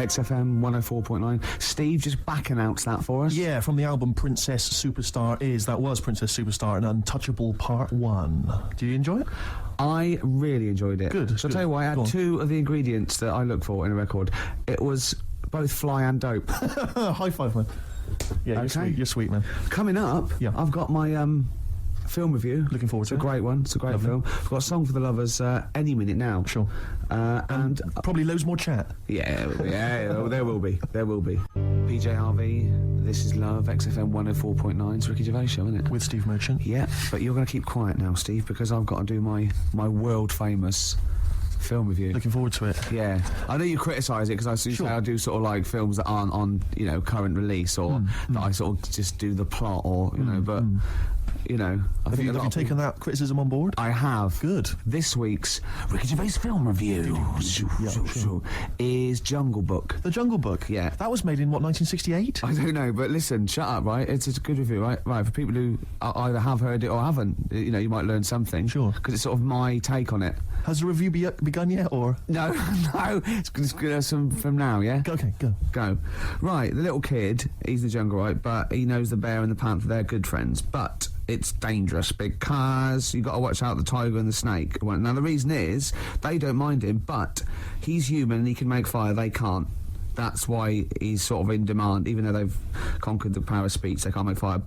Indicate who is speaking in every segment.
Speaker 1: XFM 104.9. Steve, just back announce that for us.
Speaker 2: Yeah, from the album Princess Superstar that was Princess Superstar and Untouchable Part 1. Did you enjoy it?
Speaker 1: I really enjoyed it.
Speaker 2: Good.
Speaker 1: So I'll tell you what, I had two of the ingredients that I look for in a record. It was both fly and dope.
Speaker 2: High five, man. Yeah,
Speaker 1: okay.
Speaker 2: You're sweet, man.
Speaker 1: Coming up, I've got my film review.
Speaker 2: Looking forward to it.
Speaker 1: It's a great one. It's a great film. I've got a song for the lovers any minute now.
Speaker 2: Sure. And probably loads more chat.
Speaker 1: Yeah, there will be. There will be. PJ Harvey, This Is Love, XFM 104.9. It's Ricky Gervais show, isn't it?
Speaker 2: With Steve Merchant.
Speaker 1: Yeah, but you're going to keep quiet now, Steve, because I've got to do my world-famous film review.
Speaker 2: Looking forward to it.
Speaker 1: Yeah. I know you criticise it, because I say I do sort of like films that aren't on, current release, or that I sort of just do the plot, or, but...
Speaker 2: Have you taken that criticism on board?
Speaker 1: I have.
Speaker 2: Good.
Speaker 1: This week's Ricky Gervais film review is Jungle Book.
Speaker 2: The Jungle Book?
Speaker 1: Yeah.
Speaker 2: That was made in, 1968?
Speaker 1: I don't know, but listen, shut up, right? It's a good review, right? Right, for people who either have heard it or haven't, you might learn something.
Speaker 2: Sure.
Speaker 1: Because it's sort of my take on it.
Speaker 2: Has the review begun yet, or...?
Speaker 1: No, it's some from now, yeah?
Speaker 2: Okay, go.
Speaker 1: Right, the little kid, he's the jungle, right? But he knows the bear and the panther, they're good friends. But it's dangerous because you got to watch out the tiger and the snake. Well, now, the reason is they don't mind him, but he's human and he can make fire, they can't. That's why he's sort of in demand, even though they've conquered the power of speech, they can't make fire.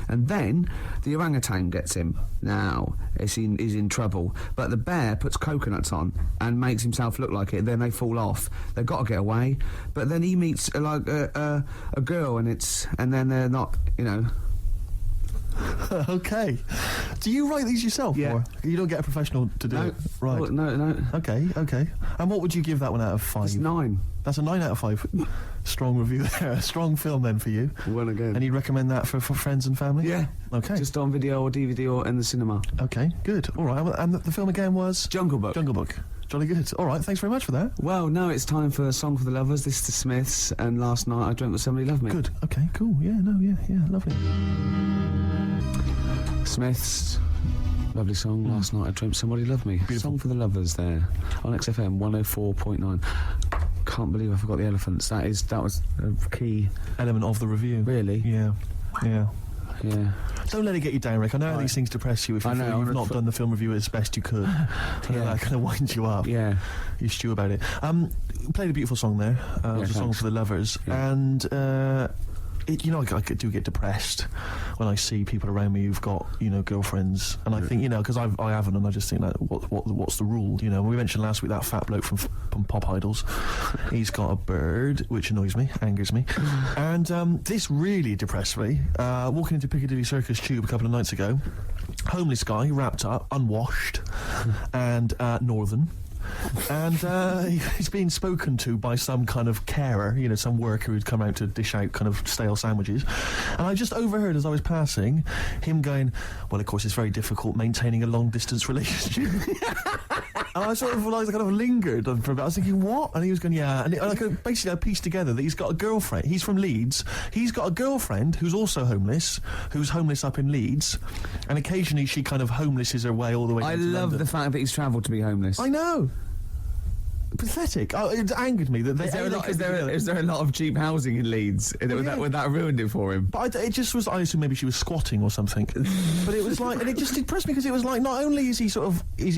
Speaker 1: And then the orangutan gets him. Now, he's in trouble. But the bear puts coconuts on and makes himself look like it, then they fall off. They've got to get away. But then he meets, a girl, and then they're not,
Speaker 2: Okay. Do you write these yourself?
Speaker 1: Yeah.
Speaker 2: Or you don't get a professional to do it? Right.
Speaker 1: Well, no.
Speaker 2: Okay. And what would you give that one out of 5?
Speaker 1: It's 9.
Speaker 2: That's a 9 out of 5. Strong review there. A strong film then for you.
Speaker 1: One again.
Speaker 2: And you'd recommend that for friends and family?
Speaker 1: Yeah.
Speaker 2: Okay.
Speaker 1: Just on video or DVD or in the cinema.
Speaker 2: Okay, good. All right. And the film again was?
Speaker 1: Jungle Book.
Speaker 2: Jolly good. All right, thanks very much for that.
Speaker 1: Well, now it's time for a song for the lovers. This is the Smiths, and Last Night I Dreamt That Somebody Loved Me.
Speaker 2: Good. Okay, cool. Yeah, lovely.
Speaker 1: Smiths, lovely song. Last Night I Dreamt Somebody Loved Me.
Speaker 2: Beautiful.
Speaker 1: Song for the lovers there on XFM 104.9. Can't believe I forgot the elephants. That was a key
Speaker 2: element of the review.
Speaker 1: Really?
Speaker 2: Yeah.
Speaker 1: Don't
Speaker 2: let it get you down, Rick. I know these things depress you if you feel you've not done the film review as best you could. That kind of winds you up.
Speaker 1: Yeah.
Speaker 2: You stew about it. Played a beautiful song there. A song for the lovers.
Speaker 1: Yeah.
Speaker 2: And I do get depressed when I see people around me who've got, girlfriends. And I think, because I haven't, and I just think that, what's the rule? We mentioned last week that fat bloke from Pop Idols. He's got a bird, which annoys me, angers me. And this really depressed me. Walking into Piccadilly Circus Tube a couple of nights ago, homeless guy, wrapped up, unwashed, and northern. And he's being spoken to by some kind of carer, some worker who'd come out to dish out kind of stale sandwiches. And I just overheard as I was passing him going, well, of course, it's very difficult maintaining a long-distance relationship. And I sort of lingered for a bit. I was thinking, what? And he was going, yeah. And I pieced together that he's got a girlfriend. He's from Leeds. He's got a girlfriend who's also homeless, who's homeless up in Leeds. And occasionally she kind of homelesses her way all the way
Speaker 1: I love
Speaker 2: London.
Speaker 1: The fact that he's travelled to be homeless.
Speaker 2: I know. Pathetic. Oh, it angered me that
Speaker 1: is there a lot of cheap housing in Leeds? Would that ruined it for him?
Speaker 2: But it just was. I assume maybe she was squatting or something. But it was like, and it just depressed me because it was like, not only is he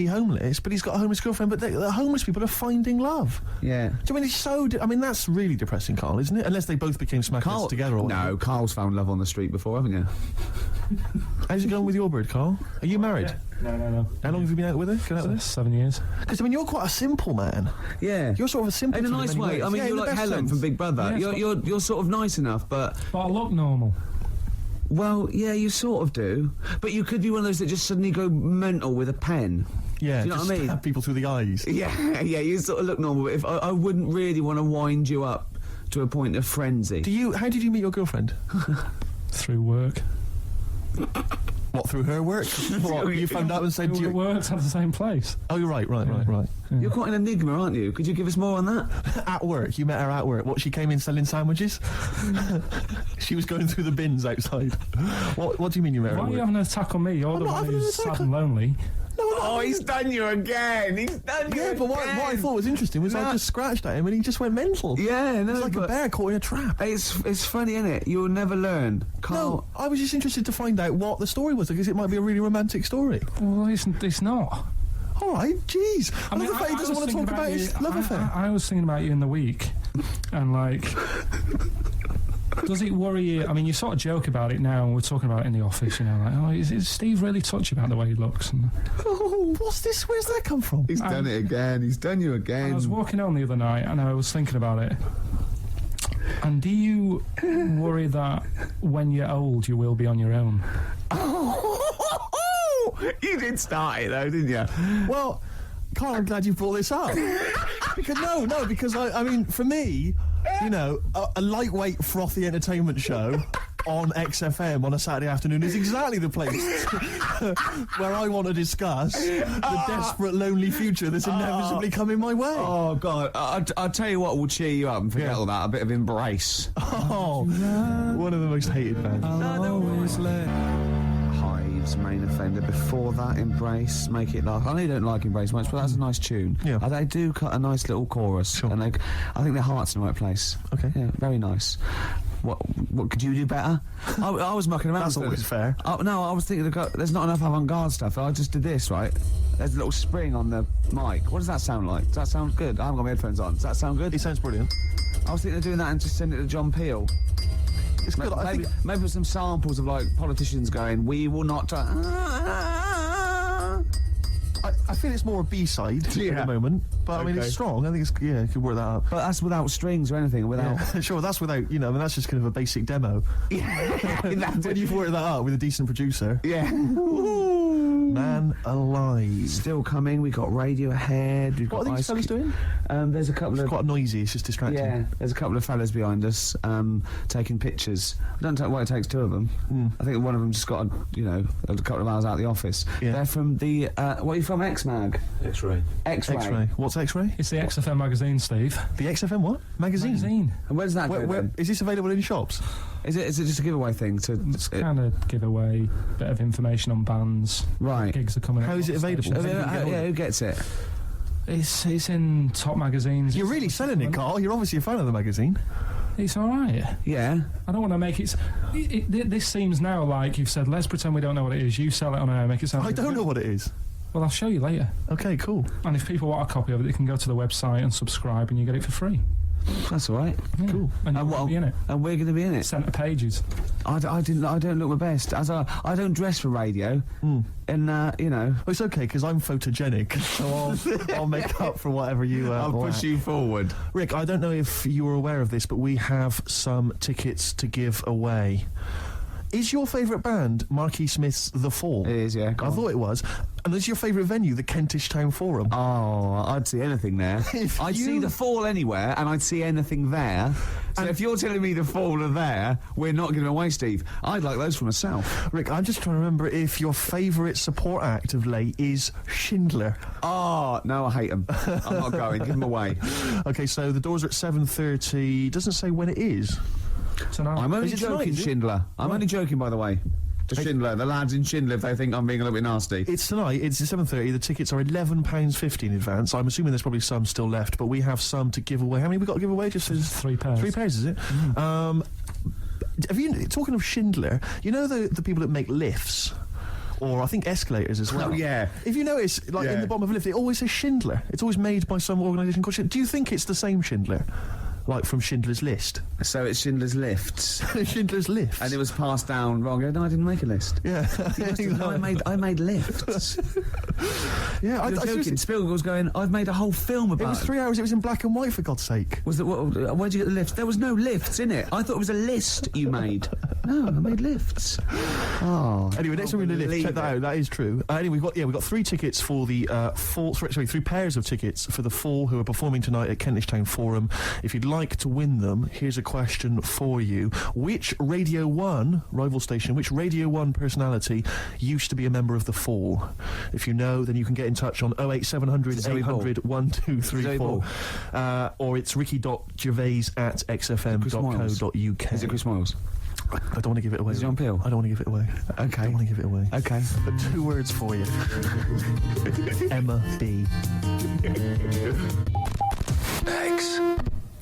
Speaker 2: homeless, but he's got a homeless girlfriend. But the homeless people are finding love.
Speaker 1: Yeah.
Speaker 2: Do you mean it's so? That's really depressing, Carl, isn't it? Unless they both became smackers together. Or
Speaker 1: no, Carl's found love on the street before, haven't you?
Speaker 2: How's it going with your bird, Carl? Are you married?
Speaker 3: Yeah. No.
Speaker 2: How long have you been out with her?
Speaker 3: 7 years.
Speaker 2: Because you're quite a simple man.
Speaker 1: Yeah.
Speaker 2: You're sort of a simple.
Speaker 1: In a nice way.
Speaker 2: Ways.
Speaker 1: I mean, you're like Helen from Big Brother. Yeah, you're sort of nice enough, but
Speaker 3: I look normal.
Speaker 1: Well, yeah, you sort of do. But you could be one of those that just suddenly go mental with a pen.
Speaker 2: Yeah,
Speaker 1: do you know what I mean?
Speaker 2: Stab people through the eyes.
Speaker 1: Yeah, you sort of look normal. But if I wouldn't really want to wind you up to a point of frenzy.
Speaker 2: How did you meet your girlfriend?
Speaker 3: Through work.
Speaker 2: What, through her work? What, you found out and said
Speaker 3: we worked at the same place.
Speaker 2: Oh, you're right. Yeah.
Speaker 1: You're quite an enigma, aren't you? Could you give us more on that?
Speaker 2: At work, you met her at work. What, she came in selling sandwiches? She was going through the bins outside. What do you mean you met her at work?
Speaker 3: Why are you having an attack on me? You're the one who's sad and lonely.
Speaker 2: No, I'm
Speaker 1: Oh, he's done you again. He's done you
Speaker 2: Yeah, but what I thought was interesting was I just scratched at him and he just went mental.
Speaker 1: Yeah, no,
Speaker 2: It's like a bear caught in a trap.
Speaker 1: It's funny, innit? You'll never learn.
Speaker 2: No, I was just interested to find out what the story was, because it might be a really romantic story.
Speaker 3: Well, it's not.
Speaker 2: All right, jeez. I love the fact he doesn't
Speaker 3: was
Speaker 2: want to talk
Speaker 3: thinking
Speaker 2: about his love affair.
Speaker 3: I was thinking about you in the week, and like, does it worry you? I mean, you sort of joke about it now, and we're talking about it in the office, you know, like, oh, is Steve really touchy about the way he looks? And
Speaker 2: Oh, what's this? Where's that come from?
Speaker 1: He's done it again. He's done you again.
Speaker 3: I was walking home the other night, and I was thinking about it. And do you worry that when you're old, you will be on your own?
Speaker 1: You did start it though, didn't you?
Speaker 2: Well, Carl, I'm glad you brought this up. because I mean, for me, you know, a lightweight, frothy entertainment show on XFM on a Saturday afternoon is exactly the place where I want to discuss the desperate, lonely future that's inevitably coming my way.
Speaker 1: Oh, God. I'll tell you what will cheer you up and forget all that. A bit of Embrace.
Speaker 2: Oh, one of the most hated bands.
Speaker 1: Hives, Main Offender. Before that, Embrace, Make It Last. I know you don't like Embrace much, but that's a nice tune.
Speaker 2: Yeah.
Speaker 1: They do cut a nice little chorus.
Speaker 2: Sure.
Speaker 1: And I think their heart's in the right place.
Speaker 2: Okay.
Speaker 1: Yeah, very nice. What could you do better? I was mucking around.
Speaker 2: That's
Speaker 1: with
Speaker 2: always
Speaker 1: it.
Speaker 2: fair.
Speaker 1: No, I was thinking there's not enough avant-garde stuff. I just did this, right? There's a little spring on the mic. What does that sound like? Does that sound good? I haven't got my headphones on. Does that sound good?
Speaker 2: It sounds brilliant.
Speaker 1: I was thinking of doing that and just send it to John Peel.
Speaker 2: It's good.
Speaker 1: Maybe with some samples of like politicians going, "We will not."
Speaker 2: I feel it's more a B-side at
Speaker 1: Yeah.
Speaker 2: the moment, but I mean,
Speaker 1: Okay.
Speaker 2: it's strong. I think it's, you could work that out.
Speaker 1: But that's without strings or anything. Without.
Speaker 2: Yeah. Sure, that's without, I mean, that's just kind of a basic demo. When you've worked that out with a decent producer,
Speaker 1: Yeah.
Speaker 2: man alive.
Speaker 1: Still coming. We got Radiohead. We've
Speaker 2: What
Speaker 1: got
Speaker 2: are these fellas doing?
Speaker 1: There's a couple
Speaker 2: It's
Speaker 1: of.
Speaker 2: quite noisy, it's just distracting.
Speaker 1: Yeah, there's a couple of fellas behind us taking pictures. I don't know why it takes two of them. I think one of them just got a couple of hours out of the office.
Speaker 2: Yeah.
Speaker 1: They're from the what are you from? X-Mag.
Speaker 4: X-ray.
Speaker 1: X-Ray.
Speaker 2: X-Ray. What's X-Ray?
Speaker 3: It's the XFM magazine, Steve.
Speaker 2: The XFM what? Magazine?
Speaker 1: And where's that?
Speaker 2: Where,
Speaker 1: go then?
Speaker 2: is this available in shops?
Speaker 1: Is it just a giveaway thing?
Speaker 3: It's kind of give away a bit of information on bands.
Speaker 1: Right.
Speaker 3: Gigs are coming.
Speaker 2: How
Speaker 3: up
Speaker 2: is it
Speaker 3: on
Speaker 2: available?
Speaker 3: stations.
Speaker 1: Who gets it?
Speaker 3: It's in top magazines.
Speaker 2: You're really selling it, Carl. You're obviously a fan of the magazine.
Speaker 3: It's all right.
Speaker 1: Yeah.
Speaker 3: I don't want to make it. This seems now like you've said. Let's pretend we don't know what it is. You sell it on air, make it sound.
Speaker 2: I don't know what it is.
Speaker 3: Well, I'll show you later.
Speaker 2: Okay, cool.
Speaker 3: And if people want a copy of it, they can go to the website and subscribe, and you get it for free.
Speaker 1: That's all right.
Speaker 3: Yeah.
Speaker 2: Cool.
Speaker 3: And you'll
Speaker 1: what-
Speaker 3: be in it.
Speaker 1: And we're going to be in it.
Speaker 3: Centre pages.
Speaker 1: I don't look my best. I don't dress for radio. And
Speaker 2: Well, it's okay, because I'm photogenic, so I'll make up for whatever you lack.
Speaker 1: you forward.
Speaker 2: Rick, I don't know if you were aware of this, but we have some tickets to give away. Is your favourite band Marquis Smith's The Fall?
Speaker 1: It is, yeah. Go
Speaker 2: I
Speaker 1: on.
Speaker 2: thought it was. And is your favourite venue the Kentish Town Forum?
Speaker 1: Oh, I'd see anything there.
Speaker 2: If
Speaker 1: I'd
Speaker 2: you-
Speaker 1: see the Fall anywhere, and I'd see anything there. So if you're telling me the Fall are there, we're not giving away, Steve. I'd like those for myself.
Speaker 2: Rick, I'm just trying to remember if your favourite support act of late is Schindler.
Speaker 1: Oh, no, I hate them. I'm not going. Give them away.
Speaker 2: Okay, so the doors are at 7:30. Doesn't say when it is.
Speaker 3: Tonight.
Speaker 1: I'm only
Speaker 2: Is it tonight,
Speaker 1: joking,
Speaker 2: is it?
Speaker 1: Schindler. I'm only joking, by the way. To Schindler, the lads in Schindler, if they think I'm being a little bit nasty.
Speaker 2: It's tonight. It's at 7:30. The tickets are £11.50 in advance. I'm assuming there's probably some still left, but we have some to give away. How many we got to give away? Just
Speaker 3: 3 pairs.
Speaker 2: 3 pairs, is it? Have you? Talking of Schindler, you know the people that make lifts. Or I think escalators as well.
Speaker 1: Oh, yeah.
Speaker 2: If you notice, like in
Speaker 1: Yeah.
Speaker 2: the bottom of a lift, it always says Schindler. It's always made by some organisation called Schindler. Do you think it's the same Schindler? Like from Schindler's List?
Speaker 1: So it's Schindler's Lifts.
Speaker 2: Schindler's Lifts.
Speaker 1: And it was passed down wrong. No, I didn't make a list.
Speaker 2: Yeah.
Speaker 1: No, I made lifts.
Speaker 2: Yeah,
Speaker 1: You're
Speaker 2: I
Speaker 1: joking. Spielberg was going, I've made a whole film about
Speaker 2: It was 3 hours. It was in black and white, for God's sake.
Speaker 1: Was it, where'd you get the lifts? There was no lifts in it. I thought it was a list you made. No, I made lifts. Oh.
Speaker 2: Anyway, next time we're in the lift, check that out. That is true. Anyway, we've got 3 tickets for the Fall. Sorry, 3 pairs of tickets for the Fall, who are performing tonight at Kentish Town Forum. If you'd like to win them, here's a question for you: which Radio 1 rival station, which Radio 1 personality used to be a member of the Fall? If you know, then you can get in touch on 08700
Speaker 1: Zoe
Speaker 2: 800 1234, or it's ricky.gervais at xfm.co.uk.
Speaker 1: Is it Chris Moyles?
Speaker 2: I don't want to give it away.
Speaker 1: Is it on Peel?
Speaker 2: I don't want to give it away.
Speaker 1: Okay.
Speaker 2: I don't want to give it away.
Speaker 1: Okay.
Speaker 2: But 2 words for you. Emma B.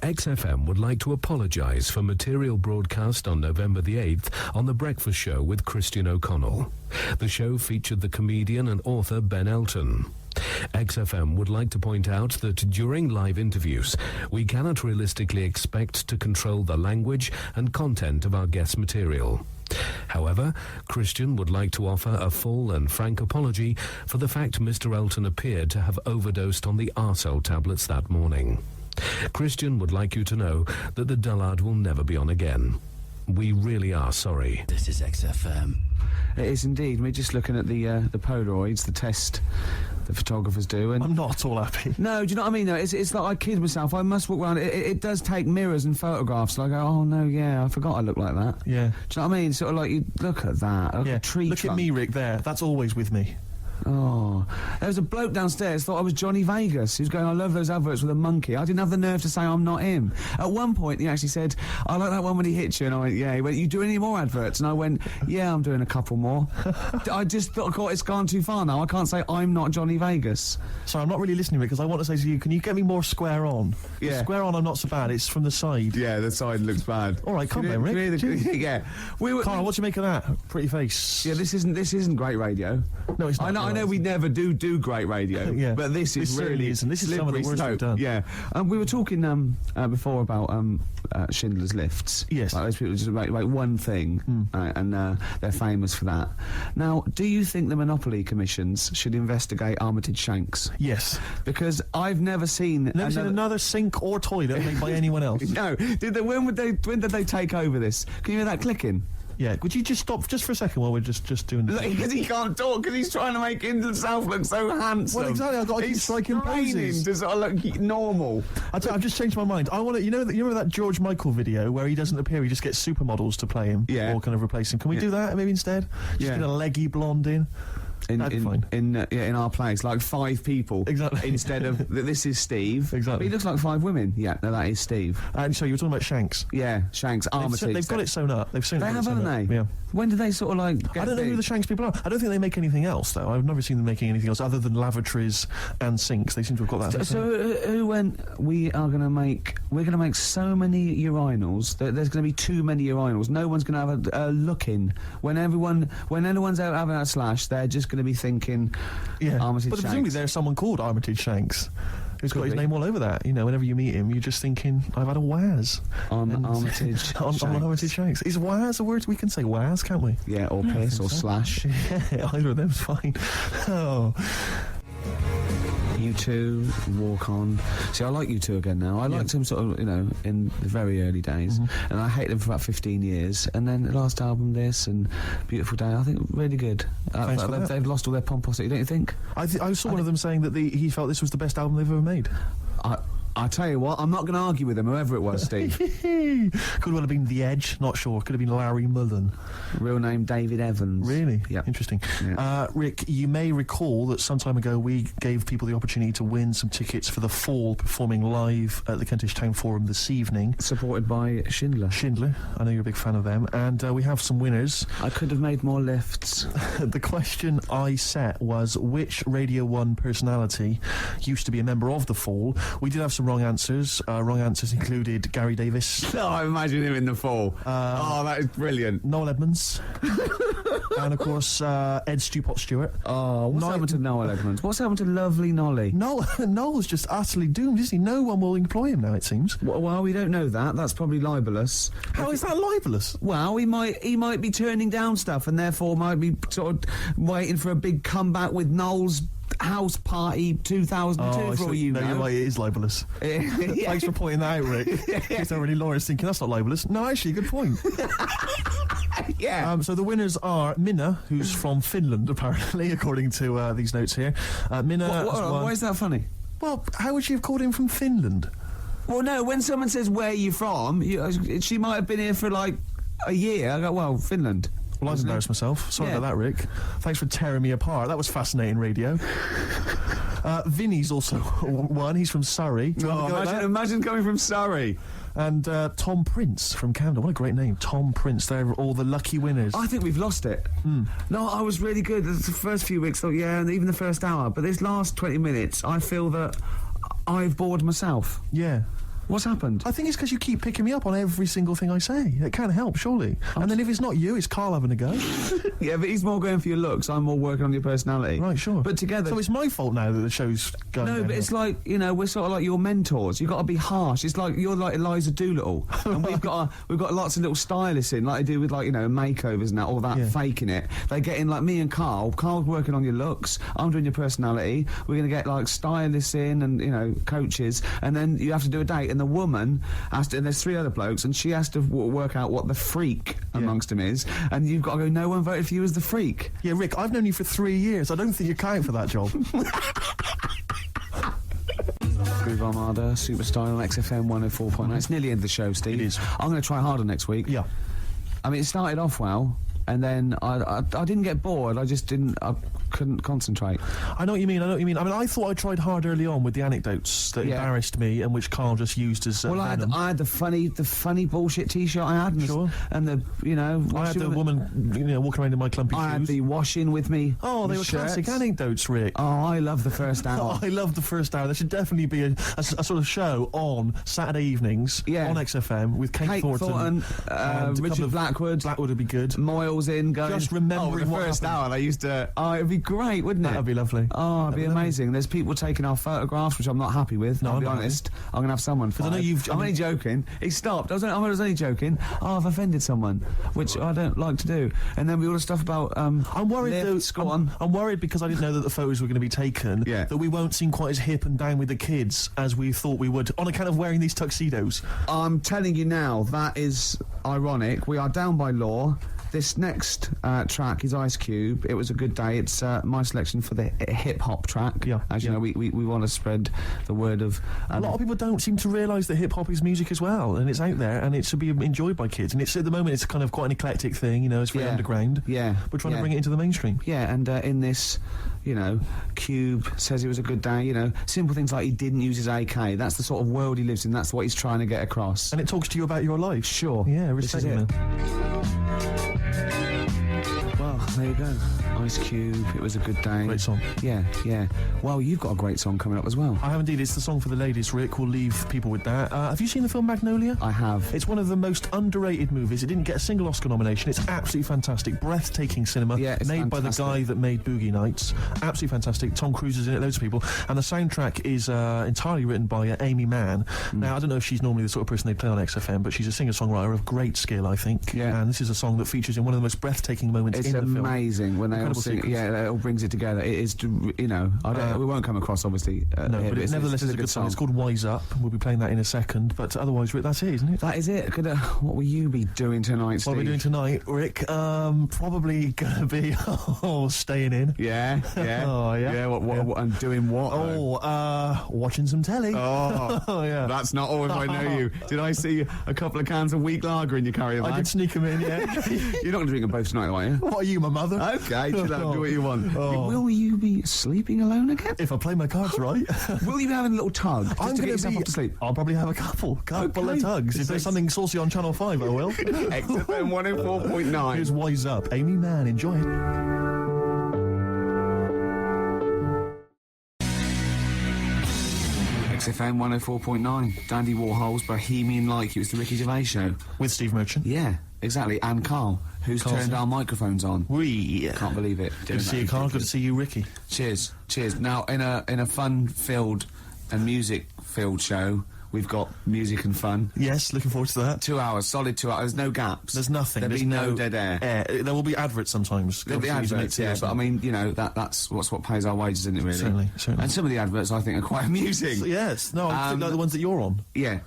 Speaker 4: XFM would like to apologise for material broadcast on November the 8th on The Breakfast Show with Christian O'Connell. The show featured the comedian and author Ben Elton. XFM would like to point out that during live interviews, we cannot realistically expect to control the language and content of our guest material. However, Christian would like to offer a full and frank apology for the fact Mr. Elton appeared to have overdosed on the Arcel tablets that morning. Christian would like you to know that the dullard will never be on again. We really are sorry.
Speaker 5: This is XFM.
Speaker 1: It is indeed. We're just looking at the Polaroids, the test the photographers do, and
Speaker 2: I'm not at all happy.
Speaker 1: no, do you know what I mean? No, it's like I kid myself. I must walk around. It does take mirrors and photographs. So I go, oh no, yeah, I forgot I look like that.
Speaker 2: Yeah.
Speaker 1: Do you know what I mean? Sort of like you look at that. Like
Speaker 2: Yeah.
Speaker 1: a tree
Speaker 2: Look
Speaker 1: trunk.
Speaker 2: at me, Rick, there. That's always with me.
Speaker 1: Oh, there was a bloke downstairs thought I was Johnny Vegas. He was going, I love those adverts with a monkey. I didn't have the nerve to say I'm not him. At one point, he actually said, I like that one when he hits you. And I went, yeah. He went, you do any more adverts? And I went, yeah, I'm doing a couple more. I just thought, God, it's gone too far now. I can't say I'm not Johnny Vegas.
Speaker 2: Sorry, I'm not really listening, Rick, because I want to say to you, can you get me more square on?
Speaker 1: Yeah.
Speaker 2: Square on, I'm not so bad. It's from the side.
Speaker 1: Yeah, the side looks bad.
Speaker 2: All right, come on, Rick.
Speaker 1: Yeah. We were,
Speaker 2: Carl, what do you make of that? Pretty face.
Speaker 1: yeah, this isn't great radio.
Speaker 2: No, it's not.
Speaker 1: I know we never do great radio,
Speaker 2: Yeah.
Speaker 1: but this is
Speaker 2: This
Speaker 1: really
Speaker 2: certainly isn't. This is some of the
Speaker 1: slippery
Speaker 2: worst we've
Speaker 1: slope.
Speaker 2: done.
Speaker 1: Yeah, we were talking before about Schindler's Lists.
Speaker 2: Yes.
Speaker 1: Like those people just make one thing, and they're famous for that. Now, do you think the Monopoly commissions should investigate Armitage Shanks?
Speaker 2: Yes.
Speaker 1: Because I've never seen
Speaker 2: Never seen another sink or toilet made by anyone else.
Speaker 1: No, when did they take over this? Can you hear that clicking?
Speaker 2: Yeah, would you just stop just for a second while we're just doing this?
Speaker 1: Because he can't talk, because he's trying to make himself look so handsome.
Speaker 2: Well, exactly, I've got to keep
Speaker 1: He's
Speaker 2: striking
Speaker 1: straining
Speaker 2: poses.
Speaker 1: to sort of look normal.
Speaker 2: I've just changed my mind. I want to, you remember that George Michael video where he doesn't appear, he just gets supermodels to play him?
Speaker 1: Yeah.
Speaker 2: Or kind of replace him. Can we do that maybe instead? Just
Speaker 1: Yeah.
Speaker 2: get a leggy blonde in? That'd be fine.
Speaker 1: In our place, like 5 people.
Speaker 2: Exactly.
Speaker 1: Instead of, this is Steve.
Speaker 2: Exactly.
Speaker 1: But he looks like 5 women. Yeah, no, that is Steve.
Speaker 2: And so you were talking about Shanks.
Speaker 1: Yeah, Shanks, Armitage.
Speaker 2: They've got it sewn up. They've sewn
Speaker 1: They
Speaker 2: it
Speaker 1: have,
Speaker 2: sewn
Speaker 1: haven't
Speaker 2: up.
Speaker 1: they?
Speaker 2: Yeah.
Speaker 1: When did they sort of like get
Speaker 2: I don't know
Speaker 1: big?
Speaker 2: who the Shanks people are. I don't think they make anything else, though. I've never seen them making anything else other than lavatories and sinks. They seem to have got that.
Speaker 1: So who went? We're going to make so many urinals that there's going to be too many urinals. No one's going to have a look in. When anyone's out having a slash, they're just going to be thinking,
Speaker 2: Yeah.
Speaker 1: Armitage
Speaker 2: But presumably
Speaker 1: Shanks.
Speaker 2: there's someone called Armitage Shanks who's got his
Speaker 1: be.
Speaker 2: name all over that. You know, whenever you meet him, you're just thinking, I've had a Waz.
Speaker 1: On
Speaker 2: And-
Speaker 1: Armitage
Speaker 2: on
Speaker 1: Shanks.
Speaker 2: Armitage Shanks. Is Waz a word? We can say Waz, can't we?
Speaker 1: Yeah, or piss, or slash.
Speaker 2: Yeah, either of them's fine. Oh.
Speaker 1: U2, Walk On. See, I like U2 again now. I liked them sort of, in the very early days, and I hated them for about 15 years. And then the last album, this and Beautiful Day, I think really good.
Speaker 2: Thanks for that.
Speaker 1: They've lost all their pomposity, don't you think?
Speaker 2: I saw one of them saying that he felt this was the best album they've ever made.
Speaker 1: I tell you what, I'm not going to argue with him, whoever it was, Steve.
Speaker 2: Could well have been The Edge, not sure. Could have been Larry Mullen.
Speaker 1: Real name David Evans.
Speaker 2: Really?
Speaker 1: Yeah.
Speaker 2: Interesting.
Speaker 1: Yeah.
Speaker 2: Rick, you may recall that some time ago we gave people the opportunity to win some tickets for The Fall performing live at the Kentish Town Forum this evening.
Speaker 1: Supported by Schindler.
Speaker 2: Schindler, I know you're a big fan of them, and we have some winners.
Speaker 1: I could have made more lifts.
Speaker 2: The question I set was, which Radio 1 personality used to be a member of The Fall? We did have some wrong answers. Wrong answers included Gary Davis,
Speaker 1: No, I imagine him in the fall. That is brilliant.
Speaker 2: Noel Edmonds, and of course Ed Stewpot Stewart.
Speaker 1: Oh, what's happened to Noel Edmonds? What's happened to lovely Nolly?
Speaker 2: Noel's just utterly doomed, isn't he? No one will employ him now, it seems.
Speaker 1: Well, we don't know that. That's probably libelous.
Speaker 2: How is that libelous?
Speaker 1: Well, he might be turning down stuff, and therefore might be sort of waiting for a big comeback with Noel's House Party 2002 for all you know.
Speaker 2: You're right, it is libelous. Thanks for pointing that out, Rick. Just already Laura's thinking that's not libelous. No, actually, good point.
Speaker 1: Yeah.
Speaker 2: So the winners are Minna, who's from Finland, apparently, according to these notes here. Minna has won.
Speaker 1: Why is that funny?
Speaker 2: Well, how would she have called him from Finland?
Speaker 1: Well, no, when someone says, where are you from, she might have been here for like a year. I go, well, Finland.
Speaker 2: Well, I've embarrassed myself. Sorry
Speaker 1: Yeah.
Speaker 2: about that, Rick. Thanks for tearing me apart. That was fascinating radio. Vinny's also one. He's from Surrey.
Speaker 1: Imagine coming from Surrey.
Speaker 2: And Tom Prince from Camden. What a great name. Tom Prince. They're all the lucky winners.
Speaker 1: I think we've lost it. No, I was really good. The first few weeks, and even the first hour. But this last 20 minutes, I feel that I've bored myself.
Speaker 2: Yeah.
Speaker 1: What's happened?
Speaker 2: I think it's because you keep picking me up on every single thing I say. It can't help, surely. And then if it's not you, it's Karl having a go.
Speaker 1: Yeah, but he's more going for your looks. I'm more working on your personality.
Speaker 2: Right, sure.
Speaker 1: But together...
Speaker 2: So it's my fault now that the show's going
Speaker 1: No, but
Speaker 2: downhill.
Speaker 1: it's like, we're sort of like your mentors. You've got to be harsh. It's like you're like Eliza Doolittle. And we've got lots of little stylists in, like they do with, makeovers and that, all that, faking it. They get in, like me and Karl. Karl's working on your looks. I'm doing your personality. We're going to get, stylists in and, coaches. And then you have to do a date. And the woman... and there's 3 other blokes, and she has to work out what the freak amongst them is, and you've got to go, no one voted for you as the freak.
Speaker 2: Yeah, Rick, I've known you for 3 years. I don't think you count for that job.
Speaker 1: Groove Armada, Superstyle on XFM 104.9. It's nearly the end of the show, Steve.
Speaker 2: It is.
Speaker 1: I'm going to try harder next week.
Speaker 2: Yeah.
Speaker 1: I mean, it started off well, and then I didn't get bored. I couldn't concentrate.
Speaker 2: I know what you mean. I mean, I thought I tried hard early on with the anecdotes that embarrassed me and which Karl just used as venom.
Speaker 1: I had the funny bullshit T-shirt I had, and the
Speaker 2: I had the woman walking around in my clumpy shoes.
Speaker 1: I had the washing with me.
Speaker 2: Oh, they were
Speaker 1: shirts.
Speaker 2: classic anecdotes, Rick.
Speaker 1: Oh, I love the first hour.
Speaker 2: I love the first hour. There should definitely be a sort of show on Saturday evenings on XFM with Kate Thornton
Speaker 1: Richard Blackwood.
Speaker 2: Blackwood would be good.
Speaker 1: Moyles in going.
Speaker 2: Just remembering
Speaker 1: the first hour. They used to. Oh, it'd be great, wouldn't it?
Speaker 2: That'd be lovely.
Speaker 1: Oh, it'd be amazing. There's people taking our photographs, which I'm not happy with.
Speaker 2: No,
Speaker 1: I'll be honest. I'm gonna have someone.
Speaker 2: Because I know
Speaker 1: I'm only joking. He stopped. I was only joking. Oh, I've offended someone, which I don't like to do. And then we all the stuff about.
Speaker 2: I'm worried
Speaker 1: lifts,
Speaker 2: though. I'm worried because I didn't know that the photos were going to be taken.
Speaker 1: Yeah.
Speaker 2: That we won't seem quite as hip and down with the kids as we thought we would on account of wearing these tuxedos.
Speaker 1: I'm telling you now, that is ironic. We are down by law. This next track is Ice Cube. It Was a Good Day. It's my selection for the hip-hop track.
Speaker 2: Yeah.
Speaker 1: As you know, we want to spread the word of...
Speaker 2: a lot of people don't seem to realise that hip-hop is music as well, and it's out there, and it should be enjoyed by kids. And it's at the moment, it's kind of quite an eclectic thing, it's very underground.
Speaker 1: Yeah.
Speaker 2: We're trying to bring it into the mainstream.
Speaker 1: Yeah, and in this... Cube says it was a good day, simple things like he didn't use his AK. That's the sort of world he lives in. That's what he's trying to get across.
Speaker 2: And it talks to you about your life.
Speaker 1: Sure.
Speaker 2: Yeah, respect it, man.
Speaker 1: Well, there you go. Ice Cube, It Was a Good Day.
Speaker 2: Great song.
Speaker 1: Yeah. Well, you've got a great song coming up as well.
Speaker 2: I have indeed. It's the song for the ladies, Rick. We'll leave people with that. Have you seen the film Magnolia?
Speaker 1: I have.
Speaker 2: It's one of the most underrated movies. It didn't get a single Oscar nomination. It's absolutely fantastic. Breathtaking cinema.
Speaker 1: Yeah, it's
Speaker 2: made
Speaker 1: fantastic.
Speaker 2: by the guy that made Boogie Nights. Absolutely fantastic. Tom Cruise is in it, loads of people. And the soundtrack is entirely written by Amy Mann. Now, I don't know if she's normally the sort of person they play on XFM, but she's a singer-songwriter of great skill, I think.
Speaker 1: Yeah.
Speaker 2: And this is a song that features in one of the most breathtaking moments in the film.
Speaker 1: It's amazing when they all sing. Yeah, it all brings it together. It is, we won't come across, obviously.
Speaker 2: No, but it nevertheless is a good song. It's called Wise Up. We'll be playing that in a second. But otherwise, Rick, that's it, isn't it?
Speaker 1: That is it. What will you be doing tonight, Steve?
Speaker 2: What are we doing tonight, Rick? Probably gonna be staying in.
Speaker 1: Yeah.
Speaker 2: Oh, yeah.
Speaker 1: Yeah. What and doing what?
Speaker 2: Watching some telly.
Speaker 1: Oh,
Speaker 2: yeah.
Speaker 1: That's not all if I know you. Did I see a couple of cans of weak lager in your carrier bag?
Speaker 2: I did sneak them in. Yeah.
Speaker 1: You're not going to drink them both tonight, are you?
Speaker 2: What are you, my mother?
Speaker 1: Okay, chill out, do what you want.
Speaker 2: Oh.
Speaker 1: Will you be sleeping alone again?
Speaker 2: If I play my cards right.
Speaker 1: Will you be having a little tug just to get yourself off to sleep?
Speaker 2: I'll probably have a couple of tugs. If there's something saucy on Channel 5, I will.
Speaker 1: XFM 104.9.
Speaker 2: Here's Wise Up. Amy Mann, enjoy it.
Speaker 1: XFM 104.9. Dandy Warhol's Bohemian Like You. It's the Ricky Gervais Show.
Speaker 2: With Steve Merchant.
Speaker 1: Yeah, exactly. And Karl, who's turned our microphones on. Can't believe it.
Speaker 2: Good to see you, Karl. Good to see you, Ricky.
Speaker 1: Cheers. Now, in a fun-filled and music-filled show, we've got music and fun.
Speaker 2: Yes, looking forward to that.
Speaker 1: 2 hours, solid 2 hours. There's no gaps.
Speaker 2: There's nothing.
Speaker 1: There'll be no dead air.
Speaker 2: There will be adverts sometimes.
Speaker 1: There'll be adverts, yeah, but I mean, that's what pays our wages, isn't it, really?
Speaker 2: Certainly.
Speaker 1: And some of the adverts, I think, are quite amusing.
Speaker 2: Yes. No, I think like the ones that you're on.
Speaker 1: Yeah.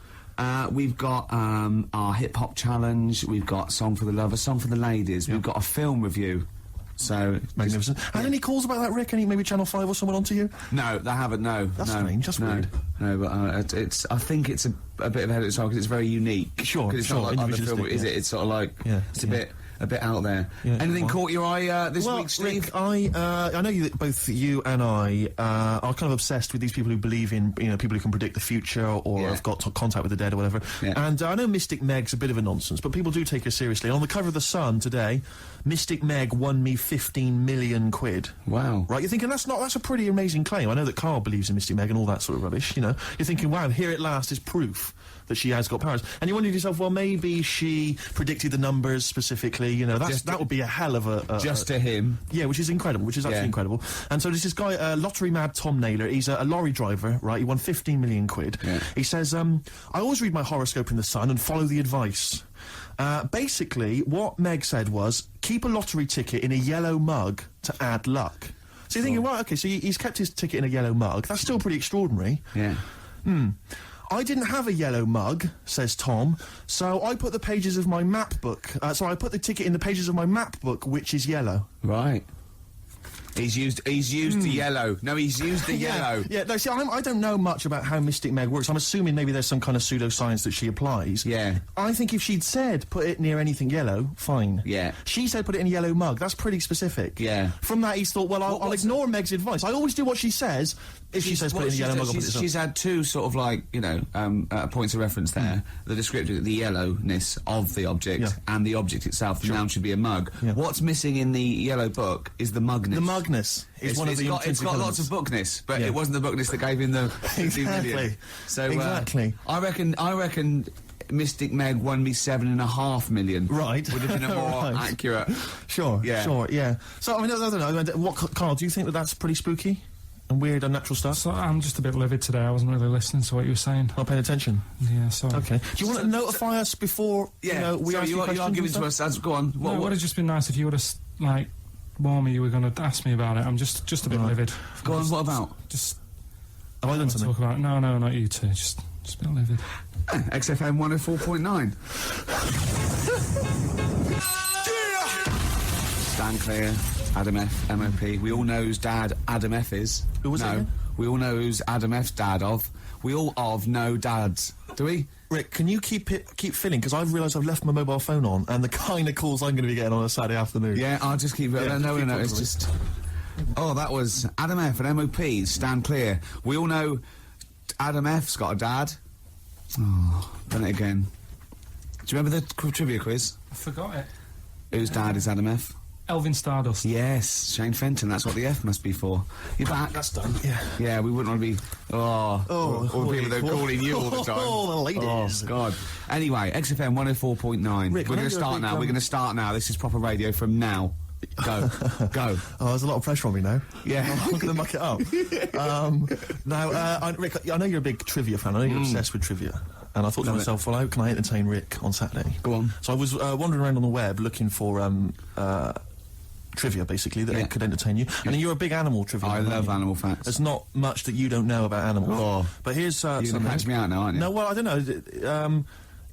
Speaker 1: We've got our hip-hop challenge. We've got Song for the Lover, Song for the Ladies.
Speaker 2: Yeah.
Speaker 1: We've got a film review. So
Speaker 2: magnificent. Had any calls about that, Rick? Any maybe Channel 5 or someone onto you?
Speaker 1: No, they haven't. No,
Speaker 2: that's strange. That's weird.
Speaker 1: No, but I think it's a bit of a head of its own because it's very unique.
Speaker 2: Sure,
Speaker 1: because it's not like other film, is it? It's sort of like it's a bit a bit out there.
Speaker 2: Yeah,
Speaker 1: Anything
Speaker 2: well.
Speaker 1: caught your eye this
Speaker 2: Well,
Speaker 1: week, Steve?
Speaker 2: Rick, I know both you and I are kind of obsessed with these people who believe in, people who can predict the future or have got contact with the dead or whatever.
Speaker 1: Yeah.
Speaker 2: And I know Mystic Meg's a bit of a nonsense, but people do take her seriously. On the cover of The Sun today, Mystic Meg won me 15 million quid.
Speaker 1: Wow.
Speaker 2: Right, you're thinking that's a pretty amazing claim. I know that Karl believes in Mystic Meg and all that sort of rubbish, You're thinking, wow, here at last is proof that she has got powers. And you wonder to yourself, well, maybe she predicted the numbers specifically, that would be a hell of a...
Speaker 1: Just to him.
Speaker 2: Yeah, which is incredible, which is absolutely incredible. And so there's this guy, lottery mad Tom Naylor, he's a lorry driver, right? He won 15 million quid.
Speaker 1: Yeah.
Speaker 2: He says, I always read my horoscope in The Sun and follow the advice. Basically, what Meg said was, keep a lottery ticket in a yellow mug to add luck. So you're thinking, well, okay, so he's kept his ticket in a yellow mug. That's still pretty extraordinary.
Speaker 1: Yeah.
Speaker 2: I didn't have a yellow mug, says Tom, so I put the pages of my map book. I put the ticket in the pages of my map book, which is yellow.
Speaker 1: Right. He's used the yellow. No, he's used the yellow.
Speaker 2: Yeah, no, see, I don't know much about how Mystic Meg works. I'm assuming maybe there's some kind of pseudoscience that she applies.
Speaker 1: Yeah.
Speaker 2: I think if she'd said put it near anything yellow, fine.
Speaker 1: Yeah.
Speaker 2: She said put it in a yellow mug. That's pretty specific.
Speaker 1: Yeah.
Speaker 2: From that, he's thought, well, I'll ignore Meg's advice. I always do what she says. If she says put it in a yellow mug, I'll put it in.
Speaker 1: She's had two sort of like, points of reference there. The descriptive, the yellowness of the object and the object itself. The noun should be a mug.
Speaker 2: Yeah.
Speaker 1: What's missing in the yellow book is the mugness.
Speaker 2: The mugness is one of the
Speaker 1: It's got lots of bookness, but it wasn't the bookness that gave him the 15 million.
Speaker 2: Exactly.
Speaker 1: So,
Speaker 2: exactly.
Speaker 1: I reckon Mystic Meg won me 7.5 million.
Speaker 2: Right.
Speaker 1: Would have been a more
Speaker 2: Right.
Speaker 1: accurate.
Speaker 2: Sure,
Speaker 1: Yeah.
Speaker 2: sure, yeah. So, I mean, I don't know. What, Karl, do you think that that's pretty spooky and weird, unnatural stuff?
Speaker 3: So I'm just a bit livid today. I wasn't really listening to what you were saying.
Speaker 2: Not paying attention?
Speaker 3: Yeah, sorry.
Speaker 2: Okay. Do you want to notify us before, we ask you questions?
Speaker 1: You are giving to us. Go on.
Speaker 3: It would have just been nice if you would have, warned me you were going to ask me about it. I'm just a bit livid.
Speaker 1: Go on, what about?
Speaker 3: Just...
Speaker 2: Have I done something?
Speaker 3: Talk about... No, not you two. Just a bit livid.
Speaker 1: XFM 104.9. Stand clear, Adam F, MOP. We all know whose dad Adam F is.
Speaker 2: Who was it again?
Speaker 1: We all know who's Adam F's dad of. We all know dads. Do we?
Speaker 2: Rick, can you keep filling? Because I've realised I've left my mobile phone on, and the kind of calls I'm going to be getting on a Saturday afternoon.
Speaker 1: Yeah, I'll just keep...
Speaker 2: Yeah,
Speaker 1: no,
Speaker 2: keep
Speaker 1: it's
Speaker 2: talking.
Speaker 1: just... Oh, that was Adam F and MOP. Stand clear. We all know Adam F's got a dad. Oh, done it again. Do you remember the trivia quiz?
Speaker 3: I forgot it.
Speaker 1: Whose dad is Adam F?
Speaker 3: Elvin Stardust.
Speaker 1: Yes, Shane Fenton. That's what the F must be for. You're back.
Speaker 2: That's done. Yeah.
Speaker 1: Yeah, we wouldn't want to be... all people that are calling you all the time.
Speaker 2: Oh, the ladies.
Speaker 1: Oh, God. Anyway, XFM 104.9.
Speaker 2: Rick,
Speaker 1: We're going to start now. We're going to start now. This is proper radio from now. Go. Go.
Speaker 2: Oh, there's a lot of pressure on me now.
Speaker 1: Yeah.
Speaker 2: I'm going to muck it up. Rick, I know you're a big trivia fan. I know you're obsessed with trivia. And I thought to myself, well, how can I entertain Rick on Saturday?
Speaker 1: Go on.
Speaker 2: So I was wandering around on the web looking for trivia, basically, that could entertain you. And you're a big animal trivia
Speaker 1: I
Speaker 2: fan,
Speaker 1: love
Speaker 2: aren't you?
Speaker 1: animal facts.
Speaker 2: There's not much that you don't know about animals.
Speaker 1: Oh.
Speaker 2: But here's
Speaker 1: You're going to
Speaker 2: something.
Speaker 1: catch me out now, aren't you?
Speaker 2: No, well, I don't know.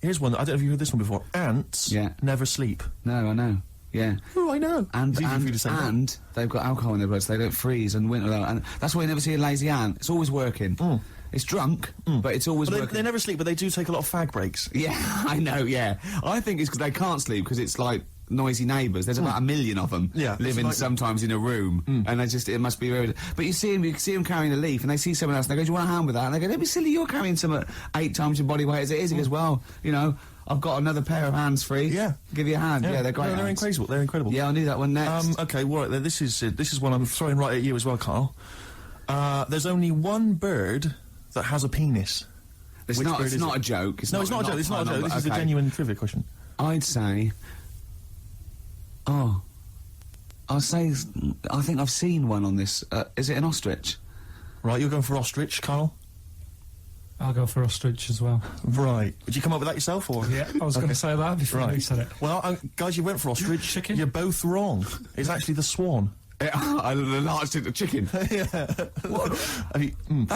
Speaker 2: Here's one. I don't know if you heard this one before. Ants never sleep.
Speaker 1: No, I know. Yeah.
Speaker 2: Oh, I know.
Speaker 1: And
Speaker 2: It's easy for you to say that.
Speaker 1: and they've got alcohol in their blood, so they don't freeze and winter. And that's why you never see a lazy ant. It's always working. It's drunk, but it's always
Speaker 2: But
Speaker 1: working.
Speaker 2: they never sleep, but they do take a lot of fag breaks.
Speaker 1: Yeah, I know, yeah. I think it's because they can't sleep because it's like noisy neighbours. There's about 1 million of them living sometimes in a room, and it must be very... But you see them carrying a leaf, and they see someone else, and they go, do you want a hand with that? And they go, don't be silly, you're carrying some 8 times your body weight as it is. He goes, well, I've got another pair of hands free.
Speaker 2: Yeah.
Speaker 1: Give you a hand. Yeah, they're great.
Speaker 2: No, they're
Speaker 1: hands.
Speaker 2: incredible. They're incredible.
Speaker 1: Yeah, I knew that one next.
Speaker 2: Okay, well, right, this is one I'm throwing right at you as well, Karl. There's only one bird that has a penis.
Speaker 1: It's not a joke.
Speaker 2: No, it's not a joke. It's not a joke. This is a genuine trivia question.
Speaker 1: I'd say... Oh. I think I've seen one on this. Is it an ostrich?
Speaker 2: Right, you're going for ostrich, Karl?
Speaker 3: I'll go for ostrich as well.
Speaker 2: Right. Did you come up with that yourself, or...?
Speaker 3: Yeah, I was going to say that before you said it.
Speaker 2: Well, guys, you went for ostrich.
Speaker 3: Chicken?
Speaker 2: You're both wrong. It's actually the swan.
Speaker 1: I enlarged it to chicken. That's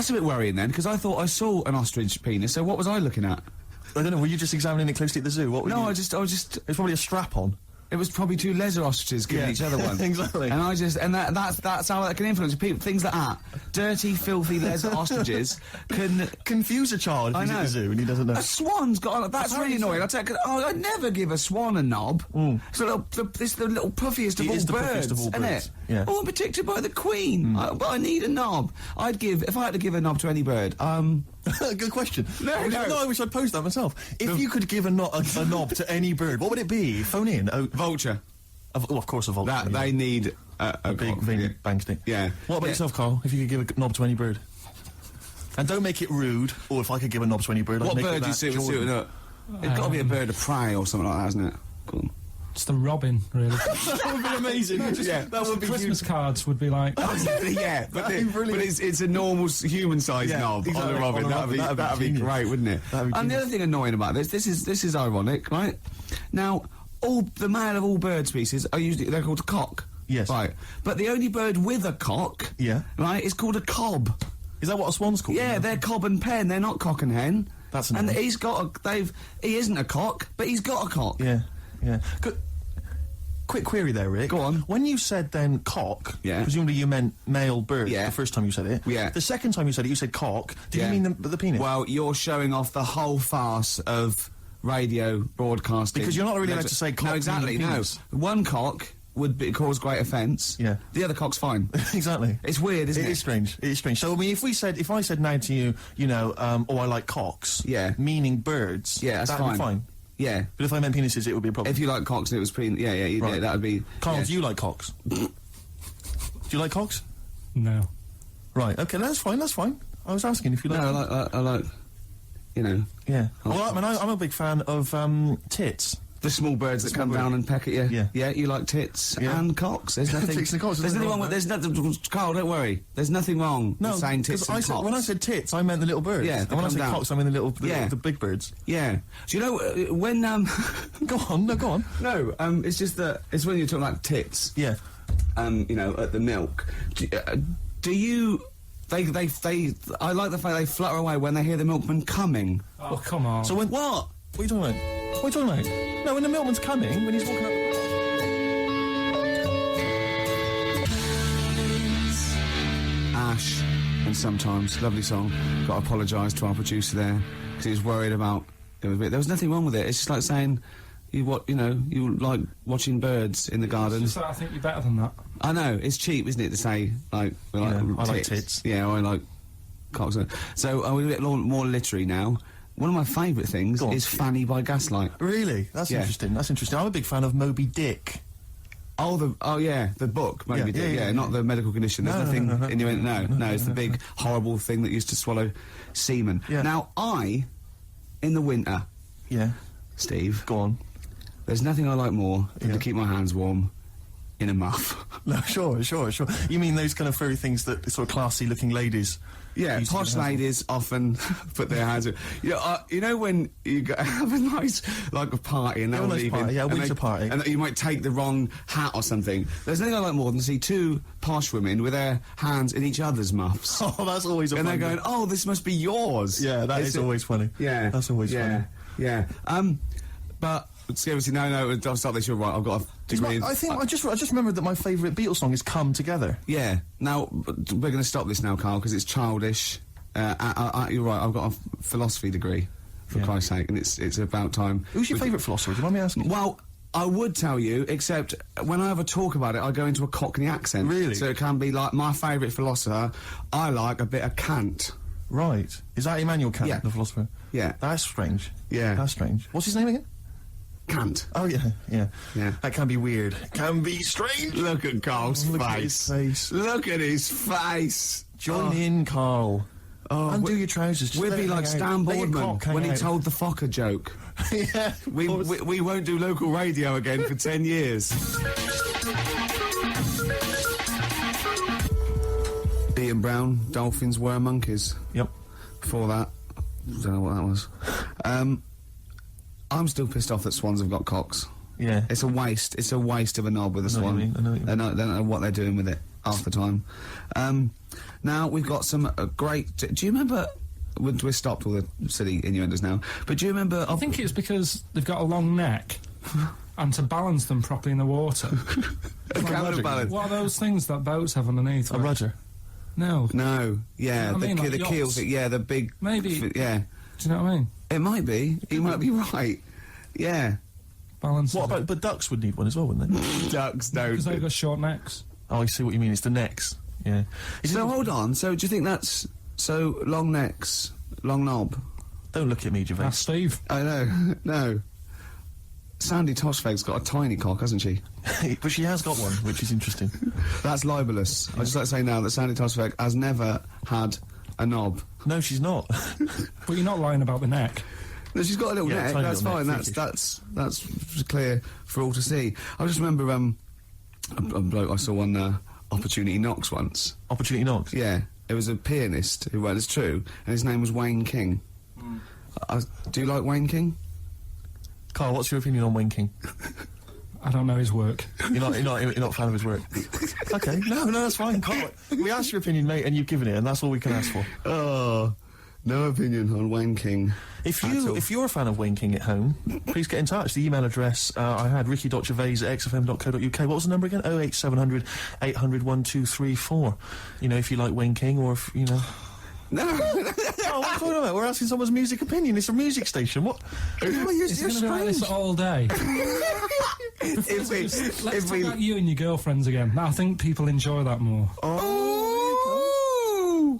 Speaker 1: a bit worrying then, because I thought I saw an ostrich penis, so what was I looking at?
Speaker 2: I don't know, were you just examining it closely at the zoo? What were you...
Speaker 1: I was just...
Speaker 2: It's probably a strap-on.
Speaker 1: It was probably two leather ostriches giving each other one.
Speaker 2: Exactly.
Speaker 1: And that's how that can influence people. Things like that. Dirty, filthy leather ostriches can
Speaker 2: confuse a child if he's at the zoo and he doesn't know.
Speaker 1: A swan's got. That's really annoying. I'd never give a swan a knob. It's the little puffiest of all birds, isn't it?
Speaker 2: Yeah.
Speaker 1: All protected by the Queen. But I need a knob. If I had to give a knob to any bird.
Speaker 2: Good question.
Speaker 1: No,
Speaker 2: I wish I'd posed that myself. If you could give a knob to any bird, what would it be? Phone in.
Speaker 1: Vulture.
Speaker 2: Of course, a vulture.
Speaker 1: They need a
Speaker 2: big bang stick.
Speaker 1: Yeah.
Speaker 2: What about yourself, Carl? If you could give a knob to any bird, and don't make it rude. Or if I could give a knob to any bird,
Speaker 1: what
Speaker 2: I'd make
Speaker 1: bird
Speaker 2: it
Speaker 1: do you suit up? It's got to be a bird of prey or something like that, hasn't it? Cool.
Speaker 3: It's the robin, really.
Speaker 2: That would be amazing.
Speaker 3: That would be Christmas cards would be like.
Speaker 1: Yeah, but it's a normal human-sized knob on the robin. That'd be great, wouldn't it? And the other thing annoying about this is ironic, right? Now, the male of all bird species they're called a cock.
Speaker 2: Yes.
Speaker 1: Right. But the only bird with a cock, right, is called a cob.
Speaker 2: Is that what a swan's called?
Speaker 1: Yeah, they're cob and pen. They're not cock and hen.
Speaker 2: That's
Speaker 1: and
Speaker 2: nice.
Speaker 1: He isn't a cock, but he's got a cock.
Speaker 2: Yeah. Good. Quick query there, Rick.
Speaker 1: Go on.
Speaker 2: When you said then cock, presumably you meant male bird the first time you said it.
Speaker 1: Yeah.
Speaker 2: The second time you said it, you said cock. Did you mean the penis?
Speaker 1: Well, you're showing off the whole farce of radio broadcasting.
Speaker 2: Because you're not really allowed to say cock.
Speaker 1: No, exactly, no. One cock would cause great offence.
Speaker 2: Yeah.
Speaker 1: The other cock's fine.
Speaker 2: Exactly.
Speaker 1: It's weird, isn't it?
Speaker 2: It is strange. It is strange. So, I mean, if I said now to you, I like cocks.
Speaker 1: Yeah.
Speaker 2: Meaning birds.
Speaker 1: Yeah, that's
Speaker 2: that'd be fine.
Speaker 1: Yeah.
Speaker 2: But if I meant penises, it would be a problem.
Speaker 1: If you like cocks and it was right. that would be...
Speaker 2: Carl, do you like cocks? Do you like cocks?
Speaker 3: No.
Speaker 2: Right, okay, that's fine. I was asking if you like...
Speaker 1: No, I like,
Speaker 2: Yeah. Well, I'm a big fan of tits.
Speaker 1: The small birds that come down and peck at you.
Speaker 2: Yeah.
Speaker 1: Yeah, you like tits and cocks. There's nothing...
Speaker 2: Tits and cocks.
Speaker 1: There's nothing wrong with... There's nothing... Carl, don't worry. There's nothing wrong with saying tits and cocks.
Speaker 2: When I said tits, I meant the little birds.
Speaker 1: Yeah,
Speaker 2: and when I said cocks, I meant the big birds.
Speaker 1: Yeah. Do you know, when...
Speaker 2: Go on.
Speaker 1: No, it's just that... It's when you're talking like tits.
Speaker 2: Yeah.
Speaker 1: At the milk. Do you... I like the fact they flutter away when they hear the milkman coming.
Speaker 3: Oh, come on.
Speaker 1: So when...
Speaker 2: What? What are you talking about? No, when the milkman's coming, when he's walking up...
Speaker 1: Ash, and sometimes, lovely song. Got to apologise to our producer there, because he was worried about... There was nothing wrong with it. It's just like saying... You like watching birds in the garden.
Speaker 3: It's just that I think you're better than that.
Speaker 1: I know, it's cheap, isn't it, to say, like... I
Speaker 2: like tits.
Speaker 1: Yeah, I like cocks. So, we're a bit more literary now. One of my favourite things is Fanny by Gaslight.
Speaker 2: Really? That's interesting. I'm a big fan of Moby Dick.
Speaker 1: The book, Moby Dick. Yeah, not the medical condition. There's nothing in your... No, it's the big, horrible thing that used to swallow semen. Yeah. Now, in the winter...
Speaker 2: Yeah.
Speaker 1: Steve.
Speaker 2: Go on.
Speaker 1: There's nothing I like more than to keep my hands warm in a muff.
Speaker 2: No, sure. You mean those kind of furry things that sort of classy-looking ladies...
Speaker 1: Yeah, posh ladies often put their hands in. You know when you have a nice, like, a party and they're all leaving...
Speaker 2: a winter party.
Speaker 1: And you might take the wrong hat or something. There's nothing I like more than to see two posh women with their hands in each other's muffs.
Speaker 2: Oh, that's always a
Speaker 1: And
Speaker 2: fun
Speaker 1: they're going, oh, this must be yours.
Speaker 2: Yeah, that is always funny.
Speaker 1: Yeah.
Speaker 2: That's always funny.
Speaker 1: Yeah. But... Seriously, no, I'll start this. You're right. I've got a degree.
Speaker 2: I just remembered that my favourite Beatles song is "Come Together."
Speaker 1: Yeah. Now we're going to stop this now, Carl, because it's childish. You're right. I've got a philosophy degree, for Christ's sake, and it's about time.
Speaker 2: Who's your favourite philosopher? Do you mind me asking?
Speaker 1: Well, I would tell you, except when I have a talk about it, I go into a Cockney accent.
Speaker 2: Really?
Speaker 1: So it can be like my favourite philosopher. I like a bit of Kant.
Speaker 2: Right. Is that Immanuel Kant, the philosopher?
Speaker 1: Yeah.
Speaker 2: That's strange.
Speaker 1: Yeah.
Speaker 2: That's strange. What's his name again?
Speaker 1: Kant.
Speaker 2: Oh, yeah. That can be weird. Can be strange.
Speaker 1: Look at Carl's
Speaker 2: Look
Speaker 1: face.
Speaker 2: at his face.
Speaker 1: Look at his face.
Speaker 2: Join in, Carl. Undo your trousers.
Speaker 1: We'd be like Stan Boardman when he told the Fokker joke.
Speaker 2: Yeah.
Speaker 1: We won't do local radio again for 10 years. Ian Brown, dolphins were monkeys.
Speaker 2: Yep.
Speaker 1: Before that, I don't know what that was. I'm still pissed off that swans have got cocks.
Speaker 2: Yeah.
Speaker 1: It's a waste. It's a waste of a knob with a swan.
Speaker 2: I know what you mean.
Speaker 1: They don't know what they're doing with it half the time. Now, we've got some great... Do you remember... We're stopped all the silly innuendos now, but do you remember...
Speaker 3: I think it's because they've got a long neck. and to balance them properly in the water.
Speaker 1: Counterbalance.
Speaker 3: What are those things that boats have underneath?
Speaker 2: A rudder.
Speaker 3: No.
Speaker 1: No, yeah,
Speaker 3: You know what I mean, like
Speaker 1: the keel
Speaker 3: yachts?
Speaker 1: thing, yeah, the big...
Speaker 3: Maybe.
Speaker 1: Yeah.
Speaker 3: Do you know what I mean?
Speaker 1: It might be. You might be right. Yeah.
Speaker 3: Balance.
Speaker 2: What about, but ducks would need one as well, wouldn't they?
Speaker 1: Ducks don't.
Speaker 3: Because they've got short necks.
Speaker 2: Oh, I see what you mean. It's the necks. Yeah.
Speaker 1: So hold on. So do you think that's so long necks, long knob?
Speaker 2: Don't look at me, Gervais.
Speaker 3: That's Steve.
Speaker 1: I know. No. Sandy Tossfeg's got a tiny cock, hasn't she?
Speaker 2: But she has got one, which is interesting.
Speaker 1: That's libelous. I just like to say now that Sandy Tossfeg has never had a knob.
Speaker 2: No, she's not.
Speaker 3: But you're not lying about the neck.
Speaker 1: No, she's got a little
Speaker 2: Yeah,
Speaker 1: neck.
Speaker 2: tiny
Speaker 1: That's
Speaker 2: little
Speaker 1: fine.
Speaker 2: neck,
Speaker 1: That's clear for all to see. I just remember a bloke I saw on Opportunity Knocks once.
Speaker 2: Opportunity knocks.
Speaker 1: Yeah, it was a pianist who it's true, and his name was Wayne King. Do you like Wayne King?
Speaker 2: Carl, what's your opinion on Wayne King?
Speaker 3: I don't know his work.
Speaker 2: You're not a fan of his work. Okay, no, that's fine. Carl, we asked your opinion, mate, and you've given it, and that's all we can ask for.
Speaker 1: Oh, no opinion on Wayne King.
Speaker 2: If you're a fan of Wayne King at home, please get in touch. The email address I had ricky.gervais@xfm.co.uk. What was the number again? 08700 800 1234. You know, if you like Wayne King, or if you know.
Speaker 1: No.
Speaker 2: Oh, what are you talking about? We're asking someone's music opinion. It's a music station. What? You're
Speaker 3: It's going to be like this all day. Let's talk about you and your girlfriends again. I think people enjoy that more.
Speaker 1: Oh!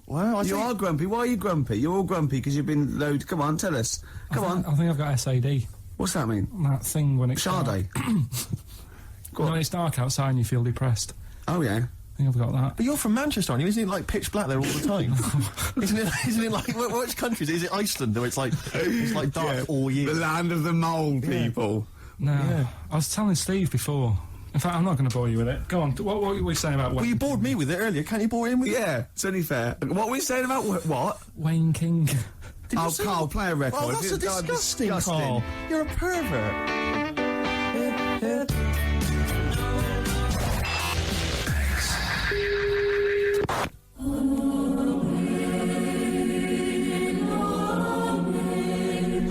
Speaker 2: Wow,
Speaker 1: You are grumpy. Why are you grumpy? You're all grumpy because you've been loaded. Come on, tell us. Come on.
Speaker 3: I think I've got SAD.
Speaker 1: What's that mean?
Speaker 3: That thing when it's dark.
Speaker 1: Sade.
Speaker 3: When it's dark outside and you feel depressed.
Speaker 1: Oh, yeah.
Speaker 3: I think I've got that.
Speaker 2: But you're from Manchester, aren't you? Isn't it like pitch black there all the time? Isn't it like which country is it? Iceland, though it's like dark all year.
Speaker 1: The land of the mole people.
Speaker 3: No.
Speaker 2: Yeah.
Speaker 3: I was telling Steve before. In fact, I'm not going to bore you with it. Go on. What were we saying about
Speaker 2: Well,
Speaker 3: Wayne?
Speaker 2: you bored me with it earlier. Can't you bore him with it?
Speaker 1: Yeah, it's only fair. What were we saying about what?
Speaker 3: Wayne King.
Speaker 2: Did you
Speaker 1: Oh,
Speaker 2: say-
Speaker 1: Carl, play a record.
Speaker 2: Oh, that's a disgusting, Carl. You're a pervert.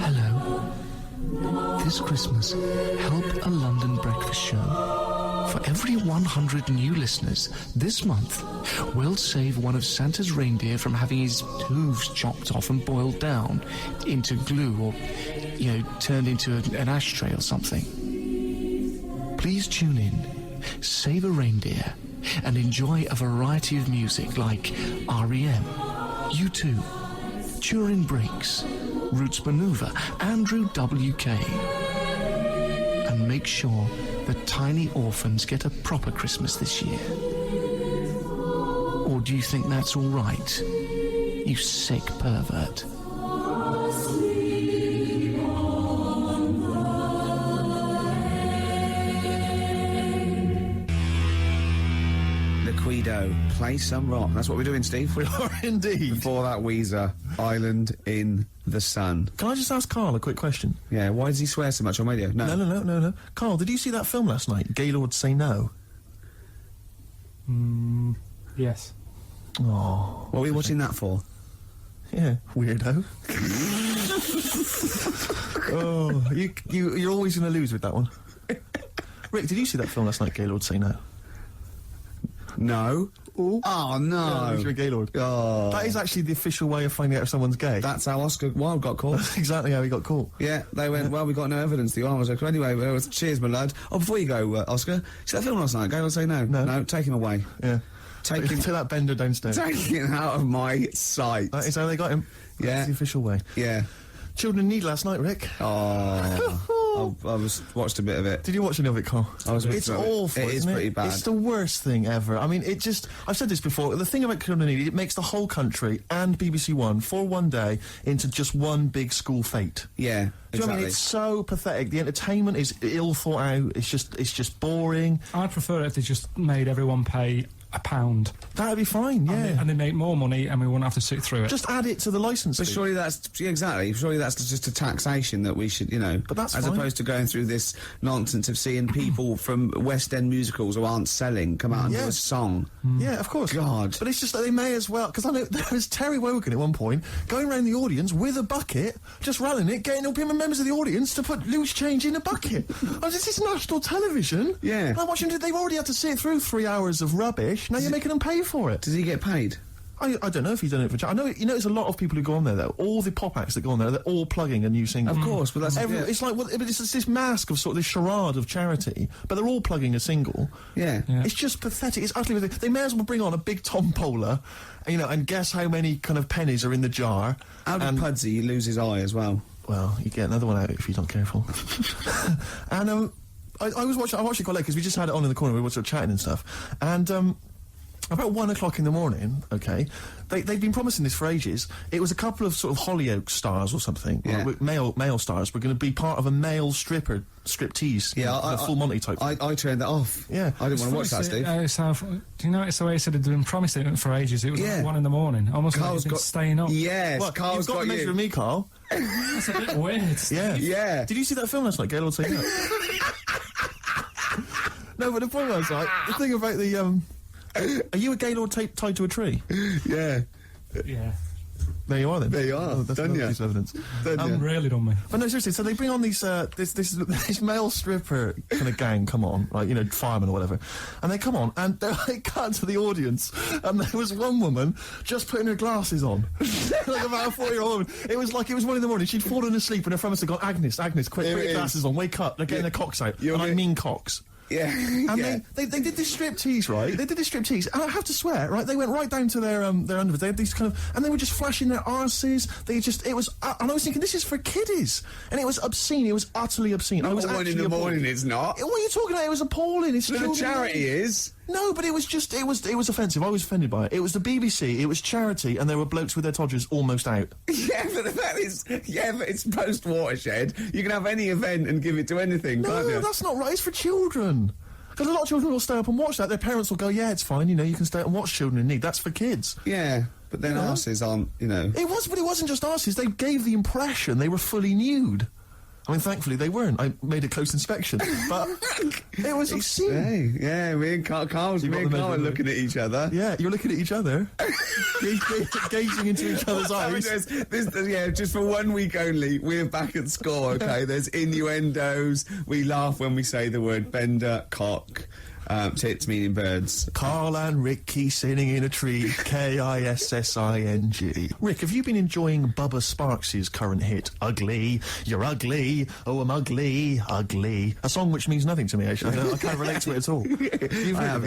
Speaker 5: Hello. This Christmas, help a London breakfast show. For every 100 new listeners this month, we'll save one of Santa's reindeer from having his hooves chopped off and boiled down into glue or, turned into an ashtray or something. Please tune in, save a reindeer, and enjoy a variety of music like R.E.M., U2, Turin Breaks, Roots Maneuver, Andrew W.K. And make sure that tiny orphans get a proper Christmas this year. Or do you think that's all right, you sick pervert?
Speaker 1: Liquido, play some rock. That's what we're doing, Steve.
Speaker 2: We are indeed.
Speaker 1: Before that, Weezer, Island in the Sun.
Speaker 2: Can I just ask Carl a quick question?
Speaker 1: Yeah, why does he swear so much on radio?
Speaker 2: No. Carl, did you see that film last night, Gaylord Say No?
Speaker 3: Yes.
Speaker 2: Oh,
Speaker 1: What were you watching that for?
Speaker 2: yeah, weirdo. Oh, you're always going to lose with that one. Rick, did you see that film last night, Gaylord Say No?
Speaker 1: No.
Speaker 2: Ooh.
Speaker 1: Oh, no.
Speaker 2: Yeah, Gaylord.
Speaker 1: Oh.
Speaker 2: That is actually the official way of finding out if someone's gay.
Speaker 1: That's how Oscar Wilde got caught.
Speaker 2: That's exactly how he got caught.
Speaker 1: Yeah, they went, well, we got no evidence. The arm was okay. Anyway, cheers, my lad. Oh, before you go, Oscar, see that film last night? Go and say no.
Speaker 2: No.
Speaker 1: No, take him away.
Speaker 2: Yeah.
Speaker 1: Take him,
Speaker 2: Take that bender downstairs.
Speaker 1: take him out of my sight.
Speaker 2: That is how they got him.
Speaker 1: Yeah.
Speaker 2: That's the official way.
Speaker 1: Yeah.
Speaker 2: Children in Need last night, Rick.
Speaker 1: Oh, I watched a bit of it.
Speaker 2: Did you watch any of it, Carl?
Speaker 1: I was
Speaker 2: It's awful.
Speaker 1: It is
Speaker 2: isn't
Speaker 1: pretty bad.
Speaker 2: It's the worst thing ever. I mean, I've said this before. The thing about Children in Need, it makes the whole country and BBC One for one day into just one big school fete.
Speaker 1: Yeah,
Speaker 2: Do you know
Speaker 1: exactly.
Speaker 2: what I mean? It's so pathetic. The entertainment is ill thought out. It's just boring.
Speaker 3: I'd prefer it if they just made everyone pay £1.
Speaker 2: That'd be fine, yeah.
Speaker 3: And they make more money, and we wouldn't have to sit through it.
Speaker 2: Just add it to the licence
Speaker 1: But
Speaker 2: fee.
Speaker 1: surely exactly. Surely that's just a taxation that we should,
Speaker 2: But that's
Speaker 1: as
Speaker 2: fine.
Speaker 1: opposed to going through this nonsense of seeing people from West End musicals who aren't selling come out and do
Speaker 2: Yeah.
Speaker 1: a song.
Speaker 2: Yeah, of course.
Speaker 1: God.
Speaker 2: But it's just that they may as well, because I know there was Terry Wogan at one point going around the audience with a bucket, just rallying it, getting all members of the audience to put loose change in a bucket. This is national television.
Speaker 1: Yeah.
Speaker 2: I'm watching. They've already had to sit through 3 hours of rubbish. Now you're making them pay for it.
Speaker 1: Does he get paid?
Speaker 2: I don't know if he's done it for. I know there's a lot of people who go on there though. All the pop acts that go on there, they're all plugging a new single.
Speaker 1: Of course, but that's
Speaker 2: It's like it's this mask of sort of this charade of charity, but they're all plugging a single.
Speaker 1: Yeah.
Speaker 2: It's just pathetic. It's utterly. They may as well bring on a big tombola, and guess how many kind of pennies are in the jar.
Speaker 1: How did Pudsey lose his eye as well?
Speaker 2: Well, you get another one out if you're not careful. And I watched it quite late because we just had it on in the corner. We were sort of chatting and stuff, and about 1 o'clock in the morning, okay, they've been promising this for ages. It was a couple of sort of Hollyoaks stars or something,
Speaker 1: Yeah.
Speaker 2: male stars, were going to be part of a male striptease,
Speaker 1: Yeah,
Speaker 2: a full Monty type.
Speaker 1: I turned that off.
Speaker 2: Yeah.
Speaker 1: I didn't want to watch that, Steve.
Speaker 3: Do you notice the way he said they'd been promised it for ages? It was
Speaker 1: Yeah.
Speaker 3: like 1 in the morning, almost like
Speaker 1: Carl's
Speaker 3: he'd been staying up.
Speaker 1: Yes,
Speaker 2: What,
Speaker 1: Carl's
Speaker 2: you've got
Speaker 1: got
Speaker 2: to measure
Speaker 1: you.
Speaker 2: me, Carl.
Speaker 3: That's a bit weird.
Speaker 2: Yeah.
Speaker 1: Yeah.
Speaker 2: Did you see that film last night, Gaylord Say No? No, but the point was, like, the thing about the, are you a Gaylord tied to a tree?
Speaker 1: Yeah.
Speaker 3: Yeah.
Speaker 2: There you are, then.
Speaker 1: There you are.
Speaker 2: Oh, that's
Speaker 1: Done
Speaker 2: another
Speaker 1: ya.
Speaker 2: piece of evidence.
Speaker 3: Really done me.
Speaker 2: But no, seriously, so they bring on these, this male stripper kind of gang come on, like, firemen or whatever, and they come on, and they cut to the audience, and there was one woman just putting her glasses on, like about a 4-year-old woman. It was 1 in the morning, she'd fallen asleep, and her friend had gone, Agnes, quick, put your glasses on, wake up, they're getting their cocks out, and I mean cocks.
Speaker 1: Yeah.
Speaker 2: And
Speaker 1: yeah.
Speaker 2: they did this striptease, right? They did this striptease, and I have to swear, right? They went right down to their underwear. They had these kind of, and they were just flashing their arses. It was, and I was thinking, this is for kiddies, and it was obscene. It was utterly obscene. I was
Speaker 1: 1 in
Speaker 2: actually
Speaker 1: the
Speaker 2: appalled.
Speaker 1: morning, it's not.
Speaker 2: What are you talking about? It was appalling. It's
Speaker 1: The
Speaker 2: children.
Speaker 1: charity is.
Speaker 2: No, but it was offensive. I was offended by it. It was the BBC. It was charity, and there were blokes with their todgers almost out.
Speaker 1: Yeah, but the fact is, but it's post-Watershed. You can have any event and give it to anything, can't
Speaker 2: No,
Speaker 1: you?
Speaker 2: that's not right. It's for children. Because a lot of children will stay up and watch that. Their parents will go, yeah, it's fine, you can stay up and watch children in need. That's for kids.
Speaker 1: Yeah, but then arses aren't,
Speaker 2: It was, but it wasn't just arses. They gave the impression they were fully nude. I mean, thankfully they weren't. I made a close inspection, but it was obscene.
Speaker 1: Hey, yeah, me and Carl are looking at each other.
Speaker 2: Yeah, you're looking at each other, gazing into each other's eyes.
Speaker 1: Just for 1 week only, we're back at score, okay? There's innuendos, we laugh when we say the word bender, cock, tits meaning birds.
Speaker 2: Carl and Ricky sitting in a tree, Kissing. Rick, have you been enjoying Bubba Sparks' current hit, Ugly? You're ugly, oh I'm ugly, ugly. A song which means nothing to me, actually. I can't relate to it at all.
Speaker 1: I have.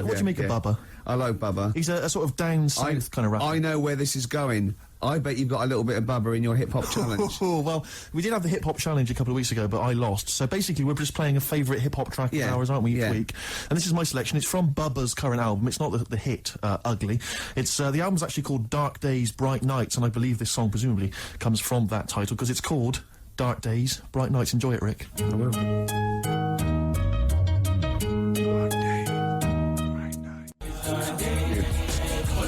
Speaker 2: What do you make of Bubba?
Speaker 1: I like Bubba.
Speaker 2: He's a sort of down south kind of rapper.
Speaker 1: I know where this is going. I bet you've got a little bit of Bubba in your hip-hop challenge.
Speaker 2: Oh, well, we did have the hip-hop challenge a couple of weeks ago, but I lost. So basically, we're just playing a favourite hip-hop track of ours, aren't we, each week? And this is my selection. It's from Bubba's current album. It's not the hit, Ugly. It's the album's actually called Dark Days, Bright Nights, and I believe this song presumably comes from that title, because it's called Dark Days, Bright Nights. Enjoy it, Rick.
Speaker 1: I will.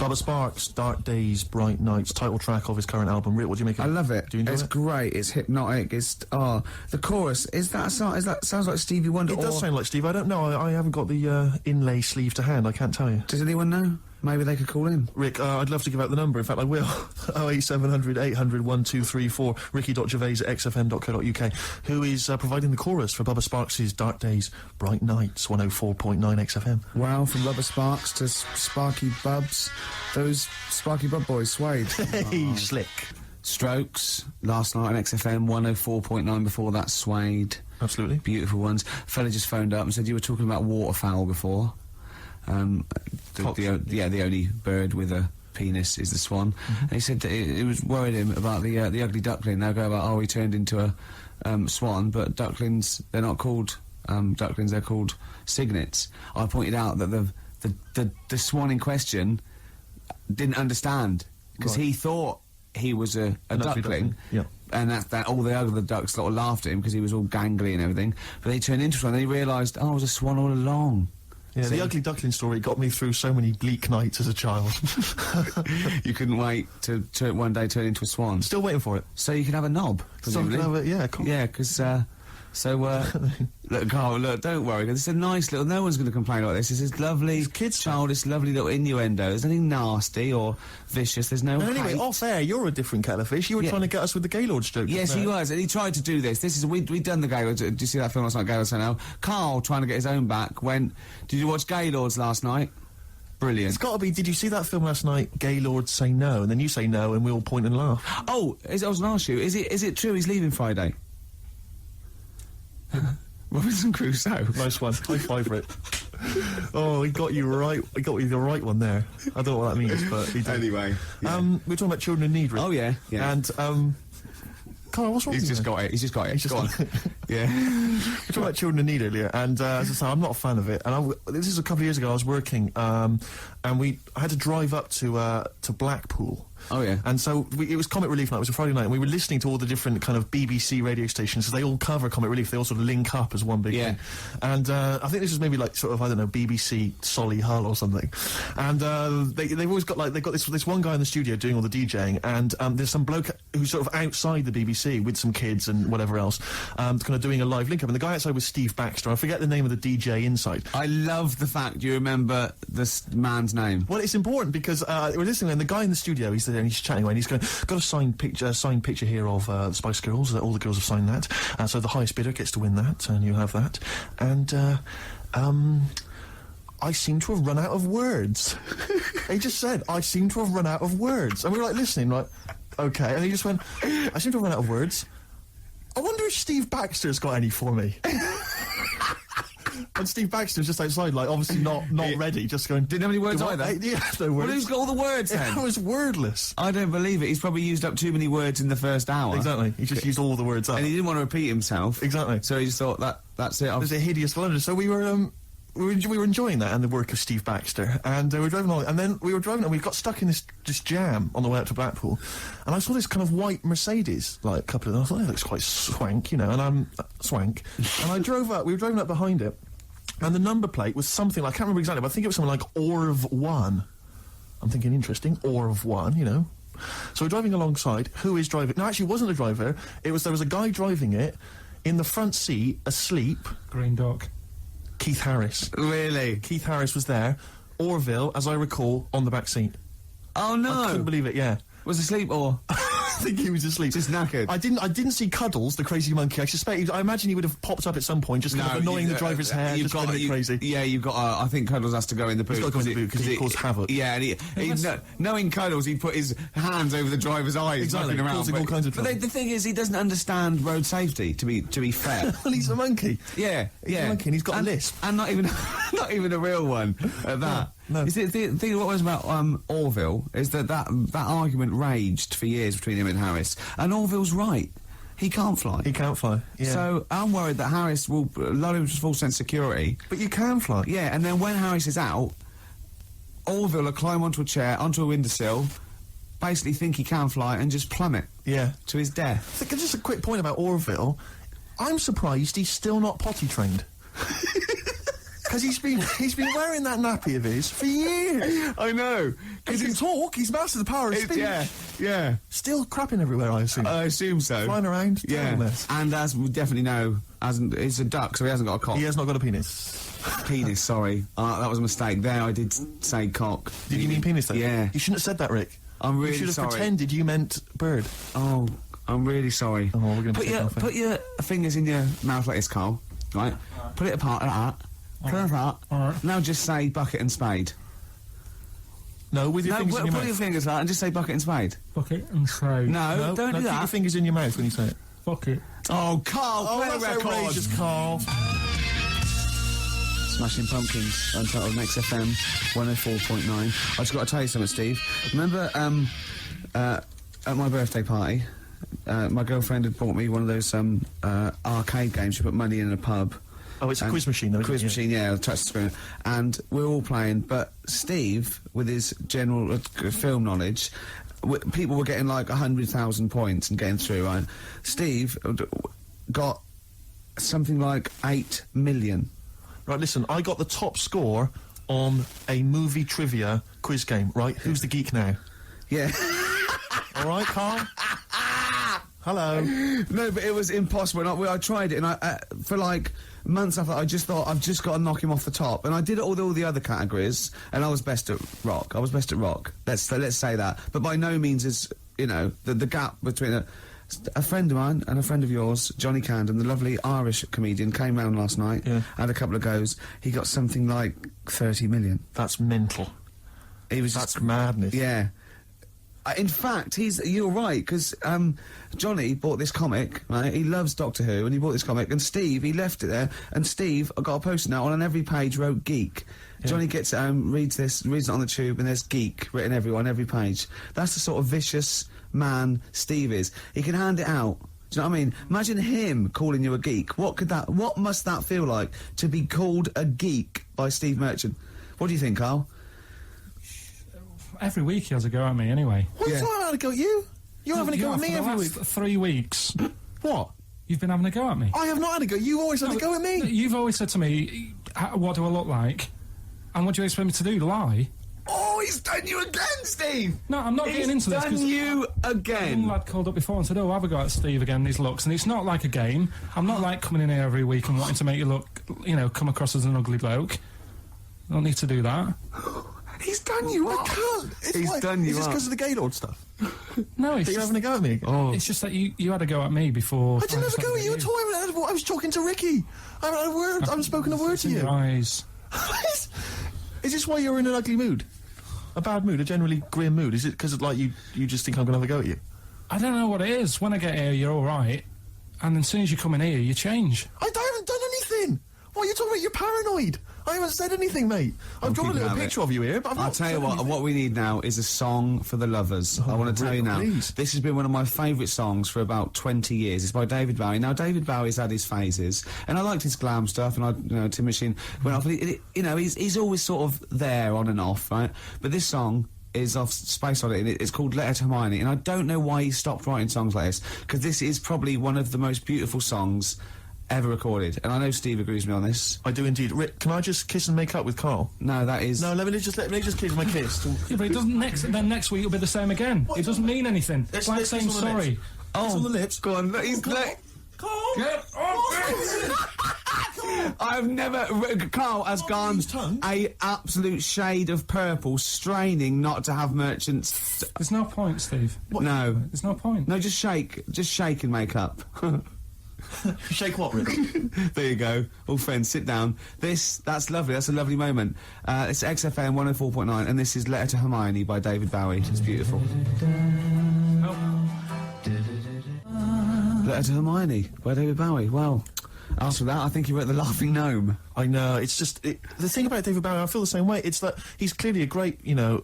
Speaker 2: Bubba Sparks, Dark Days, Bright Nights, title track of his current album. Rick, what do you make of it?
Speaker 1: I love it.
Speaker 2: Do you enjoy
Speaker 1: it's
Speaker 2: it?
Speaker 1: great. It's hypnotic. It's the chorus. Is that a song? Sounds like Stevie Wonder?
Speaker 2: It does sound like Steve. I don't know. I haven't got the inlay sleeve to hand. I can't tell you.
Speaker 1: Does anyone know? Maybe they could call in.
Speaker 2: Rick, I'd love to give out the number. In fact, I will. 08700 800 1234. Ricky.Gervais@xfm.co.uk, who is providing the chorus for Bubba Sparks' Dark Days, Bright Nights, 104.9 XFM.
Speaker 1: Wow, from Rubber Sparks to Sparky Bubs. Those Sparky Bub boys, Suede.
Speaker 2: Hey, slick.
Speaker 1: Strokes, last night on XFM, 104.9 before that, Suede.
Speaker 2: Absolutely.
Speaker 1: Beautiful ones. Fella just phoned up and said you were talking about waterfowl before. The only bird with a penis is the swan. And he said that it was worried him about the ugly duckling. They'll go about, he turned into a swan, but ducklings, they're not called ducklings, they're called cygnets. I pointed out that the swan in question didn't understand, because he thought he was a duckling.
Speaker 2: Yeah.
Speaker 1: And that all the other ducks sort of laughed at him because he was all gangly and everything. But they turned into one, and he realised, I was a swan all along.
Speaker 2: Yeah,
Speaker 1: See?
Speaker 2: the ugly duckling story got me through so many bleak nights as a child.
Speaker 1: You couldn't wait to one day turn into a swan.
Speaker 2: Still waiting for it.
Speaker 1: So you can have a knob, presumably.
Speaker 2: Yeah, cool.
Speaker 1: Yeah, because, look, Carl, look, don't worry. This is a nice little... No one's going to complain about this. This is lovely, childish, lovely little innuendo. There's nothing nasty or vicious. There's no
Speaker 2: Anyway,
Speaker 1: hate.
Speaker 2: off air, you're a different kettle of fish. You were trying to get us with the Gaylord's joke.
Speaker 1: Yes, he was, and he tried to do this. This is we'd done the Gaylord. Did you see that film last night, Gaylord now? Carl trying to get his own back. Did you watch Gaylords last night? Brilliant.
Speaker 2: It's got to be. Did you see that film last night? Gaylord Say No, and then you say no, and we all point and laugh.
Speaker 1: Oh, I was going to ask you. Is it true he's leaving Friday? Robinson Crusoe.
Speaker 2: Nice one. High five for it. Oh, he got you right. He got you the right one there. I don't know what that means, but he did.
Speaker 1: Anyway, yeah.
Speaker 2: We're talking about children in need, really.
Speaker 1: Oh yeah, yeah.
Speaker 2: And Carl, what's wrong?
Speaker 1: He's
Speaker 2: with
Speaker 1: just
Speaker 2: you?
Speaker 1: got it. He's just got it.
Speaker 2: He's just
Speaker 1: Go on.
Speaker 2: got it.
Speaker 1: Yeah.
Speaker 2: We're talking about children in need earlier, and as I say, I'm not a fan of it. And this is a couple of years ago. I was working, and I had to drive up to Blackpool.
Speaker 1: Oh yeah.
Speaker 2: And so it was Comic Relief night. It was a Friday night, and we were listening to all the different kind of BBC radio stations. So they all cover Comic Relief. They all sort of link up as one big thing. And I think this was maybe like sort of, I don't know, BBC Solihull or something. And they've always got like, they've got this one guy in the studio doing all the DJing, and there's some bloke who's sort of outside the BBC with some kids and whatever else, kind of doing a live link up. And the guy outside was Steve Baxter. I forget the name of the DJ inside.
Speaker 1: I love the fact you remember this man's name.
Speaker 2: Well, it's important because we're listening, and the guy in the studio, he's there and he's chatting away, and he's going, got a signed picture here of the Spice Girls. All the girls have signed that, so the highest bidder gets to win that, and you have that. And I seem to have run out of words. He just said, I seem to have run out of words, and we were like listening, like, okay, and he just went, I seem to have run out of words. I wonder if Steve Baxter's got any for me. And Steve Baxter's just outside, like, obviously not ready, just going...
Speaker 1: Didn't have any words either?
Speaker 2: Yeah, no words.
Speaker 1: Well, who's got all the words then?
Speaker 2: It was wordless.
Speaker 1: I don't believe it. He's probably used up too many words in the first hour.
Speaker 2: Exactly. He just used all the words up.
Speaker 1: And he didn't want to repeat himself.
Speaker 2: Exactly.
Speaker 1: So he just thought, that's it.
Speaker 2: It was a hideous blunder. So we were enjoying that and the work of Steve Baxter, and we were driving along, and then we were driving, and we got stuck in this jam on the way out to Blackpool, and I saw this kind of white Mercedes, like a couple of them. I thought it looks quite swank, you know, and I'm swank. And I drove up. We were driving up behind it, and the number plate was something, I can't remember exactly, but I think it was something like Orv 1. I'm thinking, interesting, Orv 1, you know. So we're driving alongside. Who is driving? No, actually, it wasn't a driver. There was a guy driving it in the front seat, asleep.
Speaker 3: Green Duck.
Speaker 2: Keith Harris.
Speaker 1: Really?
Speaker 2: Keith Harris was there. Orville, as I recall, on the back seat.
Speaker 1: Oh no!
Speaker 2: I couldn't believe it. Yeah.
Speaker 1: Was asleep or?
Speaker 2: I think he was asleep.
Speaker 1: Just knackered.
Speaker 2: I didn't see Cuddles, the crazy monkey. I imagine he would have popped up at some point, just kind of annoying the driver's hair, just going crazy.
Speaker 1: Yeah, you've got. I think Cuddles has to go in the boot.
Speaker 2: He's got to go in the boot because he caused havoc.
Speaker 1: Yeah, and knowing Cuddles, he'd put his hands over the driver's eyes,
Speaker 2: exactly,
Speaker 1: around,
Speaker 2: causing all kinds of trouble.
Speaker 1: But the thing is, he doesn't understand road safety. To be fair,
Speaker 2: well, he's a monkey.
Speaker 1: Yeah,
Speaker 2: he's a monkey, and he's got a lisp,
Speaker 1: and not even a real one at that.
Speaker 2: No.
Speaker 1: You see, the thing what was about Orville is that argument raged for years between him and Harris, and Orville's right. He can't fly.
Speaker 2: He can't fly. Yeah.
Speaker 1: So I'm worried that Harris will lull him to full sense of security.
Speaker 2: But you can fly.
Speaker 1: Yeah, and then when Harris is out, Orville will climb onto a chair, onto a windowsill, basically think he can fly, and just plummet.
Speaker 2: Yeah.
Speaker 1: To his death.
Speaker 2: Just a quick point about Orville. I'm surprised he's still not potty trained. Because he's been wearing that nappy of his for years.
Speaker 1: I know.
Speaker 2: Because he can talk. He's mastered the power of speech.
Speaker 1: Yeah.
Speaker 2: Still crapping everywhere, I assume.
Speaker 1: I assume so.
Speaker 2: Flying around.
Speaker 1: Yeah. And as we definitely know, he's a duck, so he hasn't got a cock.
Speaker 2: He has not got a penis.
Speaker 1: Penis, sorry. That was a mistake. There, I did say cock.
Speaker 2: Did you mean penis, though?
Speaker 1: Yeah.
Speaker 2: You shouldn't have said that, Rick.
Speaker 1: I'm really sorry.
Speaker 2: You should have pretended you meant bird.
Speaker 1: Oh, I'm really sorry.
Speaker 2: Oh, we're going to
Speaker 1: put your fingers in your mouth like this, Carl. Right? Put it apart like that. Put it apart.
Speaker 3: Alright.
Speaker 1: Now just say bucket and spade.
Speaker 2: No, with your fingers in your mouth.
Speaker 1: Put your fingers like that and just say bucket and spade.
Speaker 3: Bucket and spade.
Speaker 1: No, don't do
Speaker 2: keep
Speaker 1: that.
Speaker 2: your fingers in your mouth when you say it.
Speaker 3: Bucket.
Speaker 1: Oh, Carl, play a
Speaker 2: that's
Speaker 1: record.
Speaker 2: outrageous, Carl.
Speaker 1: Smashing Pumpkins, untitled on XFM 104.9. I just got to tell you something, Steve. Remember, at my birthday party, my girlfriend had bought me one of those arcade games. She put money in a pub.
Speaker 2: Oh, it's a quiz machine, though, isn't it?
Speaker 1: Quiz machine, yeah, touch the screen. And we're all playing, but Steve, with his general film knowledge, people were getting like 100,000 points and getting through, right? Steve got something like 8 million.
Speaker 2: Right, listen, I got the top score on a movie trivia quiz game, right? Who's the geek now?
Speaker 1: Yeah.
Speaker 2: All right, Carl? Hello.
Speaker 1: No, but it was impossible. And I tried it, and I for like months after, I just thought I've just got to knock him off the top. And I did all the other categories, and I was best at rock. Let's say that. But by no means is the gap between a friend of mine and a friend of yours, Johnny Camden, the lovely Irish comedian, came round last night.
Speaker 2: Yeah.
Speaker 1: Had a couple of goes. He got something like 30 million.
Speaker 2: That's mental.
Speaker 1: That's
Speaker 2: just madness.
Speaker 1: Yeah. In fact, you're right, because Johnny bought this comic, right? He loves Doctor Who, and he bought this comic, and Steve, he left it there, and Steve, I got a post-it note on every page, wrote geek. Yeah. Johnny gets reads it on the tube, and there's geek written on every page. That's the sort of vicious man Steve is. He can hand it out. Do you know what I mean? Imagine him calling you a geek. What must that feel like, to be called a geek by Steve Merchant? What do you think, Carl?
Speaker 3: Every week he has a go at me, anyway.
Speaker 2: What are you talking about, a go at you? You're having a go at me every week.
Speaker 3: 3 weeks.
Speaker 2: What?
Speaker 3: You've been having a go at me.
Speaker 2: I have not had a go. You've always had a go at me.
Speaker 3: You've always said to me, what do I look like? And what do you expect me to do, lie?
Speaker 1: Oh, he's done you again, Steve!
Speaker 3: No, I'm not getting into this.
Speaker 1: He's done you again.
Speaker 3: One lad called up before and said, have a go at Steve again, these looks. And it's not like a game. I'm not like coming in here every week and wanting to make you look, come across as an ugly bloke. I don't need to do that.
Speaker 1: He's done you up. He's done you up.
Speaker 2: Is this because of the Gaylord stuff?
Speaker 3: No, it's
Speaker 2: you're having a go at me again?
Speaker 1: Oh.
Speaker 3: It's just that you had a go at me before.
Speaker 2: I didn't have a go at you at all. I was talking to Ricky. I haven't had a word. I haven't spoken a word to you.
Speaker 3: Your eyes.
Speaker 2: Is this why you're in an ugly mood? A bad mood? A generally grim mood? Is it because you just think I'm going to have a go at you?
Speaker 3: I don't know what it is. When I get here, you're all right. And then as soon as you come in here, you change.
Speaker 2: I haven't done anything. What are you talking about? You're paranoid. I haven't said anything, mate. I've drawn a little picture of you here, but I've not.
Speaker 1: I'll tell you what we need now is a song for the lovers. I want to tell you now.
Speaker 2: Please.
Speaker 1: This has been one of my favourite songs for about 20 years. It's by David Bowie. Now, David Bowie's had his phases, and I liked his glam stuff, and Tin Machine went off. He's always sort of there, on and off, right? But this song is off Space Oddity, and it's called Letter to Hermione, and I don't know why he stopped writing songs like this, because this is probably one of the most beautiful songs ever recorded, and I know Steve agrees with me on this.
Speaker 2: I do indeed. Rick, can I just kiss and make up with Carl?
Speaker 1: No, that is...
Speaker 2: No, let me just kiss my kiss.
Speaker 3: Yeah, but it doesn't next week it'll be the same again. It doesn't mean anything. It's like saying sorry.
Speaker 2: Oh, on the lips.
Speaker 1: Go on, he's...
Speaker 2: Carl!
Speaker 1: Get off! I've never... Carl has gone a absolute shade of purple, straining not to have Merchant's...
Speaker 3: There's no point, Steve.
Speaker 1: What? No.
Speaker 3: There's no point.
Speaker 1: No, just shake and make up.
Speaker 2: Shake what, Rick?
Speaker 1: There you go. All friends, sit down. That's lovely. That's a lovely moment. It's XFM 104.9, and this is Letter to Hermione by David Bowie. It's beautiful. Letter to Hermione by David Bowie. Well, after that, I think he wrote The Laughing Gnome.
Speaker 2: I know. It's just the thing about David Bowie. I feel the same way. It's that he's clearly a great,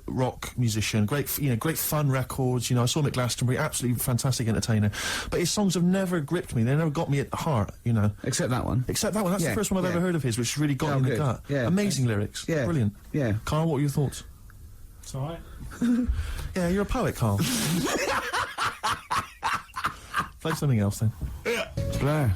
Speaker 2: rock musician. Great fun records. I saw him at Glastonbury. Absolutely fantastic entertainer. But his songs have never gripped me. They never got me at the heart.
Speaker 1: Except that one.
Speaker 2: Except that one. That's the first one I've ever heard of his, which really got me in the gut.
Speaker 1: Yeah.
Speaker 2: Amazing lyrics.
Speaker 1: Yeah.
Speaker 2: Brilliant.
Speaker 1: Yeah.
Speaker 2: Carl, what are your thoughts?
Speaker 3: It's all right.
Speaker 2: Yeah, you're a poet, Carl. Play something else then.
Speaker 1: Blur.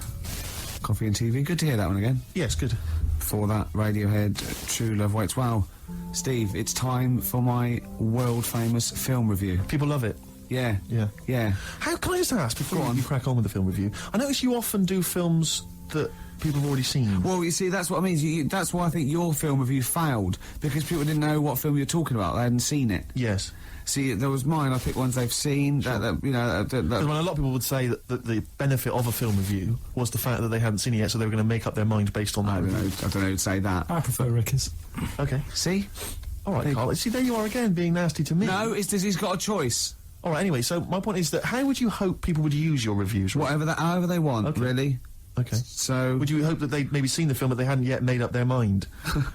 Speaker 1: Coffee and TV. Good to hear that one again.
Speaker 2: Yes, good.
Speaker 1: Before that, Radiohead, True Love Waits. Wow. Steve, it's time for my world-famous film review.
Speaker 2: People love it.
Speaker 1: Yeah.
Speaker 2: Yeah.
Speaker 1: Yeah.
Speaker 2: How can I just ask, before you crack on with the film review, I notice you often do films that people have already seen.
Speaker 1: Well, you see, that's what I mean. That's why I think your film review failed, because people didn't know what film you're talking about. They hadn't seen it.
Speaker 2: Yes.
Speaker 1: See, there was mine. I picked ones they've seen.
Speaker 2: Sure.
Speaker 1: Because
Speaker 2: a lot of people would say that the benefit of a film review was the fact that they hadn't seen it yet, so they were going to make up their mind based on that.
Speaker 1: I don't know who'd say that.
Speaker 3: I prefer Ricky's.
Speaker 2: Okay.
Speaker 1: See?
Speaker 2: All right, Carl. See, there you are again, being nasty to me.
Speaker 1: No, he's got a choice.
Speaker 2: All right, anyway, so my point is that how would you hope people would use your reviews? Right?
Speaker 1: However they want, really.
Speaker 2: Okay.
Speaker 1: So...
Speaker 2: Would you hope that they'd maybe seen the film but they hadn't yet made up their mind?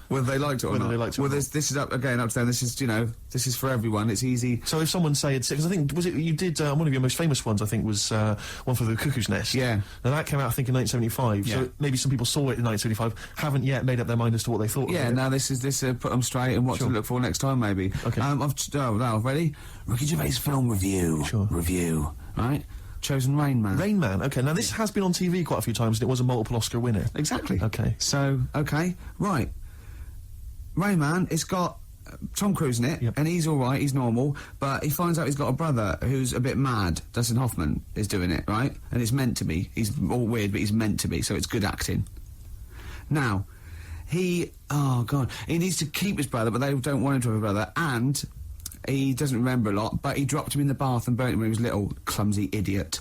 Speaker 1: Whether they liked it or
Speaker 2: Whether
Speaker 1: not.
Speaker 2: they liked it or
Speaker 1: well,
Speaker 2: not.
Speaker 1: this is up to them. This is, this is for everyone. It's easy.
Speaker 2: So if someone said... Because I think, was it... You did... one of your most famous ones, I think, was one for The Cuckoo's Nest.
Speaker 1: Yeah.
Speaker 2: Now, that came out, I think, in 1975.
Speaker 1: Yeah.
Speaker 2: So maybe some people saw it in 1975, haven't yet made up their mind as to what they thought.
Speaker 1: Yeah, now this put them straight and what to look for next time, maybe.
Speaker 2: Okay.
Speaker 1: Now, ready? Ricky Gervais film review.
Speaker 2: Sure.
Speaker 1: Review, right? chosen Rain Man.
Speaker 2: Rain Man. Okay, now this has been on TV quite a few times, and it was a multiple Oscar winner.
Speaker 1: Exactly.
Speaker 2: Okay.
Speaker 1: So, okay, right. Rain Man, it's got Tom Cruise in it,
Speaker 2: Yep.
Speaker 1: and he's all right, he's normal, but he finds out he's got a brother who's a bit mad. Dustin Hoffman is doing it, right? And it's meant to be. He's all weird, but he's meant to be, so it's good acting. Now, he needs to keep his brother, but they don't want him to have a brother, and he doesn't remember a lot, but he dropped him in the bath and burnt him when he was little, clumsy idiot.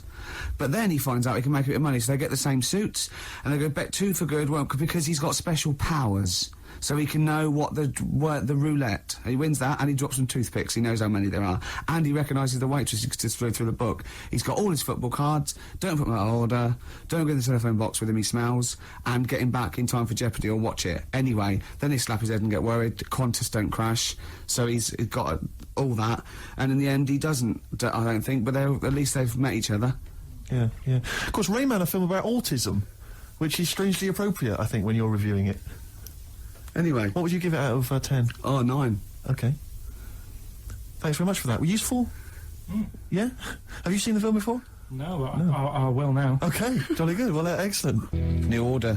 Speaker 1: But then he finds out he can make a bit of money, so they get the same suits, and they go bet two for good, well, because he's got special powers. So he can know what the roulette. He wins that, and he drops some toothpicks. He knows how many there are, and he recognises the waitress just through the book. He's got all his football cards. Don't put them out of order. Don't go in the telephone box with him. He smells, and get him back in time for Jeopardy or watch it anyway. Then he slap his head and get worried. Qantas don't crash, so he's got all that. And in the end, he doesn't. I don't think, but at least they've met each other.
Speaker 2: Yeah, yeah. Of course, Rain Man, a film about autism, which is strangely appropriate, I think, when you're reviewing it.
Speaker 1: Anyway,
Speaker 2: What would you give it out of 10?
Speaker 1: oh, 9.
Speaker 2: Okay. Thanks very much for that. Were you useful? Yeah? Have you seen the film before?
Speaker 3: No, but I will now.
Speaker 2: Okay, jolly good. Well, excellent.
Speaker 1: New Order.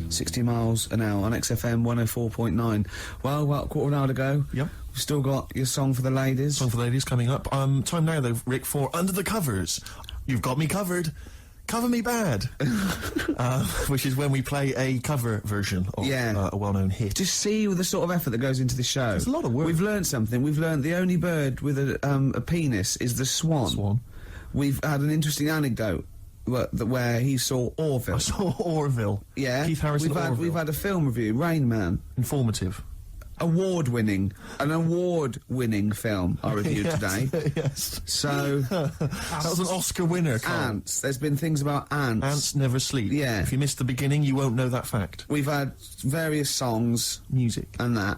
Speaker 1: 60 miles an hour on XFM 104.9. Well, about a quarter of an hour to go.
Speaker 2: Yep.
Speaker 1: We've still got your song for the ladies.
Speaker 2: Song for the ladies coming up. Time now, though, Rick, for Under the Covers. You've got me covered. Cover Me Bad. Which is when we play a cover version of a well-known hit.
Speaker 1: Just see the sort of effort that goes into the show.
Speaker 2: It's a lot of work.
Speaker 1: We've learned something. We've learned the only bird with a penis is the swan.
Speaker 2: Swan.
Speaker 1: We've had an interesting anecdote where he saw Orville.
Speaker 2: I saw Orville.
Speaker 1: Yeah.
Speaker 2: Keith Harrison Orville.
Speaker 1: We've had a film review, Rain Man.
Speaker 2: Informative.
Speaker 1: An award-winning film I reviewed today.
Speaker 2: Yes.
Speaker 1: So
Speaker 2: That was an Oscar winner, Carl.
Speaker 1: ants. There's been things about ants.
Speaker 2: Ants never sleep.
Speaker 1: Yeah.
Speaker 2: If you missed the beginning, you won't know that fact.
Speaker 1: We've had various songs
Speaker 2: Music.
Speaker 1: and that.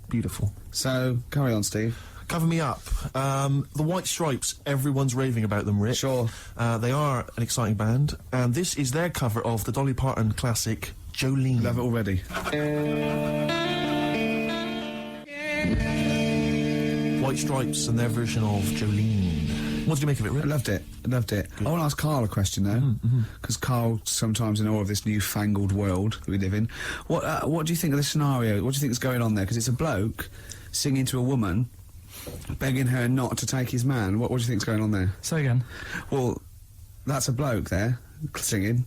Speaker 2: Beautiful.
Speaker 1: So carry on, Steve.
Speaker 2: Cover Me Up. The White Stripes, everyone's raving about them, Rick.
Speaker 1: Sure.
Speaker 2: They are an exciting band, and this is their cover of the Dolly Parton classic, Jolene.
Speaker 1: Love it already.
Speaker 2: White Stripes and their version of Jolene. What did you make of it, Rick?
Speaker 1: I loved it. I want to ask Carl a question though, because Carl sometimes in awe of this newfangled world that we live in. What do you think of the scenario? What do you think is going on there? Because it's a bloke singing to a woman, begging her not to take his man. What do you think's going on there?
Speaker 3: Say again.
Speaker 1: Well, that's a bloke there singing.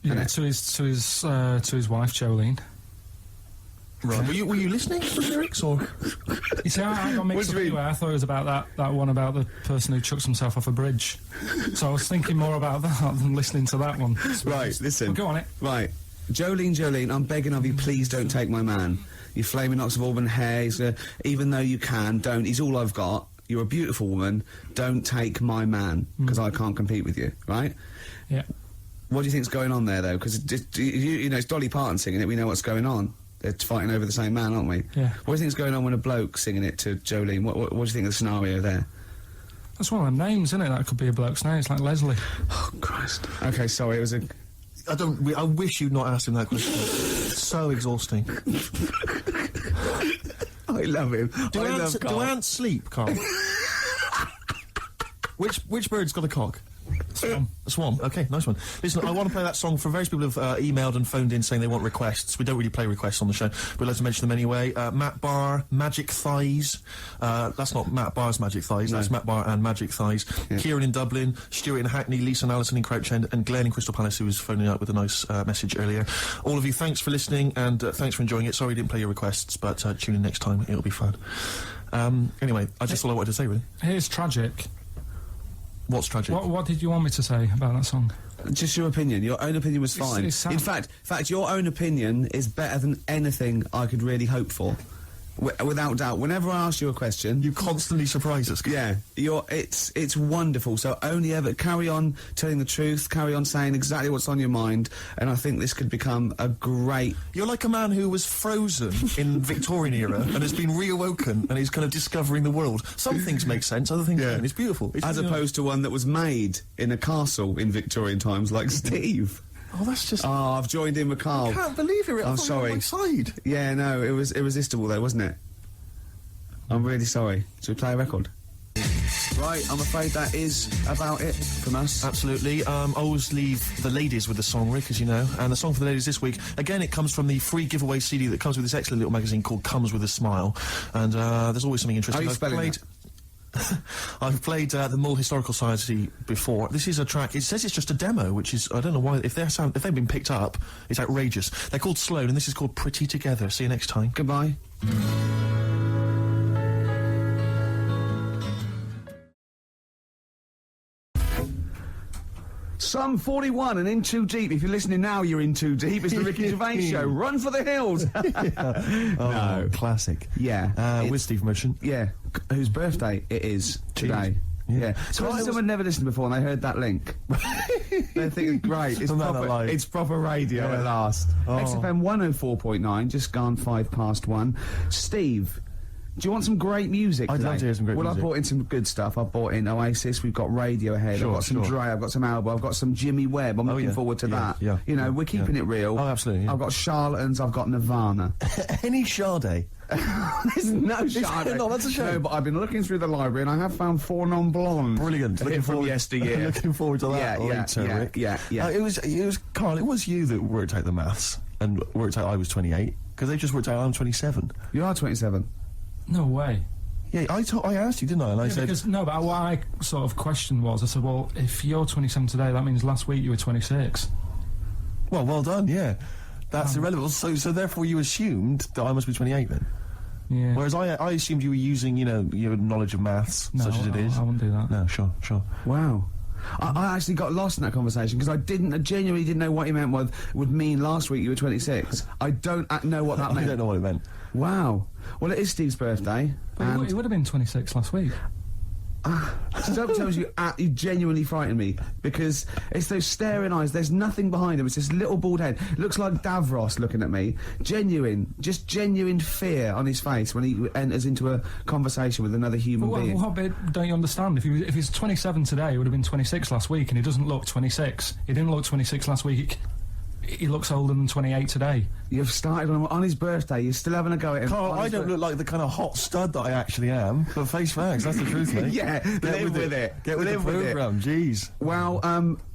Speaker 3: Yeah, to his wife Jolene.
Speaker 2: Right. Were you listening to the lyrics, or?
Speaker 3: You see, I got mixed up anyway. I thought it was about that one about the person who chucks himself off a bridge. So I was thinking more about that than listening to that one.
Speaker 1: Right, listen.
Speaker 3: Well, go on it.
Speaker 1: Right. Jolene, I'm begging of you, please don't take my man. You flaming locks of auburn hair, even though you can, don't. He's all I've got. You're a beautiful woman. Don't take my man, because I can't compete with you, right?
Speaker 3: Yeah.
Speaker 1: What do you think's going on there, though? Because, you know, it's Dolly Parton singing it. We know what's going on. They're fighting over the same man, aren't we?
Speaker 3: Yeah.
Speaker 1: What do you think's going on when a bloke singing it to Jolene? What do you think of the scenario there?
Speaker 3: That's one of them names, isn't it? That could be a bloke's name. It's like Leslie.
Speaker 1: Oh, Christ. Okay, sorry, it was a...
Speaker 2: I wish you'd not asked him that question. So exhausting.
Speaker 1: I love him.
Speaker 2: Do
Speaker 1: I
Speaker 2: ants,
Speaker 1: love Carl.
Speaker 2: do ants sleep, Carl? Which bird's got a cock?
Speaker 3: Swan.
Speaker 2: A swan. Okay, nice one. Listen, I want to play that song for various people who've emailed and phoned in saying they want requests. We don't really play requests on the show, but we'd like to mention them anyway. Matt Barr, Magic Thighs. That's not Matt Barr's Magic Thighs, that's Matt Barr and Magic Thighs. Yeah. Kieran in Dublin, Stuart in Hackney, Lisa and Alison in Crouch End, and Glenn in Crystal Palace, who was phoning up with a nice message earlier. All of you, thanks for listening, and thanks for enjoying it. Sorry we didn't play your requests, but tune in next time, it'll be fun. Anyway, that's all I wanted to say, really.
Speaker 3: Here's tragic.
Speaker 2: What's tragic?
Speaker 3: What did you want me to say about that song?
Speaker 1: Just your opinion. Your own opinion was fine.
Speaker 3: It's
Speaker 1: in fact, your own opinion is better than anything I could really hope for. Without doubt. Whenever I ask you a question...
Speaker 2: You constantly surprise us.
Speaker 1: Yeah. It's wonderful. So only ever... Carry on telling the truth. Carry on saying exactly what's on your mind. And I think this could become a great...
Speaker 2: You're like a man who was frozen in Victorian era and has been reawoken and is kind of discovering the world. Some things make sense, other things don't. It's beautiful.
Speaker 1: As opposed to one that was made in a castle in Victorian times, like Steve.
Speaker 2: Oh, that's just...
Speaker 1: Oh, I've joined in with Carl.
Speaker 2: I can't believe it.
Speaker 1: I'm sorry.
Speaker 2: On my side.
Speaker 1: Yeah, no, it was irresistible though, wasn't it? I'm really sorry. Should we play a record? Right, I'm afraid that is about it from us.
Speaker 2: Absolutely. I always leave the ladies with the song, Rick, as you know. And the song for the ladies this week, again, it comes from the free giveaway CD that comes with this excellent little magazine called Comes With a Smile. And there's always something interesting.
Speaker 1: How are you spelling it?
Speaker 2: I've played the Mull Historical Society before. This is a track. It says it's just a demo, which is, I don't know why. If they've been picked up, it's outrageous. They're called Sloan, and this is called Pretty Together. See you next time.
Speaker 1: Goodbye. Some 41 and in too deep. If you're listening now, you're in too deep. It's the Ricky Gervais Show. Run for the hills.
Speaker 2: No, classic.
Speaker 1: Yeah.
Speaker 2: With Steve Merchant.
Speaker 1: Yeah. Whose birthday it is today. Yeah. So someone never listened before and they heard that link. They're thinking, great, it's proper radio at last. XFM 104.9, just gone 1:05. Steve, do you want some great music today?
Speaker 2: I'd love to hear some great music.
Speaker 1: Well, I brought in some good stuff. I've brought in Oasis, we've got Radiohead, I've got some Dre, I've got some Alba, I've got some Jimmy Webb. I'm looking forward to that.
Speaker 2: Yeah.
Speaker 1: You know, we're keeping it real.
Speaker 2: Oh, absolutely. Yeah.
Speaker 1: I've got Charlatans, I've got Nirvana.
Speaker 2: Any Sade?
Speaker 1: There's no Sade.
Speaker 2: No, that's a shame.
Speaker 1: No, but I've been looking through the library and I have found 4 non-blonde.
Speaker 2: Brilliant.
Speaker 1: Looking from yesteryear.
Speaker 2: Looking forward to that later, Rick.
Speaker 1: Yeah.
Speaker 2: It was Carl, it was you that worked out the maths and worked out I was 28, because they just worked out I'm 27.
Speaker 1: You are 27.
Speaker 3: No way.
Speaker 2: Yeah, I asked you, didn't I? And I said...
Speaker 3: Because, no, but what I sort of questioned was, I said, well, if you're 27 today, that means last week you were 26.
Speaker 2: Well done, yeah. That's irrelevant. So therefore you assumed that I must be 28 then?
Speaker 3: Yeah.
Speaker 2: Whereas I assumed you were using, your knowledge of maths, such as it is.
Speaker 3: I wouldn't do that.
Speaker 2: No, sure.
Speaker 1: Wow. I actually got lost in that conversation because I genuinely didn't know what he meant would mean last week you were 26. I don't know what that meant.
Speaker 2: I don't know what it meant.
Speaker 1: Wow. Well, it is Steve's birthday.
Speaker 3: But he would have been 26 last week.
Speaker 1: Sometimes you genuinely frighten me because it's those staring eyes. There's nothing behind him. It's this little bald head. Looks like Davros looking at me. Genuine fear on his face when he enters into a conversation with another human being.
Speaker 3: What bit don't you understand? If he's 27 today, he would have been 26 last week, and he doesn't look 26. He didn't look 26 last week. He looks older than 28 today.
Speaker 1: You've started on his birthday. You're still having a go at him.
Speaker 2: Carl, I don't look like the kind of hot stud that I actually am, but face facts, that's the truth, mate.
Speaker 1: Yeah, live with it.
Speaker 2: Get with the programme, jeez.
Speaker 1: Well,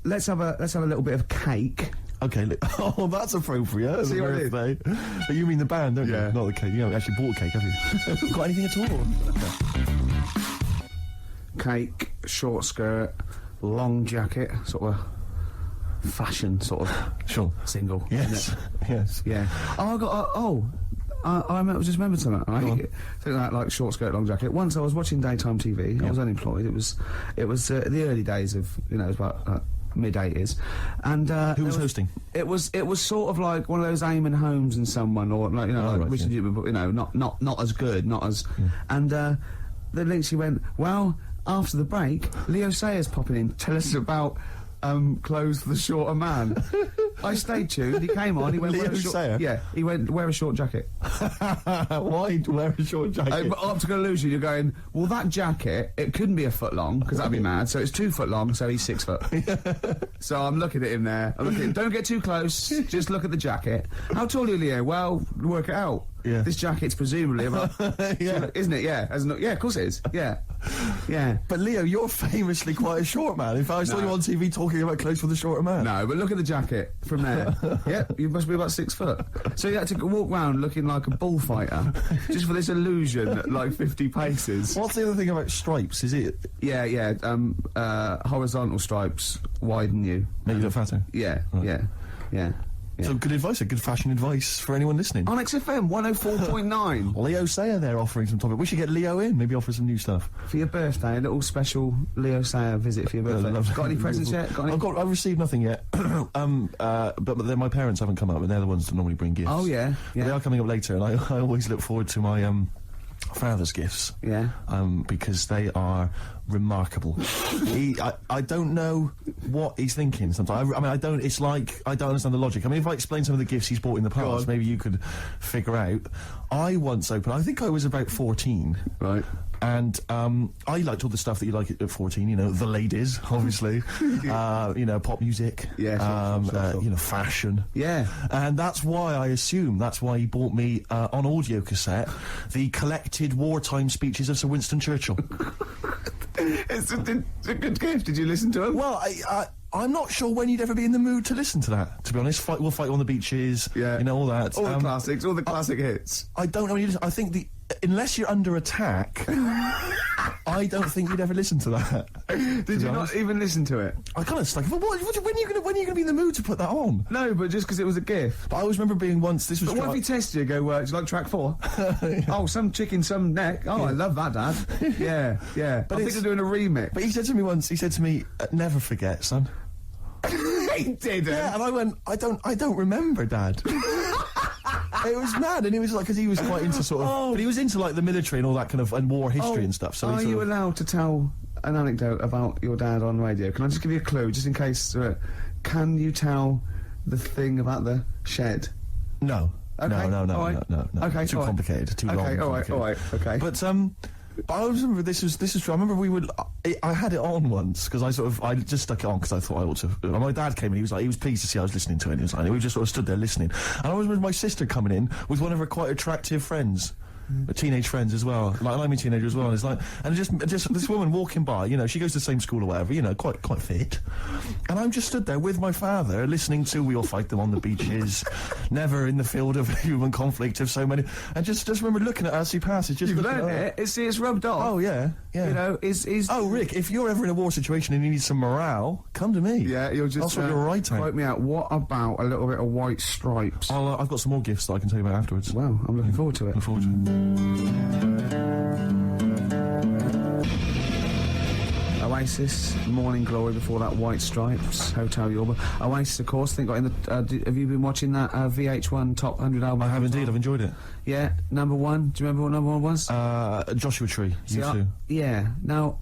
Speaker 1: let's have a little bit of cake.
Speaker 2: Okay, oh, that's appropriate.
Speaker 1: See what it is?
Speaker 2: But you mean the band, don't you? Not the cake. You haven't actually bought a cake, have you? Got anything at all?
Speaker 1: Cake, short skirt, long jacket, sort of fashion sort of single.
Speaker 2: Yes.
Speaker 1: Yeah. Oh, I got. I just remembered something. Right? Think that like short skirt, long jacket. Once I was watching daytime TV. I was unemployed. It was the early days of it was about mid-80s, and
Speaker 2: who was hosting?
Speaker 1: It was sort of like one of those Eamon Holmes and someone, or like Richard Newman, but not as good, not as. And then Lindsay went, well, after the break, Leo Sayers popping in, tell us about. Clothes for the shorter man. I stayed tuned. He came on. He went. He went. Wear a short jacket.
Speaker 2: Why wear a short jacket?
Speaker 1: Optical illusion. You're going. Well, that jacket. It couldn't be a foot long because that'd be mad. So it's 2 foot long. So he's 6 foot. So I'm looking at him there. Don't get too close. Just look at the jacket. How tall are you, Leo? Well, work it out.
Speaker 2: Yeah.
Speaker 1: This jacket's presumably about... Isn't it? Yeah. Yeah, of course it is. Yeah. Yeah.
Speaker 2: But Leo, you're famously quite a short man. In fact, I saw you on TV talking about clothes for the shorter man.
Speaker 1: No, but look at the jacket from there. Yeah, you must be about 6 foot. So you had to walk around looking like a bullfighter just for this illusion at like 50 paces.
Speaker 2: What's the other thing about stripes? Is it...
Speaker 1: Yeah. Horizontal stripes widen you.
Speaker 2: Make you look fatter?
Speaker 1: Yeah, right. Yeah.
Speaker 2: So good advice, good fashion advice for anyone listening.
Speaker 1: On XFM 104.9.
Speaker 2: Leo Sayer there offering some topic. We should get Leo in, maybe offer some new stuff.
Speaker 1: For your birthday, a little special Leo Sayer visit for your birthday. Got any presents yet?
Speaker 2: I've received nothing yet. But then my parents haven't come up, but they're the ones that normally bring gifts.
Speaker 1: Oh, yeah.
Speaker 2: They are coming up later, and I always look forward to my father's gifts.
Speaker 1: Yeah.
Speaker 2: Because they are remarkable. I don't know what he's thinking sometimes. I don't understand the logic. I mean, if I explain some of the gifts he's bought in the past, maybe you could figure out. I once opened, I think I was about 14.
Speaker 1: Right.
Speaker 2: And I liked all the stuff that you like at 14, the ladies, obviously, pop music,
Speaker 1: sure.
Speaker 2: Fashion.
Speaker 1: Yeah.
Speaker 2: And that's why he bought me, on audio cassette, the collected wartime speeches of Sir Winston Churchill.
Speaker 1: It's a good gift. Did you listen to him?
Speaker 2: Well, I'm not sure when you'd ever be in the mood to listen to that, to be honest. We'll Fight on the Beaches,
Speaker 1: Yeah.
Speaker 2: you know, all that.
Speaker 1: All the classics, all the classic hits.
Speaker 2: I don't know when you listen. I think unless you're under attack, I don't think you'd ever listen to that.
Speaker 1: Did you not even listen to it?
Speaker 2: I kind of like, when are you going to be in the mood to put that on?
Speaker 1: No, but just because it was a gift.
Speaker 2: But I always remember being once, this was...
Speaker 1: But what if he tested you, go, do you like track 4? Oh, some chicken, some neck. Oh, I love that, Dad. Yeah. But I think they're doing a remix.
Speaker 2: But he said to me once, never forget, son.
Speaker 1: He didn't.
Speaker 2: Yeah, and I went, I don't remember, Dad. It was mad, and it was like, because he was quite into sort of... But he was into, like, the military and all that kind of... and war history and stuff, so
Speaker 1: Are
Speaker 2: he
Speaker 1: you allowed to tell an anecdote about your dad on radio? Can I just give you a clue, just in case... can you tell the thing about the shed?
Speaker 2: No.
Speaker 1: Okay.
Speaker 2: No.
Speaker 1: Right.
Speaker 2: No.
Speaker 1: Okay,
Speaker 2: too complicated, too long.
Speaker 1: Okay, all right, okay.
Speaker 2: But I remember this was true. I remember I had it on once because I just stuck it on because I thought I ought to. And my dad came in. He was pleased to see I was listening to it. And we just sort of stood there listening. And I was with my sister coming in with one of her quite attractive friends. Teenage friends as well, like I'm a teenager as well. And it's like, and just this woman walking by, you know, she goes to the same school or whatever, you know, quite fit. And I'm just stood there with my father, listening to "We All Fight Them on the Beaches," "Never in the Field of Human Conflict" of so many, and just remember looking at her as she passes. Just
Speaker 1: You've learned it. It's rubbed off.
Speaker 2: Oh yeah.
Speaker 1: You know, is.
Speaker 2: Oh, Rick, if you're ever in a war situation and you need some morale, come to me.
Speaker 1: Yeah, you'll just.
Speaker 2: That's what you're right at.
Speaker 1: Quote me out. What about a little bit of White Stripes?
Speaker 2: I've got some more gifts that I can tell you about afterwards.
Speaker 1: Well, I'm looking forward to it.
Speaker 2: Look forward to it.
Speaker 1: Oasis, Morning Glory, before that White Stripes, Hotel Yorba. Oasis, of course, I think got in the... have you been watching that VH1 Top 100 album?
Speaker 2: I have indeed, I've enjoyed it.
Speaker 1: Yeah, number 1. Do you remember what number 1 was?
Speaker 2: Joshua Tree,
Speaker 1: See,
Speaker 2: U2.
Speaker 1: Yeah, now,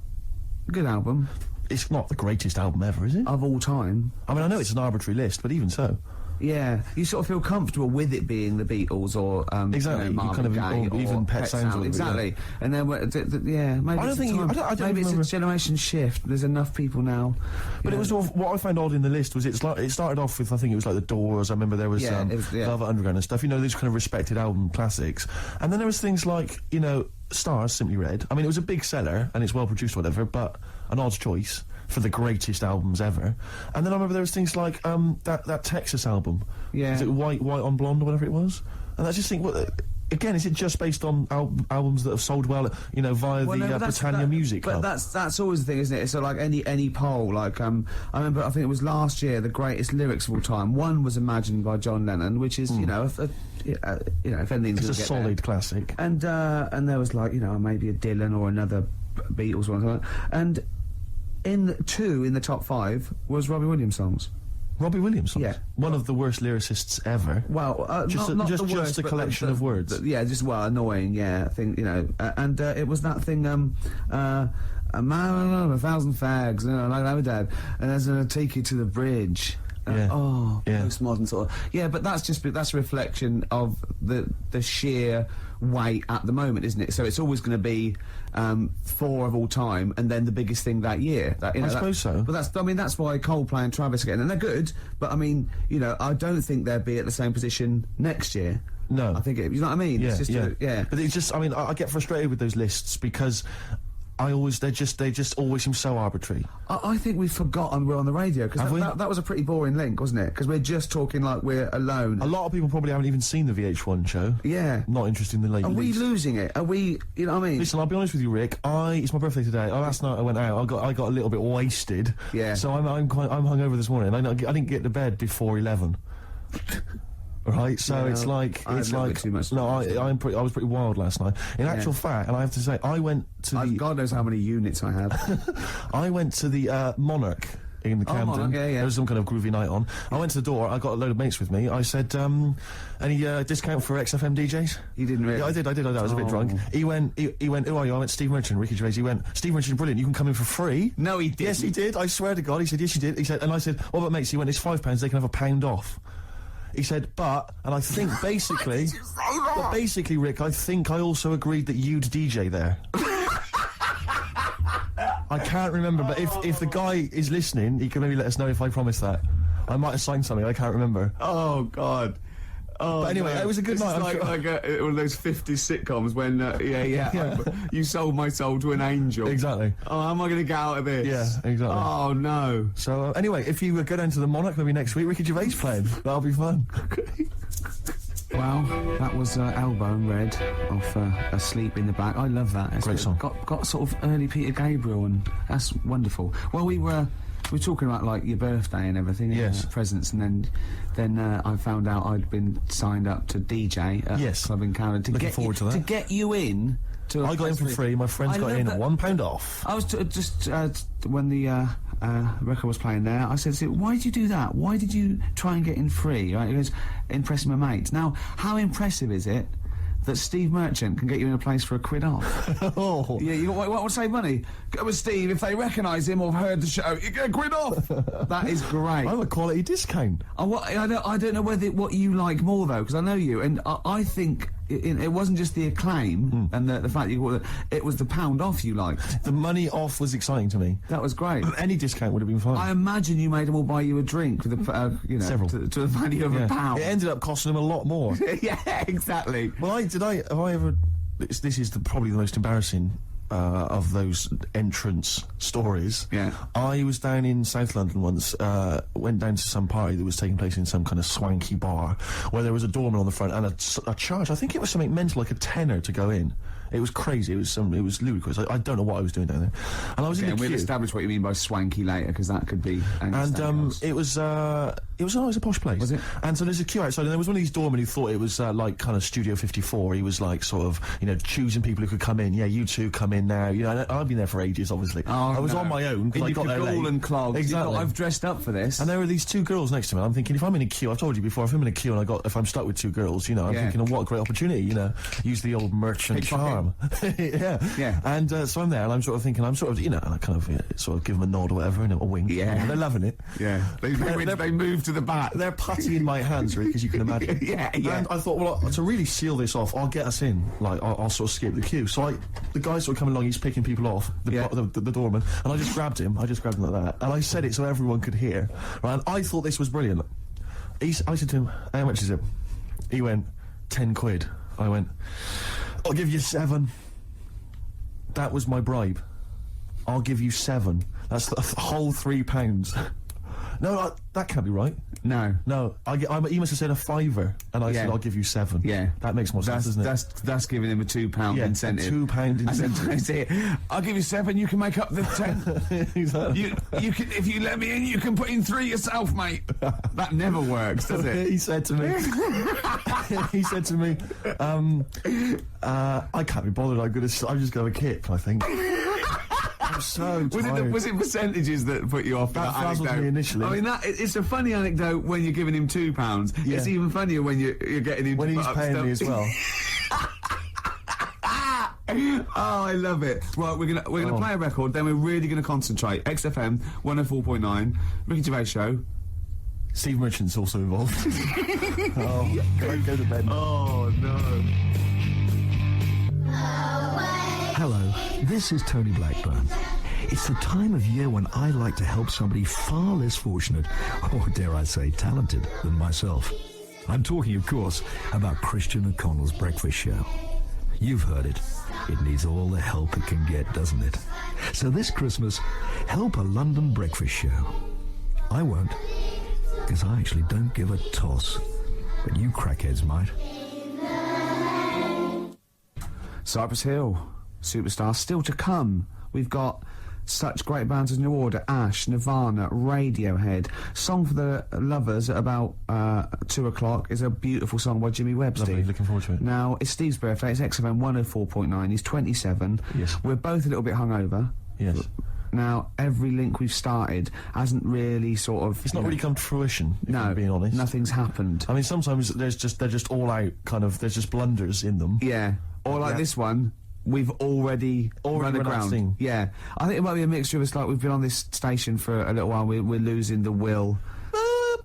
Speaker 1: good album.
Speaker 2: It's not the greatest album ever, is it?
Speaker 1: Of all time.
Speaker 2: I mean, I know it's an arbitrary list, but even so.
Speaker 1: Yeah, you sort of feel comfortable with it being the Beatles or
Speaker 2: exactly.
Speaker 1: you know,
Speaker 2: you kind of
Speaker 1: Gaye or
Speaker 2: even Pet Sounds.
Speaker 1: Exactly,
Speaker 2: Yeah.
Speaker 1: And then maybe
Speaker 2: I don't think
Speaker 1: maybe
Speaker 2: remember.
Speaker 1: it's a generation shift. There's enough people now.
Speaker 2: But it was what I found odd in the list was it started off with, I think it was like the Doors. I remember there was Velvet Underground and stuff. You know, these kind of respected album classics. And then there was things like, you know, Stars, Simply Red. I mean, it was a big seller and it's well produced, or whatever, but an odd choice for the greatest albums ever. And then I remember there was things like that Texas album.
Speaker 1: Yeah.
Speaker 2: Is it White on Blonde or whatever it was? And I just think, again, is it just based on albums that have sold well, you know, via the Britannia Music Club?
Speaker 1: But that's always the thing, isn't it? So like any poll, like I remember, I think it was last year, the greatest lyrics of all time. One was Imagine by John Lennon, which is you know, if anything's
Speaker 2: it's
Speaker 1: gonna
Speaker 2: a
Speaker 1: get
Speaker 2: solid
Speaker 1: there.
Speaker 2: classic.
Speaker 1: And there was like, you know, maybe a Dylan or another Beatles one, and in the top 5 was Robbie Williams songs.
Speaker 2: Robbie Williams songs?
Speaker 1: Yeah.
Speaker 2: One of the worst lyricists ever.
Speaker 1: Well,
Speaker 2: just
Speaker 1: not
Speaker 2: just
Speaker 1: the worst,
Speaker 2: a collection of words.
Speaker 1: Just annoying. Yeah, I think, you know, and it was that thing. A man, 1,000 fags, you know, like that with Dad, and there's gonna take you to the bridge. Postmodern sort of. Yeah, but that's a reflection of the sheer weight at the moment, isn't it? So it's always going to be 4 of all time, and then the biggest thing that year. I
Speaker 2: suppose so.
Speaker 1: But that's why Coldplay and Travis again, and they're good. But I mean, you know, I don't think they'll be at the same position next year.
Speaker 2: No,
Speaker 1: I think you know what I mean.
Speaker 2: Yeah,
Speaker 1: it's just
Speaker 2: But it's just, I mean, I get frustrated with those lists because they just always seem so arbitrary.
Speaker 1: I think we've forgotten we're on the radio, because that was a pretty boring link, wasn't it? Because we're just talking like we're alone.
Speaker 2: A lot of people probably haven't even seen the VH1 show.
Speaker 1: Yeah.
Speaker 2: Not interested in the late.
Speaker 1: Are we losing it? Are we, you know what I mean?
Speaker 2: Listen, I'll be honest with you, Rick. It's my birthday today. Last night I went out. I got a little bit wasted.
Speaker 1: Yeah.
Speaker 2: So I'm hungover this morning. I didn't get to bed before 11. Right, so
Speaker 1: yeah,
Speaker 2: it's like
Speaker 1: too much.
Speaker 2: No, I was pretty wild last night. In actual fact, and I have to say, I went to
Speaker 1: God knows how many units I have.
Speaker 2: I went to the Monarch in the Camden.
Speaker 1: Monarch, yeah.
Speaker 2: There was some kind of groovy night on. I went to the door. I got a load of mates with me. I said, "Any discount for XFM DJs?"
Speaker 1: You didn't really?
Speaker 2: Yeah, I did. I was a bit drunk. He went. Who are you? I went, Steve Merchant, Ricky Gervais. He went, Steve Merchant, brilliant. You can come in for free.
Speaker 1: No, he didn't.
Speaker 2: Yes, he did. I swear to God. He said, yes, you did. He said, and I said, what about mates? He went, it's £5. They can have £1 off. He said, and I think basically, Rick, I think I also agreed that you'd DJ there. I can't remember, but if the guy is listening, he can maybe let us know if I promised that. I might have signed something, I can't remember.
Speaker 1: Oh, God. Oh,
Speaker 2: but anyway,
Speaker 1: no.
Speaker 2: it was a good
Speaker 1: This
Speaker 2: night.
Speaker 1: is
Speaker 2: I'm
Speaker 1: like
Speaker 2: sure-
Speaker 1: one of those 50s sitcoms when, you sold my soul to an angel.
Speaker 2: Exactly.
Speaker 1: Oh, how am I going to get out of this?
Speaker 2: Yeah, exactly.
Speaker 1: Oh, no.
Speaker 2: So anyway, if you go down to the Monarch maybe next week, Ricky Gervais playing. That'll be fun.
Speaker 1: Well, that was Elbow and Red off Asleep in the Back. I love that. It's
Speaker 2: Great song.
Speaker 1: Got sort of early Peter Gabriel, and that's wonderful. Well, we were talking about like your birthday and everything,
Speaker 2: Yes.
Speaker 1: and presents, and then I found out I'd been signed up to DJ at
Speaker 2: Yes.
Speaker 1: a club in Canada to
Speaker 2: Looking
Speaker 1: get
Speaker 2: forward to that.
Speaker 1: to get you in. To
Speaker 2: I got in for free. My friends
Speaker 1: I
Speaker 2: got
Speaker 1: love
Speaker 2: in
Speaker 1: that.
Speaker 2: at £1 off.
Speaker 1: I was just when the record was playing there, I said to him, why did you do that? Why did you try and get in free? Right? He goes, impressing my mates. Now, how impressive is it that Steve Merchant can get you in a place for £1 off?
Speaker 2: Oh.
Speaker 1: Yeah, you want to save money? Go with Steve. If they recognise him or have heard the show, you get £1 off. That is great.
Speaker 2: I'm a quality discount.
Speaker 1: I don't know what you like more though, because I know you, and I think it wasn't just the acclaim and the fact it was the £1 off you liked.
Speaker 2: The money off was exciting to me.
Speaker 1: That was great.
Speaker 2: Any discount would have been fine.
Speaker 1: I imagine you made them all buy you a drink with
Speaker 2: Several.
Speaker 1: to the value of
Speaker 2: Yeah.
Speaker 1: £1.
Speaker 2: It ended up costing them a lot more.
Speaker 1: Yeah, exactly.
Speaker 2: Well, have I ever? This is probably the most embarrassing of those entrance stories.
Speaker 1: Yeah.
Speaker 2: I was down in South London once. Went down to some party that was taking place in some kind of swanky bar, where there was a doorman on the front and a charge. I think it was something mental, like a tenner to go in. It was crazy. It was ludicrous. I don't know what I was doing down there. And I was in the
Speaker 1: We'll
Speaker 2: queue.
Speaker 1: establish what you mean by swanky later, because that could be.
Speaker 2: And it was a posh place.
Speaker 1: Was it?
Speaker 2: And so there's a queue outside, and there was one of these doormen who thought it was like kind of Studio 54. He was like sort of choosing people who could come in. Yeah, you two come in now. I've been there for ages, obviously.
Speaker 1: Oh,
Speaker 2: I was
Speaker 1: no.
Speaker 2: on my own because
Speaker 1: In
Speaker 2: I got
Speaker 1: your
Speaker 2: there
Speaker 1: cagoule
Speaker 2: late.
Speaker 1: and clogs.
Speaker 2: Exactly.
Speaker 1: I've dressed up for this.
Speaker 2: And there were these two girls next to me. I'm thinking, if I'm in a queue, I've told you before, if I'm in a queue and if I'm stuck with two girls, I'm
Speaker 1: Yeah.
Speaker 2: thinking, oh, what a great opportunity, use the old merchant charm.
Speaker 1: Yeah.
Speaker 2: And so I'm there, and I'm sort of thinking, and I kind of sort of give them a nod or whatever, and a wink.
Speaker 1: Yeah.
Speaker 2: And they're loving it.
Speaker 1: Yeah. They moved to the back.
Speaker 2: They're putty in my hands, Rick, as you can imagine.
Speaker 1: Yeah.
Speaker 2: And I thought, well, to really seal this off, I'll get us in. Like, I'll sort of skip the queue. So the guy sort of coming along, he's picking people off, the doorman, and I just grabbed him. I just grabbed him like that. And I said it so everyone could hear. Right? And I thought this was brilliant. I said to him, how much is it? He went, 10 quid. I went, I'll give you 7. That was my bribe. I'll give you 7. That's the whole £3. No, that can't be right.
Speaker 1: No.
Speaker 2: No, he must have said a £5, and I said, I'll give you 7.
Speaker 1: Yeah.
Speaker 2: That makes more sense, doesn't it?
Speaker 1: That's giving him a £2 incentive.
Speaker 2: A £2 incentive.
Speaker 1: I said, I'll give you 7, you can make up the 10.
Speaker 2: Exactly.
Speaker 1: You can, if you let me in, you can put in 3 yourself, mate. That never works, does it?
Speaker 2: He said to me, I can't be bothered, I'm just going to kip, I think. I'm so tired.
Speaker 1: Was it percentages that put you off?
Speaker 2: That frazzled me initially.
Speaker 1: I mean, it's a funny anecdote when you're giving him £2.
Speaker 2: Yeah.
Speaker 1: It's even funnier when you're getting him
Speaker 2: when
Speaker 1: to
Speaker 2: he's
Speaker 1: put up
Speaker 2: paying
Speaker 1: stuff.
Speaker 2: me as well.
Speaker 1: Oh, I love it. Right, we're gonna play a record, then we're really gonna concentrate. XFM 104.9, Ricky Gervais Show.
Speaker 2: Steve Merchant's also involved. Go to bed.
Speaker 1: Oh no.
Speaker 6: Hello, this is Tony Blackburn. It's the time of year when I like to help somebody far less fortunate, or dare I say talented, than myself. I'm talking, of course, about Christian O'Connell's Breakfast Show. You've heard it. It needs all the help it can get, doesn't it? So this Christmas, help a London breakfast show. I won't, because I actually don't give a toss. But you crackheads might.
Speaker 1: Cypress Hill, Superstar, still to come. We've got such great bands as New Order, Ash, Nirvana, Radiohead. Song for the Lovers at about 2 o'clock is a beautiful song by Jimmy Webb,
Speaker 2: Lovely,
Speaker 1: Steve.
Speaker 2: looking forward to it.
Speaker 1: Now, it's Steve's birthday, it's XFM 104.9, he's 27.
Speaker 2: Yes.
Speaker 1: We're both a little bit hungover.
Speaker 2: Yes.
Speaker 1: Now, every link we've started hasn't really sort of...
Speaker 2: It's not really come to fruition, if I'm being honest.
Speaker 1: Nothing's happened.
Speaker 2: I mean, sometimes they're just all out, kind of, there's just blunders in them.
Speaker 1: Yeah. Or like this one, we've already run
Speaker 2: run out of
Speaker 1: aground.
Speaker 2: steam.
Speaker 1: Yeah. I think it might be a mixture of us, like, we've been on this station for a little while, we're losing the will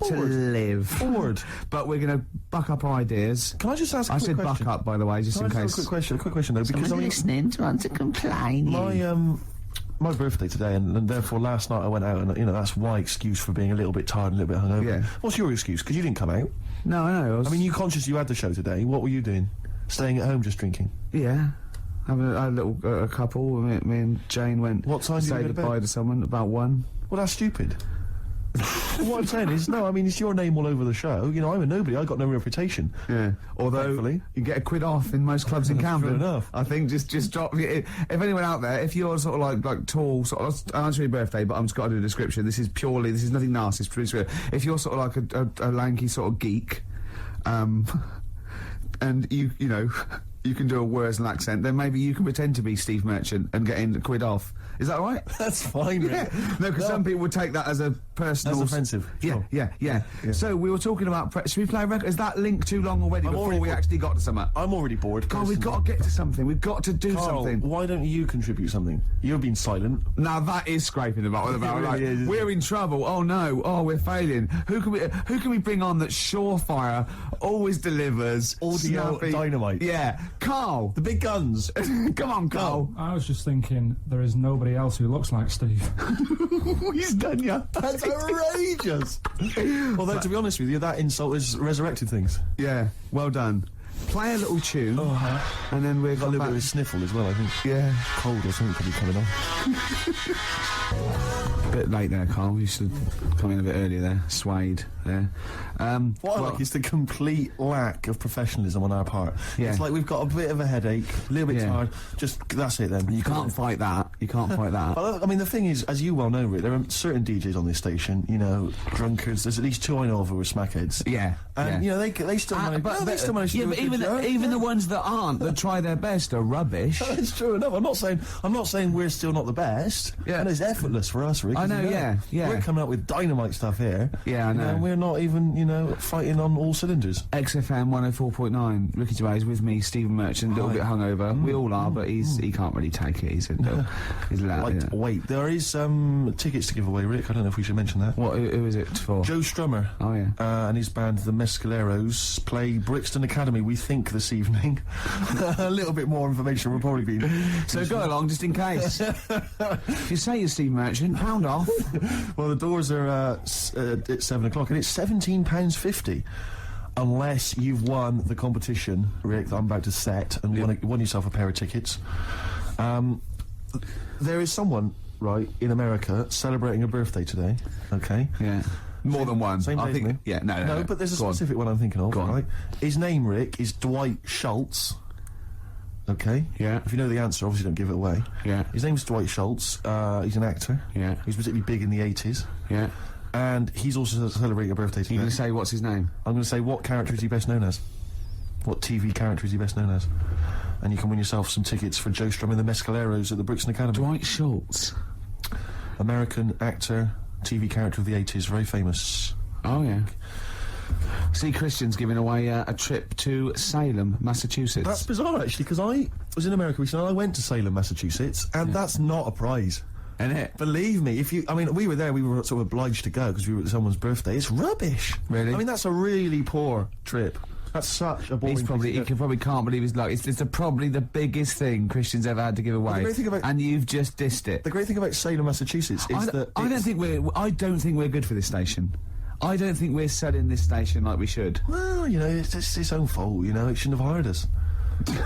Speaker 1: to live.
Speaker 2: Bored.
Speaker 1: But we're going to buck up our ideas.
Speaker 2: Can I just ask a
Speaker 1: I
Speaker 2: quick
Speaker 1: said
Speaker 2: question?
Speaker 1: buck up, by the way, just
Speaker 2: Can
Speaker 1: in
Speaker 2: I just
Speaker 1: case.
Speaker 2: ask a quick question though, because I mean,
Speaker 1: listening to want to complain.
Speaker 2: my my birthday today, and therefore last night I went out, and that's my excuse for being a little bit tired and a little bit hungover.
Speaker 1: Yeah.
Speaker 2: What's your excuse? Because you didn't come out.
Speaker 1: No, I know.
Speaker 2: I mean, you conscious you had the show today. What were you doing? Staying at home, just drinking?
Speaker 1: Yeah. I had a little a couple. Me and Jane went.
Speaker 2: What time did you
Speaker 1: say
Speaker 2: go to bed?
Speaker 1: goodbye to someone about 1.
Speaker 2: Well, that's stupid. What I'm saying is, no, I mean, it's your name all over the show. I'm a nobody. I got no reputation.
Speaker 1: Yeah. Although
Speaker 2: Thankfully.
Speaker 1: you get a quid off in most clubs in Camden.
Speaker 2: Fair enough.
Speaker 1: I think just drop. If anyone out there, if you're sort of like tall, sort of, I'll answer your birthday, but I'm just got to do a description. This is nothing nasty. It's pretty sweet. If you're sort of like a lanky sort of geek, and you can do a Worsley accent, then maybe you can pretend to be Steve Merchant and get in a quid off. Is that all right?
Speaker 2: That's fine,
Speaker 1: Yeah. No, because some people would take that as a personal...
Speaker 2: That's offensive.
Speaker 1: Yeah,
Speaker 2: Sure.
Speaker 1: yeah. So we were talking about... should we play a record? Is that link too long already before we actually got to something?
Speaker 2: I'm already bored.
Speaker 1: God, we've got to get to something. We've got to do
Speaker 2: Carl,
Speaker 1: something.
Speaker 2: why don't you contribute something? You've been silent.
Speaker 1: Now that is scraping the bottom of the barrel.
Speaker 2: It really
Speaker 1: Like,
Speaker 2: is,
Speaker 1: we're in trouble. Oh no. Oh, we're failing. Who can we bring on that surefire, always delivers,
Speaker 2: Audio
Speaker 1: snappy?
Speaker 2: dynamite.
Speaker 1: Yeah, Carl.
Speaker 2: The big guns.
Speaker 1: Come on, Carl.
Speaker 3: I was just thinking there is nobody else who looks like Steve.
Speaker 1: He's done ya.
Speaker 2: That's outrageous. Although, to be honest with you, that insult has resurrected things.
Speaker 1: Yeah, well done. Play a little tune, and then we're
Speaker 2: Got a little bit of a sniffle as well, I think.
Speaker 1: Yeah.
Speaker 2: Cold or something could be coming on.
Speaker 1: A bit late there, Carl. You should come in a bit earlier there. Swayed there.
Speaker 2: What I like is the complete lack of professionalism on our part.
Speaker 1: Yeah.
Speaker 2: It's like we've got a bit of a headache, a little bit tired. Just that's it then.
Speaker 1: You can't fight that. You can't fight that.
Speaker 2: But I mean, the thing is, as you well know, Rick, there are certain DJs on this station, drunkards. There's at least 2 I know of who are smackheads.
Speaker 1: Yeah.
Speaker 2: And they still manage. They still manage to do a good job.
Speaker 1: Even the ones that aren't, that try their best, are rubbish.
Speaker 2: It's true enough. I'm not saying we're still not the best.
Speaker 1: Yeah.
Speaker 2: And it's effortless for us, Rick.
Speaker 1: I know, yeah.
Speaker 2: We're coming up with dynamite stuff here.
Speaker 1: Yeah, I know.
Speaker 2: And we're not even, fighting on all cylinders.
Speaker 1: XFM 104.9. Ricky Gervais with me, Stephen Merchant, a little bit hungover. We all are, but he can't really take it. He's loud.
Speaker 2: Wait, there is tickets to give away, Rick. I don't know if we should mention that.
Speaker 1: Who is it for?
Speaker 2: Joe Strummer.
Speaker 1: Oh, yeah.
Speaker 2: And his band, the Mescaleros, play Brixton Academy, we think, this evening. A little bit more information will probably be...
Speaker 1: So go along, just in case. If you say you're Steve Merchant, pound off.
Speaker 2: Well, the doors are at 7 o'clock, and it's £17.50. Unless you've won the competition, Rick, that I'm about to set, and won yourself a pair of tickets. There is someone, right, in America celebrating a birthday today, okay?
Speaker 1: Yeah. More than one.
Speaker 2: Same
Speaker 1: I
Speaker 2: day as me.
Speaker 1: think. Yeah, no.
Speaker 2: But there's a
Speaker 1: Go on.
Speaker 2: specific one I'm thinking of,
Speaker 1: Go on.
Speaker 2: right? His name, Rick, is Dwight Schultz. Okay?
Speaker 1: Yeah.
Speaker 2: If you know the answer, obviously don't give it away.
Speaker 1: Yeah.
Speaker 2: His name's Dwight Schultz. He's an actor.
Speaker 1: Yeah.
Speaker 2: He's particularly big in the 80s.
Speaker 1: Yeah.
Speaker 2: And he's also celebrating a birthday today.
Speaker 1: You going to say what's his name?
Speaker 2: I'm going to say, what character is he best known as? What TV character is he best known as? And you can win yourself some tickets for Joe Strum and the Mescaleros at the Brixton Academy.
Speaker 1: Dwight Schultz.
Speaker 2: American actor, TV character of the 80s, very famous.
Speaker 1: Oh, yeah. See, Christian's giving away a trip to Salem, Massachusetts.
Speaker 2: That's bizarre, actually, because I was in America recently and I went to Salem, Massachusetts, and that's not a prize.
Speaker 1: Isn't it?
Speaker 2: Believe me, we were there, we were sort of obliged to go because we were at someone's birthday. It's rubbish.
Speaker 1: Really?
Speaker 2: I mean, that's a really poor trip. That's such a boring
Speaker 1: He probably can't believe his luck. It's probably the biggest thing Christian's ever had to give away.
Speaker 2: great thing about-
Speaker 1: and you've just dissed it.
Speaker 2: The great thing about Salem, Massachusetts is that
Speaker 1: I don't think we're good for this station. I don't think we're selling this station like we should.
Speaker 2: Well, it's its own fault, it shouldn't have hired us.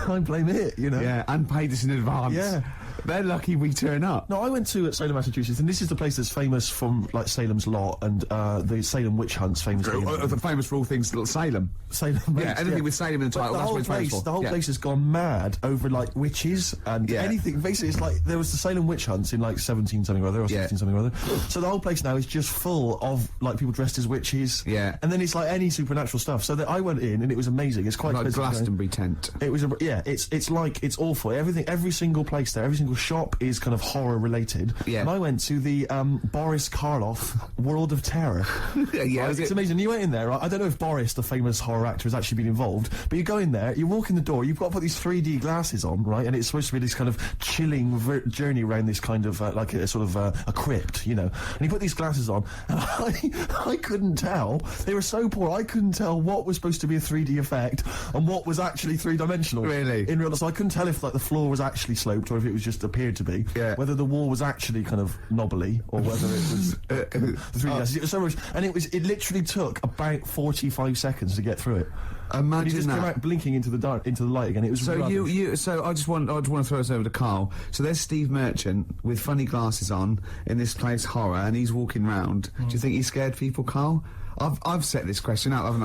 Speaker 2: I blame it,
Speaker 1: Yeah, and paid us in advance.
Speaker 2: Yeah.
Speaker 1: They're lucky we turn up.
Speaker 2: No, I went to Salem, Massachusetts, and this is the place that's famous from, like, Salem's Lot and the Salem witch hunts, famously.
Speaker 1: Famous for all things Salem.
Speaker 2: Salem.
Speaker 1: Yeah, anything with Salem in the title, that's what it's famous for.
Speaker 2: The whole place has gone mad over, like, witches and anything. Basically, it's like, there was the Salem witch hunts in, like, 17-something or other, or 16-something or other. So the whole place now is just full of, like, people dressed as witches.
Speaker 1: Yeah.
Speaker 2: And then it's, like, any supernatural stuff. So that I went in, and it was amazing. It's quite
Speaker 1: like
Speaker 2: expensive.
Speaker 1: Glastonbury tent.
Speaker 2: It was, it's awful. Every single place there, every single shop is kind of horror related.
Speaker 1: Yeah.
Speaker 2: And I went to the Boris Karloff World of Terror.
Speaker 1: Yeah,
Speaker 2: Right? It's amazing. You went in there, right? I don't know if Boris, the famous horror actor, has actually been involved, but you go in there, you walk in the door, you've got to put these 3D glasses on, right? And it's supposed to be this kind of chilling journey around this kind of like a sort of a crypt, And you put these glasses on, and I couldn't tell. They were so poor, I couldn't tell what was supposed to be a 3D effect and what was actually 3 dimensional. professional.
Speaker 1: Really?
Speaker 2: In real life, so I couldn't tell if like the floor was actually sloped or if it was just appeared to be.
Speaker 1: Yeah.
Speaker 2: Whether the wall was actually kind of knobbly or whether it was the 3D. It was so much, and it literally took about 45 seconds to get through it. And he just came out blinking into the light again. It was
Speaker 1: so
Speaker 2: rubbish.
Speaker 1: So I just want to throw us over to Karl. So there's Steve Merchant with funny glasses on in this place horror, and he's walking round. Do you think he scared people, Karl? I've set this question out, haven't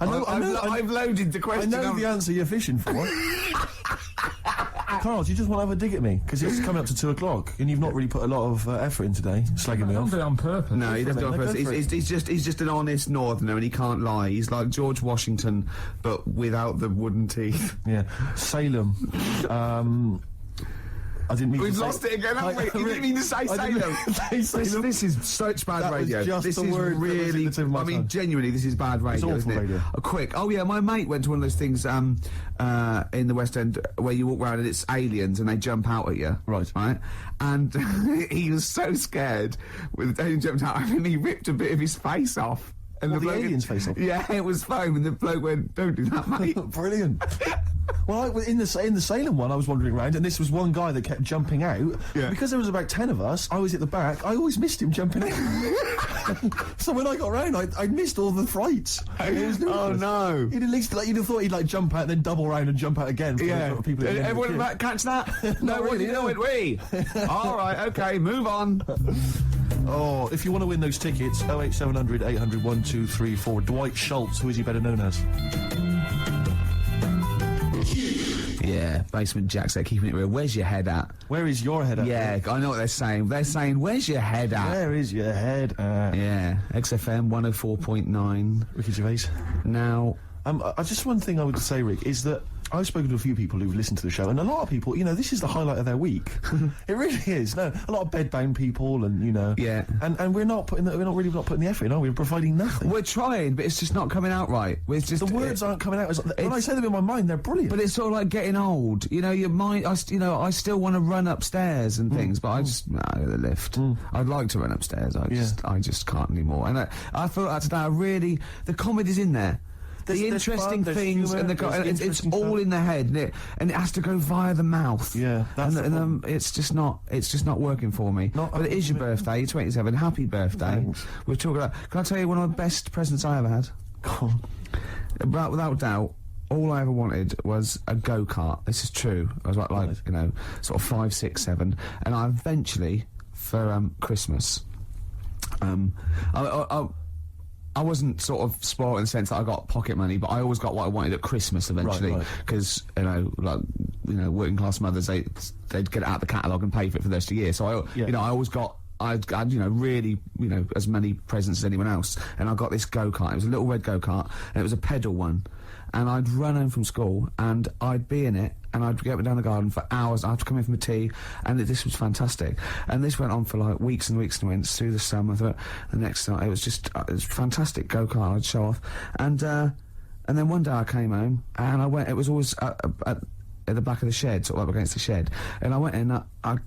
Speaker 1: I? I've loaded the question.
Speaker 2: I know the answer you're fishing for. Karl, do you just want to have a dig at me? Because it's coming up to 2 o'clock, and you've not really put a lot of effort in today, slagging me
Speaker 3: I
Speaker 2: off.
Speaker 3: don't do it on purpose.
Speaker 1: No, he doesn't do it on purpose. He's just an honest northerner, and he can't lie. He's like George Washington, but without the wooden teeth.
Speaker 2: Yeah. Salem. I didn't mean
Speaker 1: We've
Speaker 2: to say...
Speaker 1: lost it again, haven't we? You didn't mean to say Salem. This is such bad radio.
Speaker 2: Just
Speaker 1: this
Speaker 2: the
Speaker 1: is
Speaker 2: word
Speaker 1: really... I mean, genuinely, this is bad radio, isn't it?
Speaker 2: Radio.
Speaker 1: Quick. Oh, yeah, my mate went to one of those things in the West End where you walk around and it's aliens and they jump out at you.
Speaker 2: Right.
Speaker 1: And he was so scared when the alien jumped out and he ripped a bit of his face off. And
Speaker 2: the alien's face off?
Speaker 1: Yeah, it was foam, and the bloke went, "Don't do that, mate."
Speaker 2: Brilliant. Well, in the Salem one, I was wandering around, and this was one guy that kept jumping out.
Speaker 1: Yeah.
Speaker 2: Because there was about 10 of us, I was at the back, I always missed him jumping out. So when I got round, I missed all the frights.
Speaker 1: Oh, no.
Speaker 2: He'd at least, you'd have thought he'd, jump out, then double round and jump out again.
Speaker 1: Yeah.
Speaker 2: People
Speaker 1: Everyone about catch that?
Speaker 2: No,
Speaker 1: really,
Speaker 2: no.
Speaker 1: we. All right, okay, move on.
Speaker 2: Oh, if you want to win those tickets, 08700 800 1234. Dwight Schultz, who is he better known as?
Speaker 1: Yeah, Basement Jack said, keeping it real. Where's your head at?
Speaker 2: Where is your head at?
Speaker 1: Yeah, I know what they're saying. They're saying, where's your head at?
Speaker 2: Where is your head at?
Speaker 1: Yeah, XFM 104.9.
Speaker 2: Ricky Gervais.
Speaker 1: Now...
Speaker 2: just one thing I would say, Rick, is that I've spoken to a few people who've listened to the show, and a lot of people, this is the highlight of their week. It really is. No, a lot of bedbound people, and
Speaker 1: Yeah.
Speaker 2: And we're not putting the effort in, are we? We're providing nothing.
Speaker 1: We're trying, but it's just not coming out right. It's just
Speaker 2: the words aren't coming out. When I say them in my mind, they're brilliant.
Speaker 1: But it's sort of like getting old. Your mind. I still want to run upstairs and things, but I just the lift. I'd like to run upstairs. I just can't anymore. And I thought that today. The comedy's in there. The interesting things and it's all in the head, and it has to go via the mouth.
Speaker 2: Yeah, that's
Speaker 1: it's just not working for me. But it is your birthday. You're 27. Happy birthday.
Speaker 2: Thanks.
Speaker 1: We're talking about. Can I tell you one of the best presents I ever had?
Speaker 2: Go on.
Speaker 1: Without doubt. All I ever wanted was a go-kart. This is true. I was like sort of 5, 6, 7, and I eventually, for Christmas, I wasn't sort of spoiled in the sense that I got pocket money, but I always got what I wanted at Christmas eventually, because working class mothers they'd get it out of the catalogue and pay for it for the rest of the year. So I always got. I'd really, as many presents as anyone else, and I got this go-kart. It was a little red go-kart, and it was a pedal one. And I'd run home from school, and I'd be in it, and I'd get down the garden for hours. I'd come in for my tea, and this was fantastic. And this went on for weeks and weeks and weeks through the summer. The next night, it was fantastic go-kart. I'd show off, and then one day I came home, and I went. It was always at the back of the shed, sort of up against the shed, and I went in. I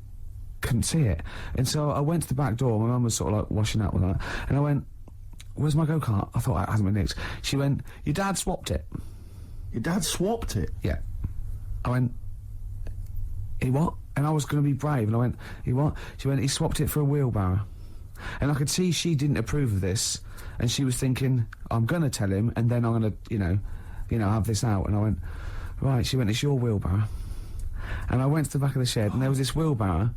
Speaker 1: couldn't see it, and so I went to the back door. My mum was sort of washing up with her, and I went, "Where's my go-kart?" I thought it hasn't been nicked. She went, "Your dad swapped it."
Speaker 2: Your dad swapped it?
Speaker 1: Yeah. I went, "He what?" And I was going to be brave, and I went, "He what?" She went, "He swapped it for a wheelbarrow." And I could see she didn't approve of this, and she was thinking, "I'm going to tell him, and then I'm going to, have this out." And I went, "Right." She went, "It's your wheelbarrow." And I went to the back of the shed, and there was this wheelbarrow.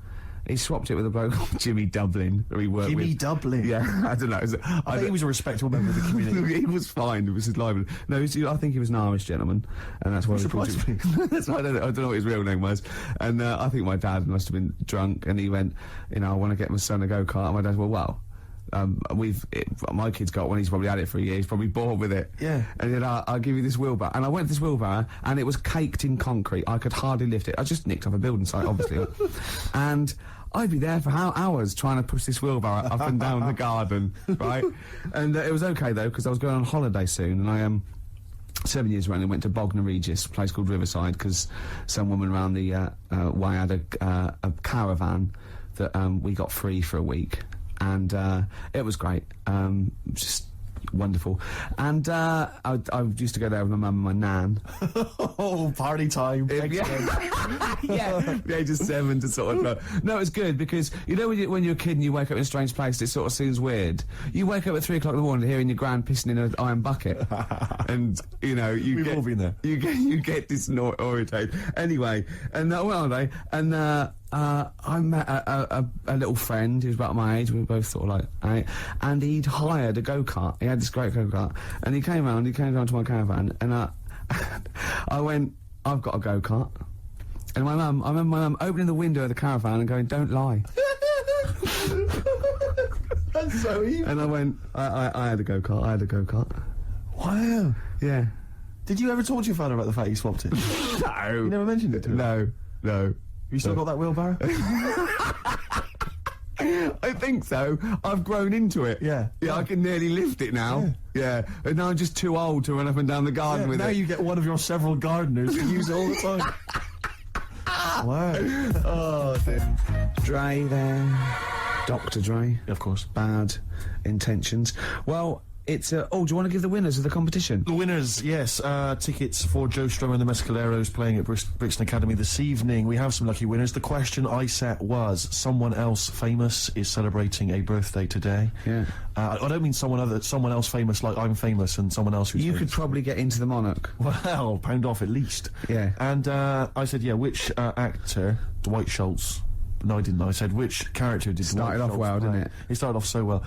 Speaker 1: He swapped it with a bloke called Jimmy Dublin, who he worked with.
Speaker 2: Jimmy Dublin?
Speaker 1: Yeah, I don't know.
Speaker 2: I think he was a respectable member of the community.
Speaker 1: He was fine. It was his livelihood. No, I think he was an Irish gentleman, and that's why we called him. That's why I don't know what his real name was. And I think my dad must have been drunk, and he went, I want to get my son a go-kart. And my dad said, well, my kid's got one. He's probably had it for a year. He's probably bored with it.
Speaker 2: Yeah.
Speaker 1: And then I'll give you this wheelbarrow. And I went to this wheelbarrow, and it was caked in concrete. I could hardly lift it. I just nicked off a building site, obviously. And I'd be there for hours trying to push this wheelbarrow up and down the garden, right? And it was okay though, because I was going on holiday soon, and I 7 years running went to Bognor Regis, a place called Riverside, because some woman around the way had a caravan that we got free for a week. And it was great. Just Wonderful. And I used to go there with my mum and my nan.
Speaker 2: Oh, party time.
Speaker 1: Yeah, the age of 7 to sort of... No, it's good because, you know, when you're a kid and you wake up in a strange place, it sort of seems weird. You wake up at 3 o'clock in the morning hearing your gran pissing in an iron bucket. And, you know,
Speaker 2: We've all been there.
Speaker 1: You get disorientated. Anyway, and where are they? And I met a little friend who was about my age. We were both sort of like 8, and he'd hired a go-kart. He had this great go-kart, and he came down to my caravan, and I went, I've got a go-kart. And I remember my mum opening the window of the caravan and going, "Don't lie."
Speaker 2: That's so evil.
Speaker 1: And I went, I had a go-kart.
Speaker 2: Wow.
Speaker 1: Yeah.
Speaker 2: Did you ever talk to your father about the fact you swapped it?
Speaker 1: No.
Speaker 2: You never mentioned it to him?
Speaker 1: No.
Speaker 2: You still got that wheelbarrow?
Speaker 1: I think so. I've grown into it.
Speaker 2: Yeah.
Speaker 1: I can nearly lift it now. Yeah. And now I'm just too old to run up and down the garden with
Speaker 2: now
Speaker 1: it.
Speaker 2: you get one of your several gardeners to use it all the time. Wow.
Speaker 1: Oh, dear. Dre there. Dr. Dre.
Speaker 2: Of course.
Speaker 1: Bad intentions. Well, it's do you want to give the winners of the competition?
Speaker 2: The winners, yes. Tickets for Joe Strummer and the Mescaleros playing at Brixton Academy this evening. We have some lucky winners. The question I set was, someone else famous is celebrating a birthday today.
Speaker 1: Yeah.
Speaker 2: I don't mean someone else famous like I'm famous and someone else who's
Speaker 1: You
Speaker 2: famous.
Speaker 1: could probably get into the Monarch.
Speaker 2: Well, pound off at least.
Speaker 1: Yeah.
Speaker 2: And I said, which actor, Dwight Schultz... No, I didn't. I said, which character did
Speaker 1: Started
Speaker 2: Dwight
Speaker 1: off
Speaker 2: Schultz
Speaker 1: well,
Speaker 2: play?
Speaker 1: didn't it?
Speaker 2: It started off so well.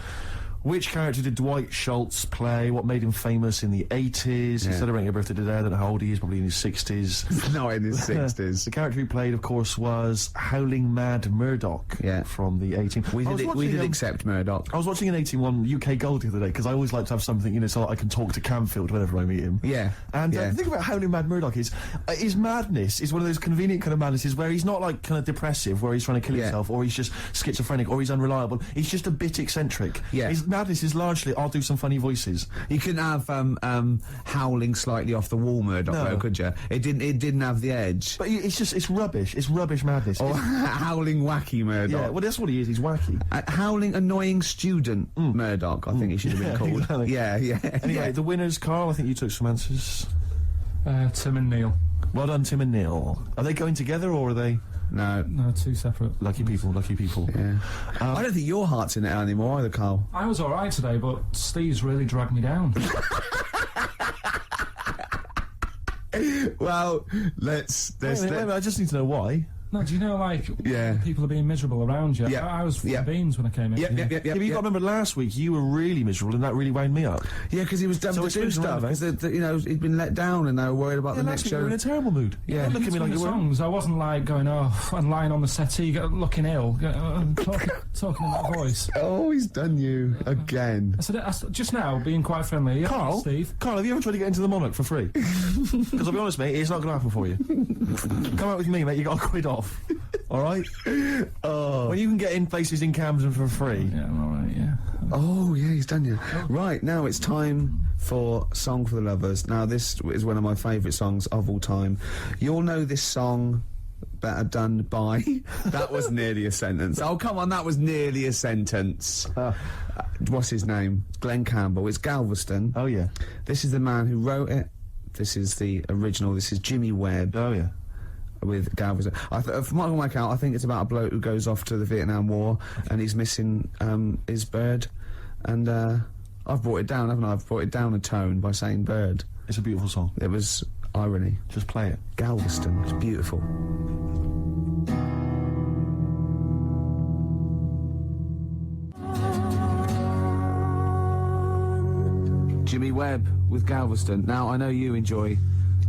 Speaker 2: Which character did Dwight Schultz play? What made him famous in the 80s? He's celebrating a birthday today. I don't know how old he is, probably in his 60s.
Speaker 1: Not in his 60s.
Speaker 2: The character he played, of course, was Howling Mad Murdoch from the 18...
Speaker 1: We did accept Murdoch.
Speaker 2: I was watching an 18-1 UK Gold the other day, because I always like to have something, so that I can talk to Camfield whenever I meet him.
Speaker 1: Yeah.
Speaker 2: And the thing about Howling Mad Murdoch is, his madness is one of those convenient kind of madnesses where he's not, like, kind of depressive, where he's trying to kill himself, or he's just schizophrenic, or he's unreliable. He's just a bit eccentric.
Speaker 1: Yeah.
Speaker 2: His madness is largely, I'll do some funny voices.
Speaker 1: You couldn't have howling slightly off the wall Murdoch, though, could you? It didn't have the edge.
Speaker 2: But it's rubbish. It's rubbish madness.
Speaker 1: Or howling wacky Murdoch.
Speaker 2: Yeah, well, that's what he is. He's wacky.
Speaker 1: Howling annoying student Murdoch, I think he should have been called.
Speaker 2: Exactly.
Speaker 1: Yeah.
Speaker 2: Anyway, the winners, Carl, I think you took some answers.
Speaker 3: Tim and Neil.
Speaker 2: Well done, Tim and Neil. Are they going together, or are they...
Speaker 1: No,
Speaker 3: 2 separate.
Speaker 2: Lucky people.
Speaker 1: Yeah. I don't think your heart's in it anymore either, Carl.
Speaker 3: I was alright today, but Steve's really dragged me down.
Speaker 1: Well, let's...
Speaker 2: Wait, I just need to know why.
Speaker 3: No, do you know, like, people are being miserable around you?
Speaker 1: Yeah.
Speaker 3: I was full of beans when I came in.
Speaker 1: Yep.
Speaker 2: Yeah, but you got to remember last week you were really miserable, and that really wound me up.
Speaker 1: Yeah, because he was done to do stuff. Because he'd been let down, and they were worried about the next show.
Speaker 2: You were in a terrible mood.
Speaker 1: Yeah.
Speaker 2: Look at me like you were.
Speaker 3: Songs. I wasn't like going and lying on the settee, looking ill, talking in that voice.
Speaker 1: Oh, he's done you again.
Speaker 3: I said just now, being quite friendly.
Speaker 2: Carl,
Speaker 3: Steve.
Speaker 2: Carl, have you ever tried to get into the Monarch for free? Because I'll be honest, mate, it's not going to happen for you. Come out with me, mate. You got a quid off. All right. Well, you can get in places in Camden for free.
Speaker 3: Yeah, I'm all right. Yeah.
Speaker 1: Oh, yeah, he's done you. Right, now it's time for Song for the Lovers. Now, this is one of my favourite songs of all time. You'll know this song better done by... That was nearly a sentence. Oh, come on, that was nearly a sentence. What's his name? Glenn Campbell. It's Galveston.
Speaker 2: Oh, yeah.
Speaker 1: This is the man who wrote it. This is the original. This is Jimmy Webb.
Speaker 2: Oh, yeah.
Speaker 1: With Galveston. From my account, I think it's about a bloke who goes off to the Vietnam War and he's missing his bird. And I've brought it down, haven't I? I've brought it down a tone by saying bird.
Speaker 2: It's a beautiful song.
Speaker 1: It was irony.
Speaker 2: Just play it.
Speaker 1: Galveston. It's beautiful. Jimmy Webb with Galveston. Now, I know you enjoy...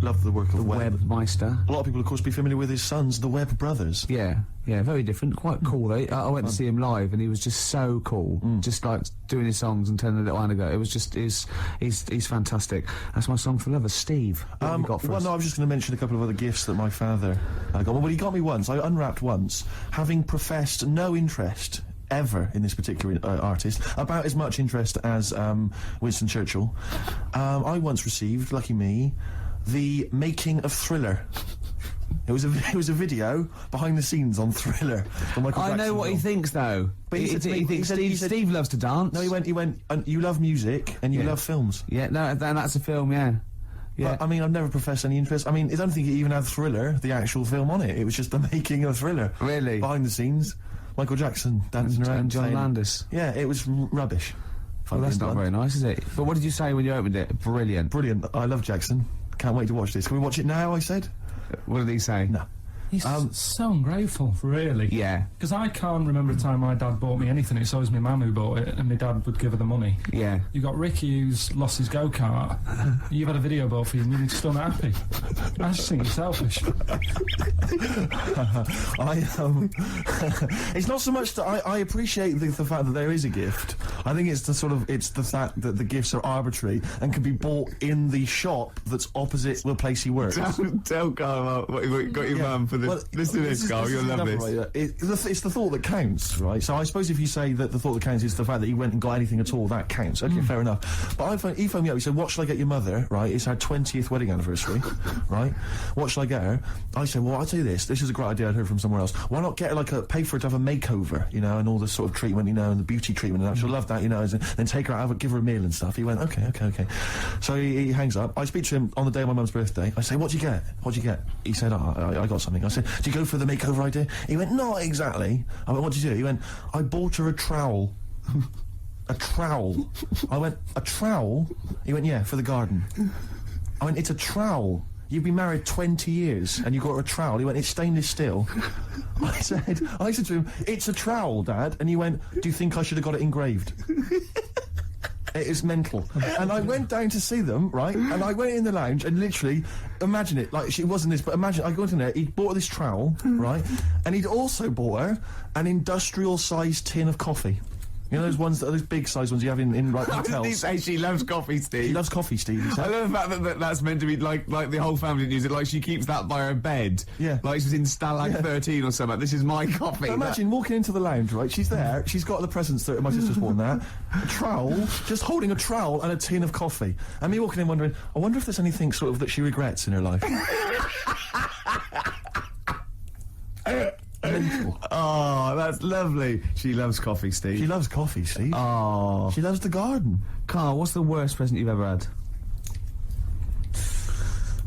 Speaker 2: Love the work of Webb.
Speaker 1: Webbmeister.
Speaker 2: A lot of people, of course, be familiar with his sons, the Webb brothers.
Speaker 1: Yeah, very different. Quite cool. I went to see him live, and he was just so cool. Just like doing his songs and telling a little anecdote. It was just he's fantastic. That's my song for lovers. Steve, what have you got for us?
Speaker 2: No, I was just going to mention a couple of other gifts that my father got. Well, he got me once. I unwrapped once, having professed no interest ever in this particular artist, about as much interest as Winston Churchill. I once received, lucky me, the Making of Thriller It was a video behind the scenes on Thriller. For Michael
Speaker 1: I
Speaker 2: Jackson
Speaker 1: know what
Speaker 2: film.
Speaker 1: he thinks, though.
Speaker 2: But he said to me-
Speaker 1: thinks
Speaker 2: he said-
Speaker 1: Steve loves to dance.
Speaker 2: No, he went. And you love music and you
Speaker 1: Yeah.
Speaker 2: love films.
Speaker 1: Yeah, no, that's a film, yeah. Yeah.
Speaker 2: But, I mean, I've never professed any interest. I mean, I don't think it even had Thriller, the actual film, on it. It was just the making of Thriller.
Speaker 1: Really?
Speaker 2: Behind the scenes, Michael Jackson dancing around.
Speaker 1: And John
Speaker 2: saying-
Speaker 1: Landis.
Speaker 2: Yeah, it was rubbish.
Speaker 1: Well, that's not very nice, is it? But what did you say when you opened it? Brilliant.
Speaker 2: Brilliant. I love Jackson. Can't wait to watch this. Can we watch it now, I said?
Speaker 1: What did he say?
Speaker 2: No.
Speaker 3: He's so ungrateful, really.
Speaker 1: Yeah.
Speaker 3: Because I can't remember a time my dad bought me anything. It's always my mum who bought it, and my dad would give her the money.
Speaker 1: Yeah.
Speaker 3: You got Ricky who's lost his go-kart. You've had a video bought for you and you're still not happy. I just think you're selfish.
Speaker 2: It's not so much that I appreciate the fact that there is a gift. I think it's the fact that the gifts are arbitrary and can be bought in the shop that's opposite the place he works.
Speaker 1: Tell Carl what you got your mum for this.
Speaker 2: Well,
Speaker 1: Listen to this, Carl. You'll love this.
Speaker 2: Right, it's the thought that counts, right? So I suppose if you say that the thought that counts is the fact that he went and got anything at all, that counts. Okay, fair enough. But he phoned me up. He said, "What shall I get your mother?" Right? It's her 20th wedding anniversary, right? What shall I get her? I said, "Well, I'll tell you this. This is a great idea I heard from somewhere else. Why not get her pay for her to have a makeover, you know, and all the sort of treatment, you know, and the beauty treatment and that. She'll love that, you know, and then take her out, give her a meal and stuff." He went, okay. So he hangs up. I speak to him on the day of my mum's birthday. I say, "What'd you get? What'd you get?" He said, I got something. I said, "Do you go for the makeover idea?" He went, "Not exactly." I went, "What did you do?" He went, "I bought her a trowel." A trowel. I went, "A trowel?" He went, "Yeah, for the garden." I went, "It's a trowel. You've been married 20 years and you got her a trowel." He went, "It's stainless steel." I said to him, "It's a trowel, Dad." And he went, "Do you think I should have got it engraved?" It is mental. And I went down to see them, right? And I went in the lounge and literally, imagine it, like she wasn't this, but imagine, I got in there, he'd bought this trowel, right? And he'd also bought her an industrial-sized tin of coffee. You know those ones, those big-sized ones you have in like hotels?
Speaker 1: Did he say she loves coffee, Steve?
Speaker 2: She loves coffee, Steve. He
Speaker 1: I
Speaker 2: said.
Speaker 1: love the fact that that's meant to be like the whole family use it, like she keeps that by her bed.
Speaker 2: Yeah.
Speaker 1: Like she's in Stalag 13 or something. This is my coffee.
Speaker 2: But imagine walking into the lounge, right? She's there, she's got the presents that my sister's bought that, a trowel, just holding a trowel and a tin of coffee. And me walking in wondering, I wonder if there's anything sort of that she regrets in her life. Mental.
Speaker 1: Oh, that's lovely. She loves coffee, Steve.
Speaker 2: She loves coffee, Steve.
Speaker 1: Oh.
Speaker 2: She loves the garden.
Speaker 1: Carl, what's the worst present you've ever had?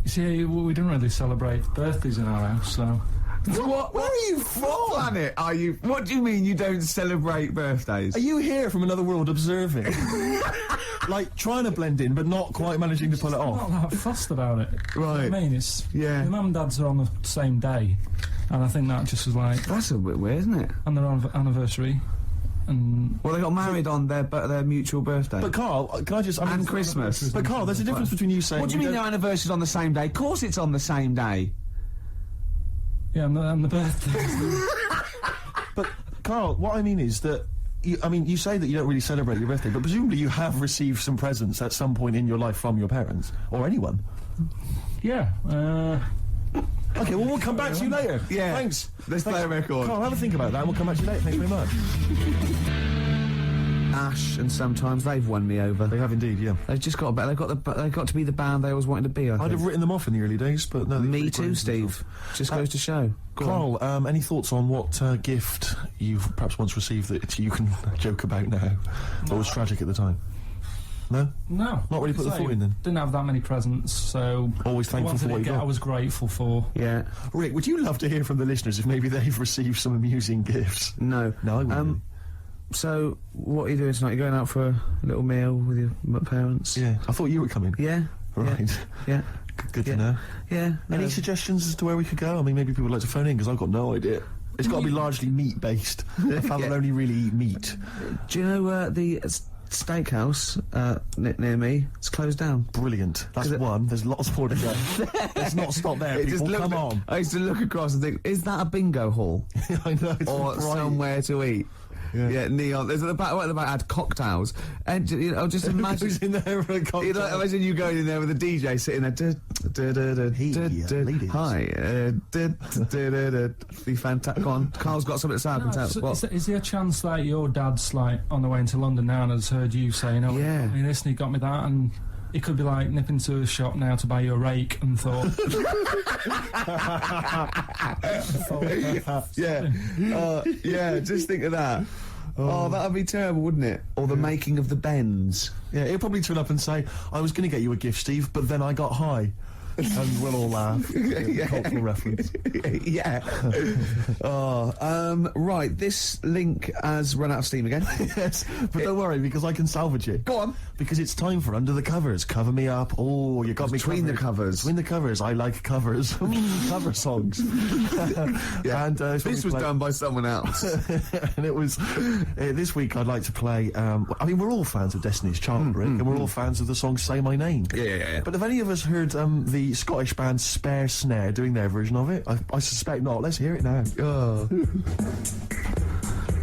Speaker 3: You see, we didn't really celebrate birthdays in our house, so...
Speaker 1: What? Where are you from? Planet? Are you? What do you mean you don't celebrate birthdays?
Speaker 2: Are you here from another world observing? Like, trying to blend in, but not quite managing to pull it off?
Speaker 3: Not that fussed about it.
Speaker 1: Right.
Speaker 3: You know what I mean, it's...
Speaker 1: Yeah.
Speaker 3: My mum and dad's are on the same day, and I think that just was like...
Speaker 1: That's a bit weird, isn't it?
Speaker 3: on their anniversary, and...
Speaker 1: Well, they got married on their mutual birthday.
Speaker 2: But Carl, can I just... I mean,
Speaker 1: And Christmas.
Speaker 2: But Carl, there's a difference between you saying...
Speaker 1: What do you mean their anniversary's on the same day? Of course it's on the same day.
Speaker 3: Yeah, and the birthday.
Speaker 2: But, Carl, what I mean is that... you say that you don't really celebrate your birthday, but presumably you have received some presents at some point in your life from your parents, or anyone.
Speaker 3: Yeah,
Speaker 2: Okay, well, we'll come back to you later.
Speaker 1: Yeah.
Speaker 2: Thanks.
Speaker 1: Let's play a record.
Speaker 2: Carl, have a think about that, and we'll come back to you later. Thanks very much.
Speaker 1: Ash and Sometimes they've won me over.
Speaker 2: They have indeed, yeah.
Speaker 1: They've just got better. They've got to be the band they always wanted to be. I
Speaker 2: I'd
Speaker 1: think.
Speaker 2: have written them off in the early days, but no.
Speaker 1: Me too, Steve. Just goes to show. Go on.
Speaker 2: Carl, any thoughts on what gift you've perhaps once received that you can joke about now, but was tragic at the time? No?
Speaker 3: no.
Speaker 2: Not really put the thought in then?
Speaker 3: Didn't have that many presents, so...
Speaker 2: Always thankful for what you got.
Speaker 3: I was grateful for.
Speaker 1: Yeah.
Speaker 2: Rick, would you love to hear from the listeners if maybe they've received some amusing gifts?
Speaker 1: No.
Speaker 2: No, I wouldn't.
Speaker 1: So, what are you doing tonight? You going out for a little meal with your parents?
Speaker 2: Yeah, I thought you were coming.
Speaker 1: Yeah.
Speaker 2: Right.
Speaker 1: Yeah.
Speaker 2: Good
Speaker 1: Yeah.
Speaker 2: to know.
Speaker 1: Yeah.
Speaker 2: Any suggestions as to where we could go? I mean, maybe people would like to phone in, because I've got no idea. It's got to be largely meat-based. A family only really eat meat.
Speaker 1: Do you know the steakhouse near me? It's closed down.
Speaker 2: Brilliant. That's
Speaker 1: Is it-
Speaker 2: one. There's lots more to go. Let's not stop there,
Speaker 1: It just
Speaker 2: people.
Speaker 1: looked-
Speaker 2: Come on.
Speaker 1: I used to look across and think, is that a bingo hall?
Speaker 2: I know. It's
Speaker 1: Or
Speaker 2: bright.
Speaker 1: somewhere to eat? Yeah, neon. There's at the back. What at the back had cocktails, and just imagine.
Speaker 2: Who's in there for a cocktail?
Speaker 1: You know, imagine you going in there with a DJ sitting there.
Speaker 2: ladies.
Speaker 1: Hi. Be fantastic. Go on. Carl's got something to say. I can tell.
Speaker 3: So
Speaker 1: What?
Speaker 3: is there a chance that your dad's like on the way into London now and has heard you saying, "Oh,
Speaker 1: Yeah.
Speaker 3: I mean, this and he got me that," and He could be like nipping to a shop now to buy you a rake and thought,
Speaker 1: yeah, just think of that. Oh, that'd be terrible, wouldn't it? Or the making of the bends.
Speaker 2: Yeah, he'll probably turn up and say, I was going to get you a gift, Steve, but then I got high. And we'll all laugh. Cultural reference.
Speaker 1: Yeah. Right, this link has run out of steam again.
Speaker 2: Yes, but don't worry, because I can salvage it.
Speaker 1: Go on.
Speaker 2: Because it's time for Under the Covers. Cover me up. Oh, you got me
Speaker 1: Between the covers.
Speaker 2: Between the covers. I like covers. Cover songs.
Speaker 1: Yeah.
Speaker 2: And
Speaker 1: this was done by someone else.
Speaker 2: And it was... this week I'd like to play... I mean, we're all fans of Destiny's Child, Rick, and we're all fans of the song Say My Name.
Speaker 1: Yeah.
Speaker 2: But have any of us heard the Scottish band Spare Snare doing their version of it? I suspect not. Let's hear it now.
Speaker 1: Oh.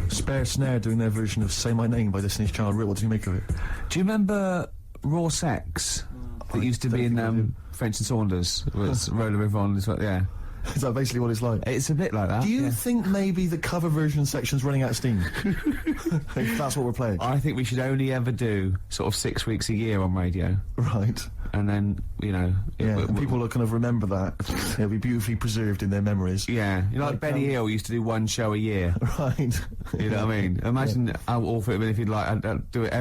Speaker 2: Spare Snare doing their version of Say My Name by Destiny's Child. Rick, what do you make of it?
Speaker 1: Do you remember Raw Sex? That used to be in French and Saunders. Was Roller River on as well, yeah.
Speaker 2: Is that basically what it's like?
Speaker 1: It's a bit like that.
Speaker 2: Do you think maybe the cover version section's running out of steam? If that's what we're playing.
Speaker 1: I think we should only ever do sort of 6 weeks a year on radio.
Speaker 2: Right.
Speaker 1: And then, you know...
Speaker 2: and people will kind of remember that. It'll be beautifully preserved in their memories.
Speaker 1: Yeah. You know, like Benny Hill used to do one show a year.
Speaker 2: Right.
Speaker 1: You know what I mean? Imagine how awful it would have been if you'd like do it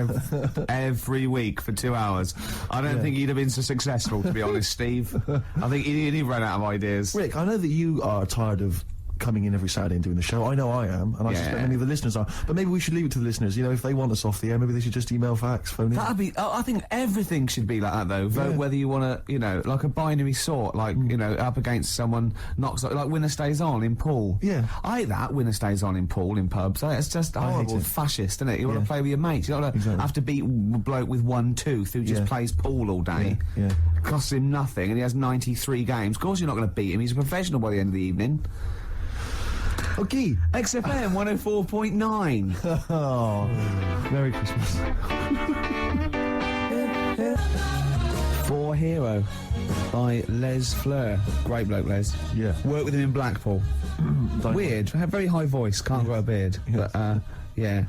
Speaker 1: every week for 2 hours. I don't think you'd have been so successful, to be honest, Steve. I think he'd run out of ideas.
Speaker 2: Rick, I know that you are tired of coming in every Saturday and doing the show. I know I am, and I suspect many of the listeners are. But maybe we should leave it to the listeners. You know, if they want us off the air, maybe they should just email, fax, phone in.
Speaker 1: That'd be... I think everything should be like that, though. Vote whether you want to, you know, like a binary sort, like, you know, up against someone knocks... Like Winner Stays On in pool.
Speaker 2: Yeah.
Speaker 1: I hate that, Winner Stays On in pool, in pubs. It's just horrible, fascist, isn't it? You want to play with your mates. You don't want to have to beat a bloke with one tooth who just plays pool all day.
Speaker 2: Yeah.
Speaker 1: Costs him nothing, and he has 93 games. Of course you're not going to beat him. He's a professional by the end of the evening.
Speaker 2: Okay.
Speaker 1: XFM 104.9.
Speaker 2: Oh, Merry Christmas.
Speaker 1: For Hero by Les Fleur. Great bloke, Les.
Speaker 2: Yeah.
Speaker 1: Worked with him in Blackpool. Weird. Had very high voice. Can't grow a beard.
Speaker 2: Yeah.
Speaker 1: But, yeah.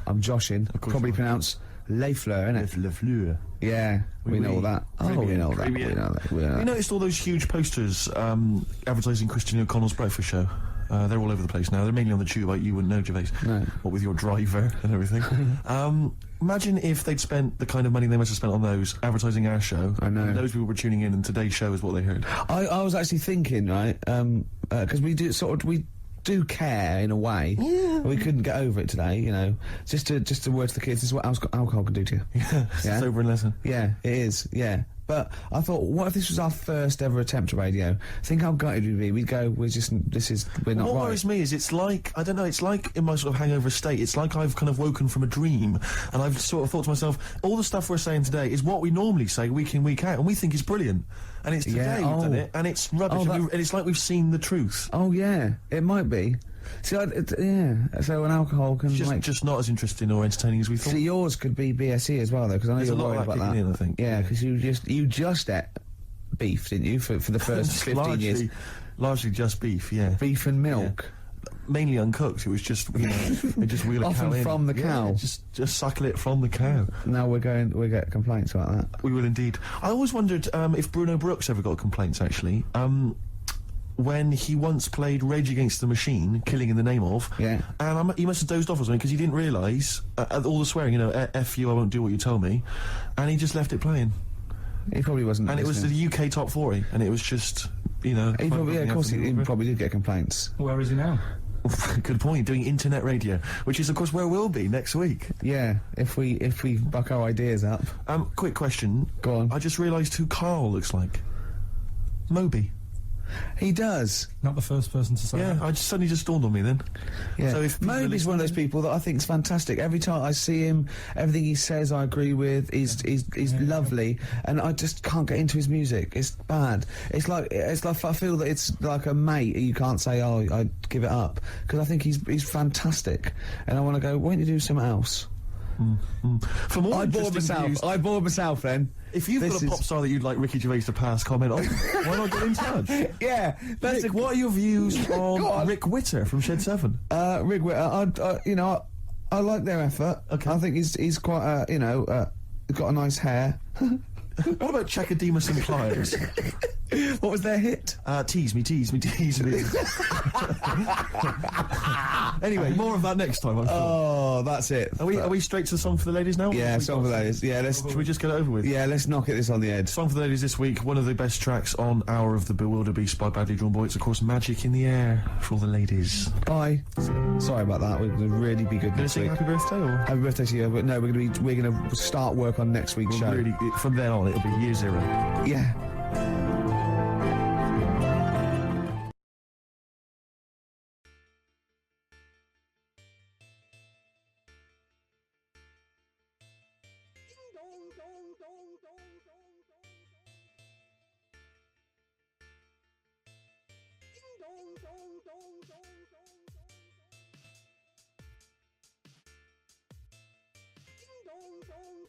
Speaker 1: I'm joshing. Probably pronounced Les Fleur, innit?
Speaker 2: Les Fleur.
Speaker 1: Yeah. We know all that. Oh, we know that. We know that.
Speaker 2: You noticed all those huge posters advertising Christian O'Connell's breakfast show? They're all over the place now. They're mainly on the tube. You wouldn't know, Gervais.
Speaker 1: No.
Speaker 2: What with your driver and everything. Imagine if they'd spent the kind of money they must have spent on those advertising our show.
Speaker 1: I know.
Speaker 2: And those people were tuning in, and today's show is what they heard.
Speaker 1: I was actually thinking, right, because we do care in a way.
Speaker 2: Yeah.
Speaker 1: We couldn't get over it today, you know. Just to word to the kids, this is what alcohol can do to you.
Speaker 2: Yeah. It's over in lesson.
Speaker 1: Yeah, it is, yeah. But I thought, what if this was our first ever attempt at radio? Think how gutted we'd be. We'd go, we're not
Speaker 2: What
Speaker 1: right.
Speaker 2: worries me is it's like, I don't know, it's like in my sort of hangover state, it's like I've kind of woken from a dream, and I've sort of thought to myself, all the stuff we're saying today is what we normally say week in, week out, and we think is brilliant. And it's today we've done it, and it's rubbish, and it's like we've seen the truth.
Speaker 1: Oh, yeah, it might be. See, so an alcohol can
Speaker 2: Just not as interesting or entertaining as we thought.
Speaker 1: See, yours could be BSE as well, though, because I know you're worried about that.
Speaker 2: I think.
Speaker 1: Yeah, because you just ate beef, didn't you, for the first 15 years?
Speaker 2: Largely just beef, yeah.
Speaker 1: Beef and milk.
Speaker 2: Yeah. Mainly uncooked. It was just, you know, they just wheel a
Speaker 1: Often
Speaker 2: cow in.
Speaker 1: from the cow.
Speaker 2: Yeah, just suckle it from the cow.
Speaker 1: Now we get complaints about that.
Speaker 2: We will indeed. I always wondered if Bruno Brooks ever got complaints, actually. When he once played Rage Against the Machine, Killing in the Name of, and he must have dozed off or something because he didn't realise all the swearing, you know, F you, I won't do what you tell me, and he just left it playing.
Speaker 1: He probably wasn't.
Speaker 2: And
Speaker 1: listening.
Speaker 2: It was the UK top 40, and it was just, you know.
Speaker 1: He probably, of course, he probably did get complaints.
Speaker 3: Where is he now?
Speaker 2: Good point. Doing internet radio, which is of course where we'll be next week.
Speaker 1: Yeah, if we buck our ideas up.
Speaker 2: Quick question.
Speaker 1: Go on.
Speaker 2: I just realised who Karl looks like. Moby.
Speaker 1: He does.
Speaker 3: Not the first person to say that.
Speaker 2: Yeah, suddenly just dawned on me then.
Speaker 1: Yeah.
Speaker 2: So if
Speaker 1: Moby's one of those people that I think is fantastic. Every time I see him, everything he says I agree with. He's lovely, and I just can't get into his music. It's bad. It's like I feel that it's like a mate. You can't say, oh, I give it up, because I think he's fantastic, and I want to go, why don't you do something else?
Speaker 2: For more
Speaker 1: I bored myself then.
Speaker 2: If you've got a pop star that you'd like Ricky Gervais to pass comment on, why not get in touch?
Speaker 1: Yeah, that's
Speaker 2: Rick, what are your views on Rick Witter from Shed 7?
Speaker 1: Rick Witter, I like their effort.
Speaker 2: Okay.
Speaker 1: I think he's quite, got a nice hair.
Speaker 2: What about Chakademus and Pliers?
Speaker 1: What was their hit?
Speaker 2: Tease me, tease me, tease me. Anyway, more of that next time, I'm sure.
Speaker 1: Oh, that's it.
Speaker 2: Are we straight to the song for the ladies now?
Speaker 1: Yeah, song for the ladies. Yeah,
Speaker 2: Should we just get it over with?
Speaker 1: Yeah, let's knock this on the head.
Speaker 2: Song for the ladies this week, one of the best tracks on Hour of the Bewilderbeast by Badly Drawn Boy. It's, of course, Magic in the Air for all the ladies.
Speaker 1: Bye. Sorry about that. We're going to really be good
Speaker 2: Gonna
Speaker 1: next
Speaker 2: sing
Speaker 1: week.
Speaker 2: happy birthday, or?
Speaker 1: Happy birthday to you. But no, we're going to start work on next week's show.
Speaker 2: Really, from then on, it'll be year zero.
Speaker 1: Yeah.
Speaker 7: Ding dong dong.